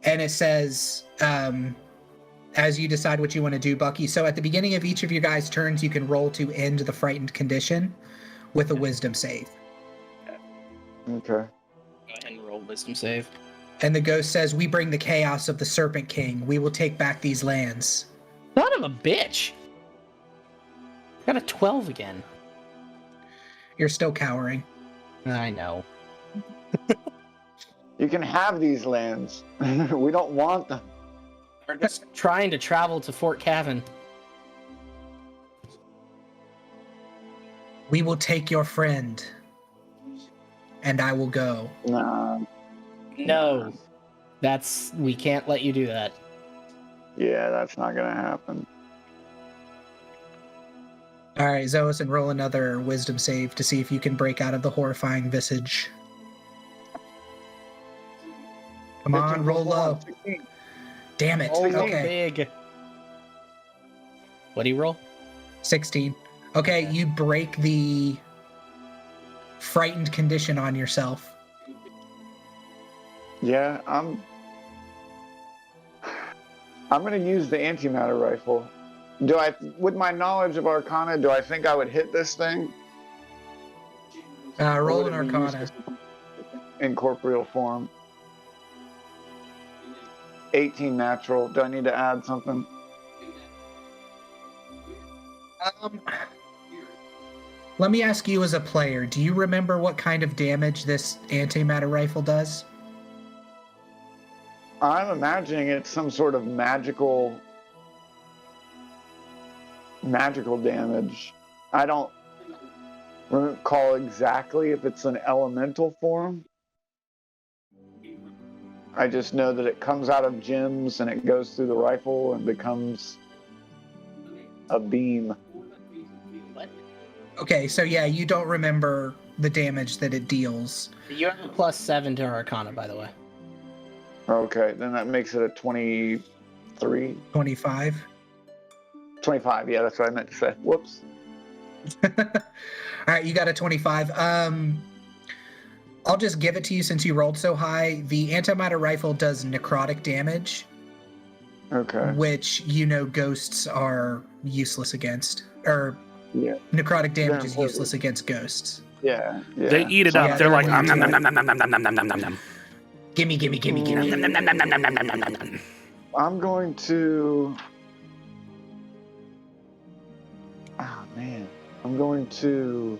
And it says, as you decide what you want to do, Bucky. So at the beginning of each of your guys' turns, you can roll to end the frightened condition with a wisdom save. Okay. Go ahead and roll wisdom save. And the ghost says, we bring the chaos of the Serpent King. We will take back these lands. Son of a bitch. Got a 12 again. You're still cowering. I know. You can have these lands. We don't want them. We're just trying to travel to Fort Cavan. We will take your friend, and I will go. Nah. No. We can't let you do that. Yeah, that's not gonna happen. All right, Zoison, roll another wisdom save to see if you can break out of the horrifying visage. Come on, 15 roll plus low. one, 16. Oh, Damn it. Okay, big. What do you roll? 16. Okay, you break the frightened condition on yourself. Yeah, I'm gonna use the antimatter rifle. With my knowledge of Arcana, do I think I would hit this thing? Or Roll would an it be Arcana. used in corporeal form? 18 natural. Do I need to add something? Let me ask you as a player, do you remember what kind of damage this antimatter rifle does? I'm imagining it's some sort of magical damage. I don't recall exactly if it's an elemental form. I just know that it comes out of gems and it goes through the rifle and becomes a beam. Okay, so yeah, you don't remember the damage that it deals. You have a +7 to Arcana, by the way. Okay, then that makes it a 23. 25. 25, yeah, that's what I meant to say. Whoops. All right, you got a 25. I'll just give it to you since you rolled so high. The antimatter rifle does necrotic damage. Okay. Which, you know, ghosts are useless against. Or yeah. Necrotic damage is useless against ghosts. Yeah. They eat it up. Yeah, They're like, they're nom, nom, immune nom, to nom, nom, nom, nom, nom, nom, nom, nom. Gimme. Nom, nom, nom, nom, nom, nom, nom, nom, nom, nom. I'm going to... Oh, man. I'm going to...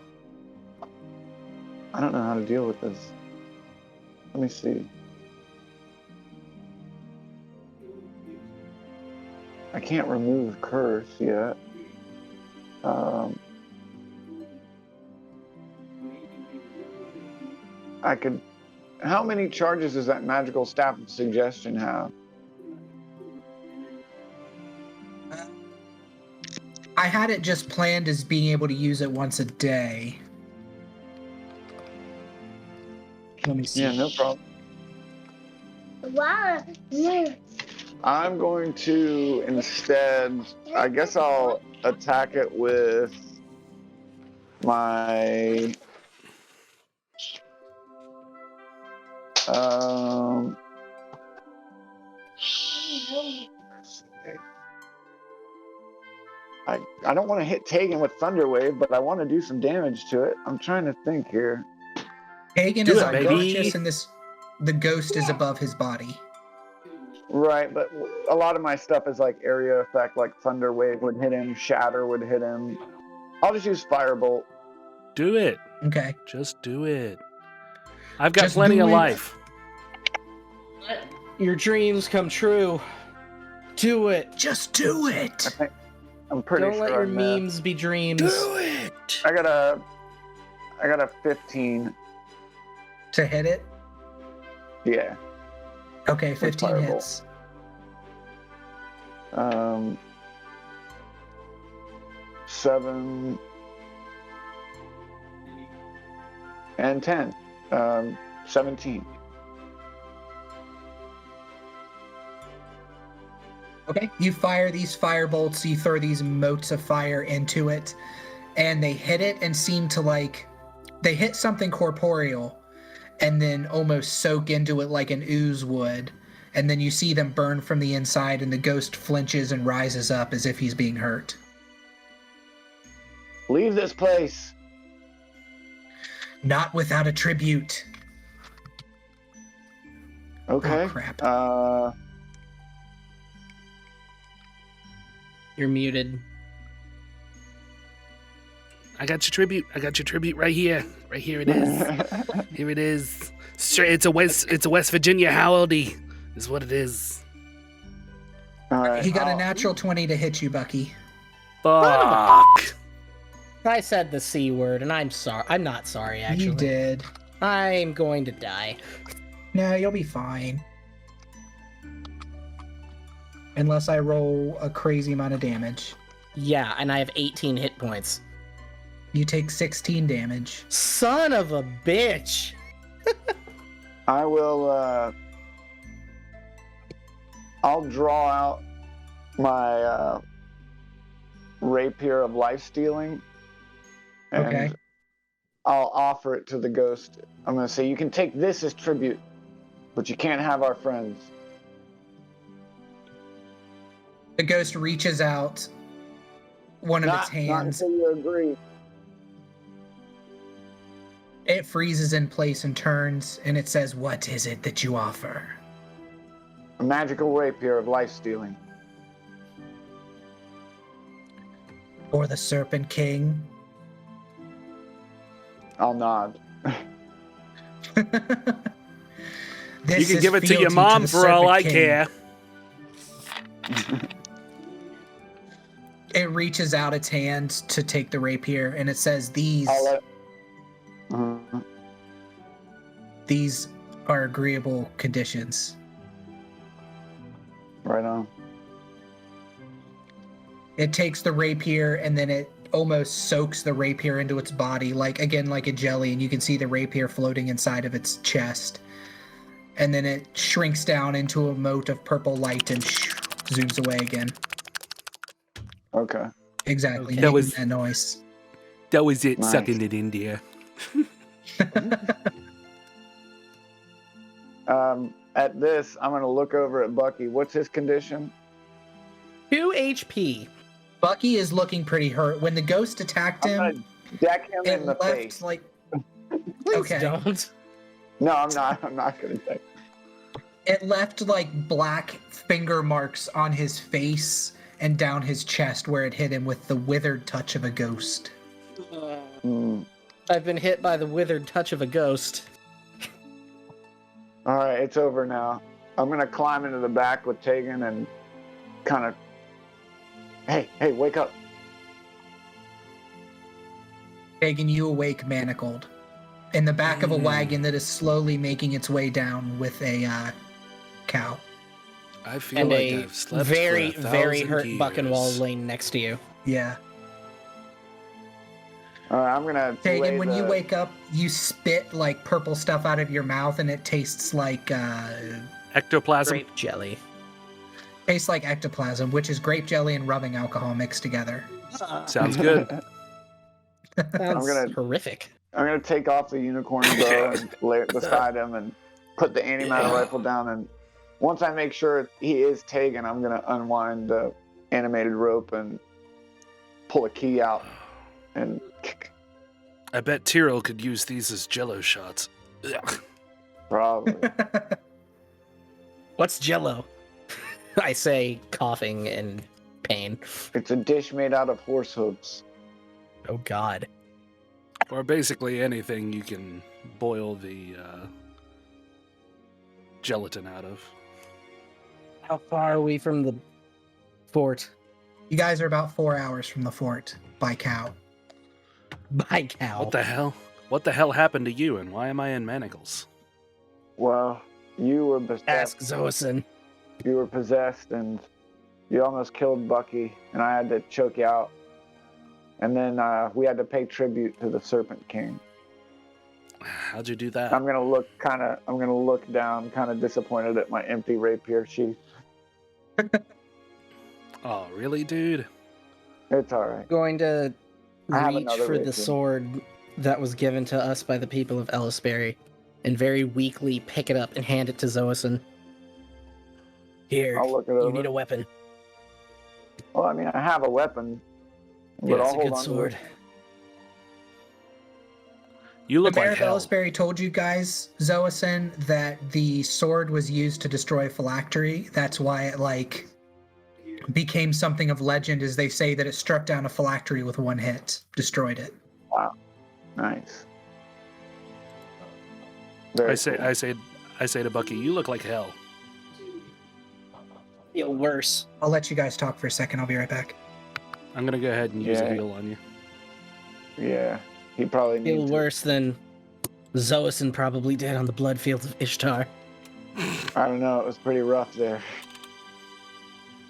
I don't know how to deal with this. Let me see. I can't remove curse yet. I could... How many charges does that magical staff of suggestion have? I had it just planned as being able to use it once a day. Let me see. Yeah, no problem. Wow. Yeah. I'm going to instead, I guess I'll attack it with my I don't want to hit Tegan with Thunder Wave, but I want to do some damage to it. I'm trying to think here. Hagen Do is it, baby. unconscious, and the ghost is above his body. Right, but a lot of my stuff is like area effect, like Thunder Wave would hit him, Shatter would hit him. I'll just use Firebolt. Do it. Okay. Just do it. I've got Just plenty do of it. life. Let your dreams come true. Do it. Just do it. I'm pretty Don't sure let your I'm, memes be dreams. Do it. I got a 15. To hit it? Yeah. Okay, 15 Firebolt. hits. 7 and 10. 17. Okay, you fire these fire bolts, you throw these motes of fire into it, and they hit it and seem to they hit something corporeal and then almost soak into it like an ooze would. And then you see them burn from the inside, and the ghost flinches and rises up as if he's being hurt. Leave this place. Not without a tribute. Okay. Oh, crap. You're muted. I got your tribute. I got your tribute right here. Right here it is. Here it is. It's a West Virginia howdy, is what it is. All right. He got a natural 20 to hit you, Bucky. Fuck. I said the C word, and I'm sorry. I'm not sorry, actually. You did. I'm going to die. No, you'll be fine. Unless I roll a crazy amount of damage. Yeah, and I have 18 hit points. You take 16 damage. Son of a bitch! I will, I'll draw out my rapier of life stealing. And Okay. I'll offer it to the ghost. I'm going to say, you can take this as tribute, but you can't have our friends. The ghost reaches out one of its Not hands. until you agree. It freezes in place and turns, and it says, "What is it that you offer?" A magical rapier of life stealing. Or the Serpent King? I'll nod. The You can give it to your mom for all I care. It reaches out its hand to take the rapier, and it says, "These are agreeable conditions." Right on. It takes the rapier, and then it almost soaks the rapier into its body, like a jelly, and you can see the rapier floating inside of its chest. And then it shrinks down into a mote of purple light and zooms away again. Okay. Exactly. That was that noise. That was it, Nice. sucking it in there. At this, I'm going to look over at Bucky. What's his condition? 2 HP. Bucky is looking pretty hurt. When the ghost attacked I'm him, going to deck him it in the left face. like... Please Okay. don't. No, I'm not. I'm not going to deck. It left like black finger marks on his face and down his chest where it hit him with the withered touch of a ghost. I've been hit by the withered touch of a ghost. All right, it's over now. I'm going to climb into the back with Tegan and kind of... Hey, wake up. Pagan, you awake manacled in the back of a wagon that is slowly making its way down with a cow. I feel And like a I've slept very, for very 1,000 hurt years. Buckenwald laying next to you. Yeah. All right, I'm going to... Pagan, when you wake up, you spit like purple stuff out of your mouth, and it tastes like Ectoplasm. Grape jelly. ectoplasm, which is grape jelly and rubbing alcohol mixed together. Sounds good. That's horrific. I'm going to take off the unicorn bow and lay it beside him and put the anti-matter rifle down. And once I make sure he is Tegan, I'm going to unwind the animated rope and pull a key out. And I bet Tyrrell could use these as jello shots. Ugh. probably. What's jello? I say, coughing in pain. It's a dish made out of horse hooves. Oh, God. Or basically anything you can boil the gelatin out of. How far are we from the fort? You guys are about 4 hours from the fort by cow. By cow. What the hell? What the hell happened to you, and why am I in manacles? Well, you were Ask possessed. Zoason. You were possessed, and you almost killed Bucky, and I had to choke you out. And then we had to pay tribute to the Serpent King. How'd you do that? I'm gonna look down, kind of disappointed at my empty rapier sheath. Oh, really, dude? It's all right. Going to I have reach another for the rapier. sword that was given to us by the people of Elesberry and very weakly pick it up and hand it to Zoason. Here, I'll look it you over. need a weapon. Well, I mean, I have a weapon, but Yeah, I'll it's a hold good on sword. to it. You The look Mayor like of hell. Elesberry told you guys, Zoason, that the sword was used to destroy a phylactery. That's why it became something of legend, as they say that it struck down a phylactery with one hit, destroyed it. Nice. Very cool. I say to Bucky, you look like hell. Feel worse. I'll let you guys talk for a second. I'll be right back. I'm gonna go ahead and use a Yeah. heal on you. Yeah, he probably Feel needs to. worse than Zoason probably did on the blood fields of Ishtar. I don't know. It was pretty rough there.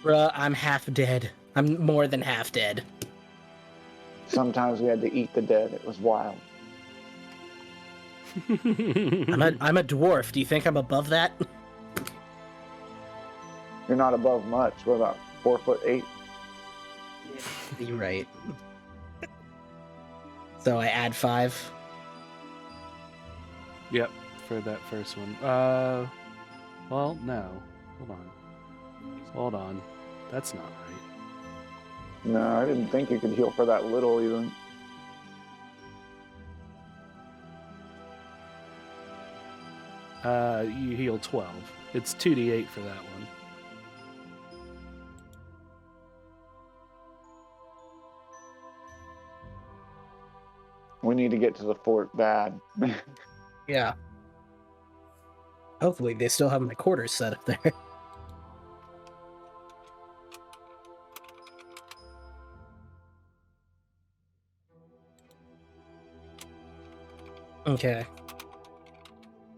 Bruh, I'm half dead. I'm more than half dead. Sometimes we had to eat the dead. It was wild. I'm a dwarf. Do you think I'm above that? You're not above much. We're about 4'8". You're right. So I add 5. Yep, for that first one. Well, no. Hold on. That's not right. No, I didn't think you could heal for that little even. You heal 12. It's 2d8 for that one. We need to get to the fort bad. Yeah. Hopefully they still have my quarters set up there. Okay.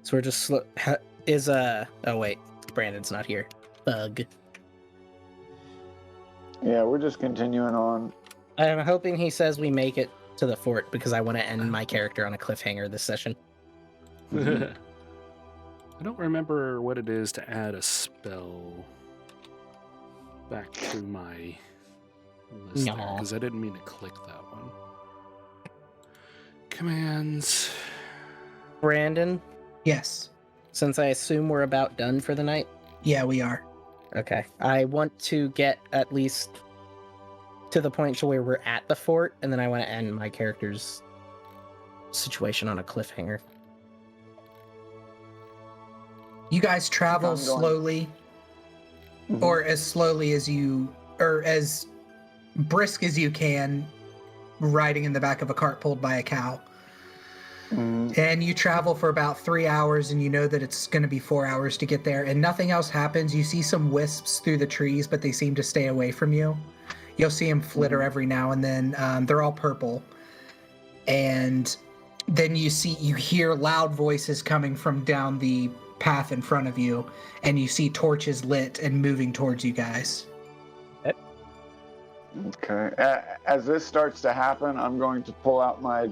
So we're just oh wait, Brandon's not here. Bug. Yeah, we're just continuing on. I'm hoping he says we make it to the fort because I want to end my character on a cliffhanger this session. I don't remember what it is to add a spell back to my list there, because I didn't mean to click that one. Commands. Brandon, Yes. since I assume we're about done for the night. Yeah, we are. Okay. I want to get at least to the point where we're at the fort, and then I want to end my character's situation on a cliffhanger. You guys travel I'm going. slowly, or as slowly as you, or as brisk as you can, riding in the back of a cart pulled by a cow. And you travel for about 3 hours, and you know that it's going to be 4 hours to get there, and nothing else happens. You see some wisps through the trees, but they seem to stay away from you. You'll see them flitter every now and then. They're all purple. And then you hear loud voices coming from down the path in front of you, and you see torches lit and moving towards you guys. Okay. As this starts to happen, I'm going to pull out my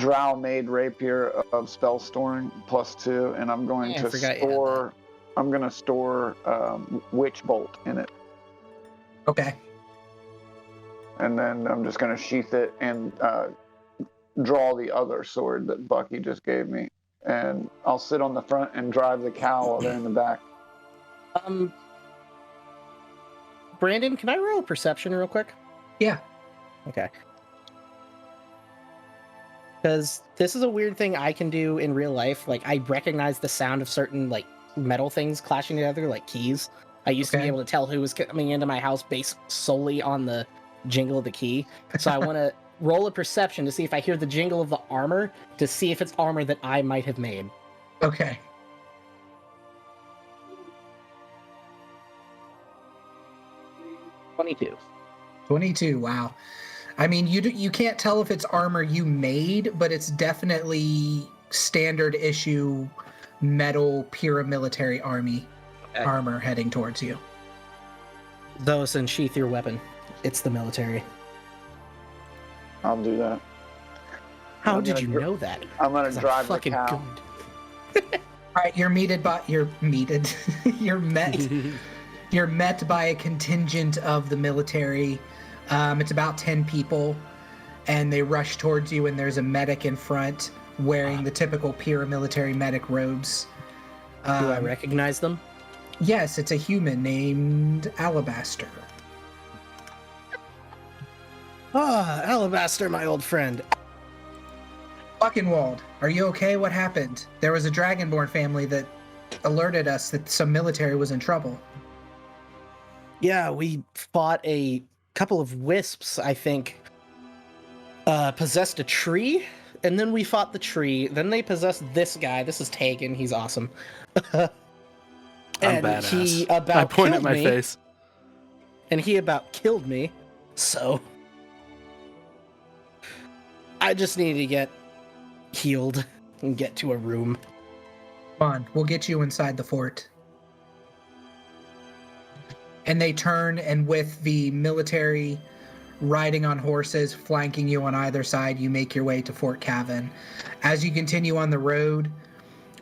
drow-made rapier of spell storing +2, and I'm going to store. I'm going to store witch bolt in it, Okay. and then I'm just going to sheath it and draw the other sword that Bucky just gave me, and I'll sit on the front and drive the cow while they're in the back. Brandon, can I roll perception real quick? Yeah. Okay. Because this is a weird thing I can do in real life. Like, I recognize the sound of certain, like, metal things clashing together, like keys. I used to be able to tell who was coming into my house based solely on the jingle of the key. So I want to roll a perception to see if I hear the jingle of the armor, to see if it's armor that I might have made. Okay. 22. Wow. I mean, you can't tell if it's armor you made, but it's definitely standard issue metal Pyrrah military armor heading towards you. Those, and sheath your weapon. It's the military. I'll do that. How did you know that? I'm going to drive the cow. Good. All right, you're met by a contingent of the military. It's about 10 people, and they rush towards you, and there's a medic in front wearing the typical Pyrrah military medic robes. Do I recognize them? Yes, it's a human named Alabaster. Alabaster, my old friend. Buchenwald, are you okay? What happened? There was a Dragonborn family that alerted us that some military was in trouble. Yeah, we fought a couple of wisps, I think, possessed a tree, and then we fought the tree. Then they possessed this guy. This is Tegan. He's awesome. I'm badass. He about I point at my face. And he about killed me, so I just need to get healed and get to a room. Come on, we'll get you inside the fort. And they turn, and with the military riding on horses, flanking you on either side, you make your way to Fort Cavan. As you continue on the road,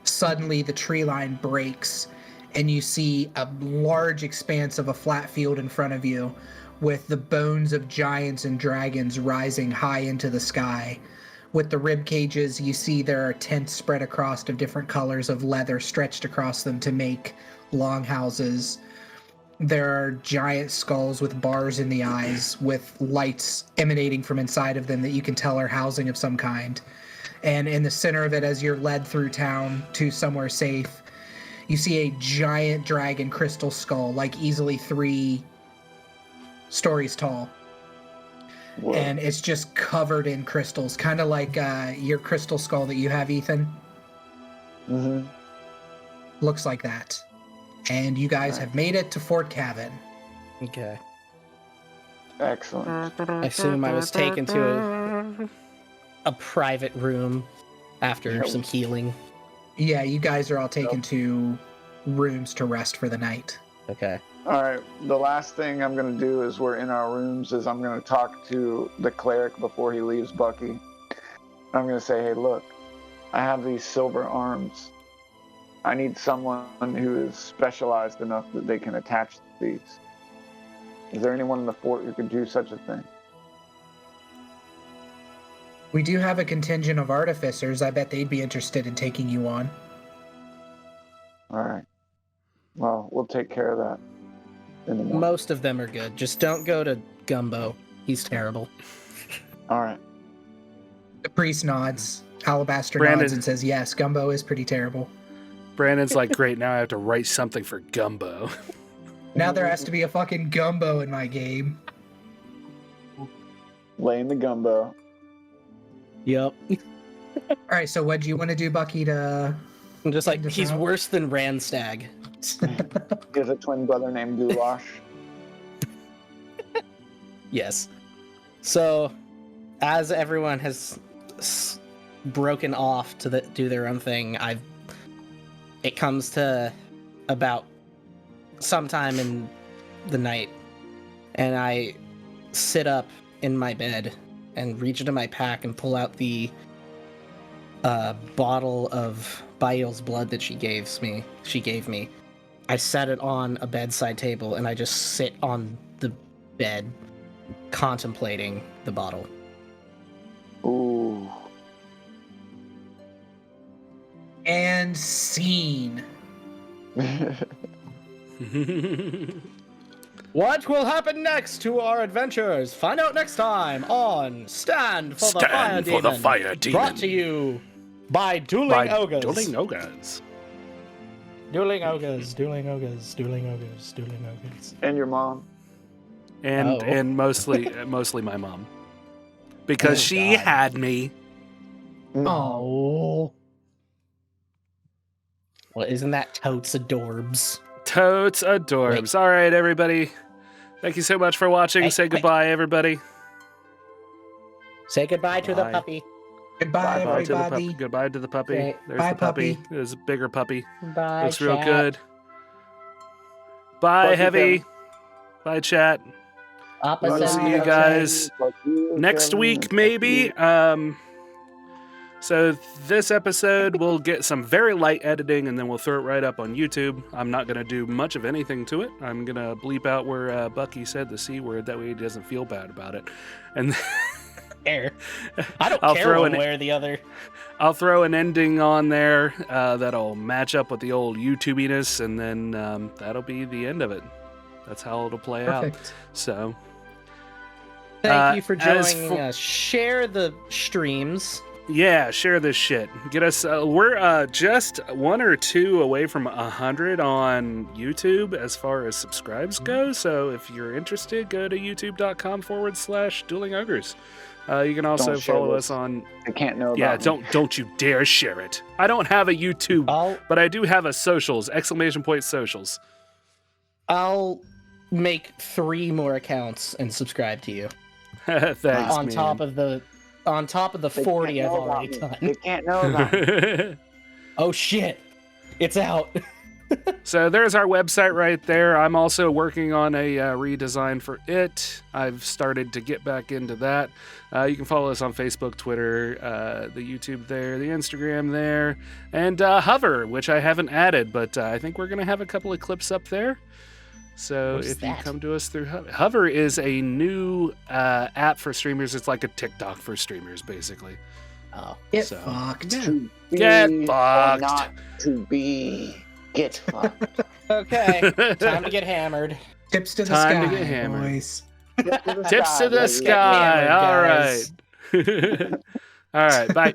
suddenly the tree line breaks, and you see a large expanse of a flat field in front of you, with the bones of giants and dragons rising high into the sky. With the rib cages, you see there are tents spread across of different colors of leather stretched across them to make longhouses. There are giant skulls with bars in the eyes, with lights emanating from inside of them that you can tell are housing of some kind. And in the center of it, as you're led through town to somewhere safe, you see a giant dragon crystal skull, like easily 3 stories tall. Whoa. And it's just covered in crystals, kind of like your crystal skull that you have, Ethan. Mm-hmm. looks like that. And you guys have made it to Fort Cavan. Okay. Excellent. I assume I was taken to a private room after some healing. Yeah, you guys are all taken to rooms to rest for the night. Okay. All right. The last thing I'm going to do is we're in our rooms is I'm going to talk to the cleric before he leaves Bucky. I'm going to say, hey, look, I have these silver arms. I need someone who is specialized enough that they can attach these. Is there anyone in the fort who could do such a thing? We do have a contingent of artificers. I bet they'd be interested in taking you on. All right. Well, we'll take care of that in the morning. Most of them are good. Just don't go to Gumbo. He's terrible. All right. The priest nods. Alabaster Brandon. nods and says, yes, Gumbo is pretty terrible. Brandon's like, great, now I have to write something for Gumbo. Now there has to be a fucking Gumbo in my game. Laying the gumbo. Yep. All right, so what do you want to do, Bucky, to... I'm just like, Just he's out. worse than Randstag. He has a twin brother named Goulash. Yes. So, as everyone has broken off to do their own thing, it comes to about sometime in the night, and I sit up in my bed and reach into my pack and pull out the bottle of Bael's blood that she gave me. I set it on a bedside table and I just sit on the bed contemplating the bottle. Ooh. And scene. What will happen next to our adventures? Find out next time on Stand for the Fire Demon. Brought to you by Dueling Ogres. Dueling Ogres. Dueling Ogres, Dueling Ogres, Dueling Ogres, Dueling Ogres. And your mom. And mostly my mom. Because she had me. Oh. Well, isn't that totes adorbs? Totes adorbs. All right, everybody. Thank you so much for watching. Say goodbye, everybody. Say goodbye to the puppy. Goodbye, everybody. Goodbye to the puppy. Okay. There's Bye, the puppy. puppy. There's a bigger puppy. Bye, Looks real chat. good. Bye, Fuck you, Heavy. Kevin. Bye, chat. Opposite We'll see you direction. guys Fuck you, next Kevin. week, Fuck maybe. you. So this episode, we'll get some very light editing, and then we'll throw it right up on YouTube. I'm not going to do much of anything to it. I'm going to bleep out where Bucky said the C word. That way he doesn't feel bad about it. And Care. I don't I'll care throw one an- way or the other. I'll throw an ending on there that'll match up with the old YouTubiness, and then that'll be the end of it. That's how it'll play out. Perfect. So Thank you for as joining for- us. Share the streams. yeah, share this shit. Get us. We're just 1 or 2 away from 100 on YouTube as far as subscribes go. So if you're interested, go to youtube.com/Dueling Ogres. You can also Don't share follow this. us on. I can't know about Yeah, me. don't you dare share it. I don't have a YouTube, but I do have a socials! ! Socials. I'll make 3 more accounts and subscribe to you. Thanks, on man. top of the 40 I've already They done. can't know about me. Oh shit. It's out. So there's our website right there. I'm also working on a redesign for it. I've started to get back into that. You can follow us on Facebook, Twitter, the YouTube there, the Instagram there, and Hover, which I haven't added, but I think we're going to have a couple of clips up there. So What is if you that? come to us through Hover, Hover is a new app for streamers. It's like a TikTok for streamers, basically. Oh. Get So- fucked. To be Get or fucked. not to be. Get fucked. Okay. Time to get hammered. Tips to the Time sky, to get hammered. boys. Tips to the baby. sky. hammered, All guys. right. All right. Bye.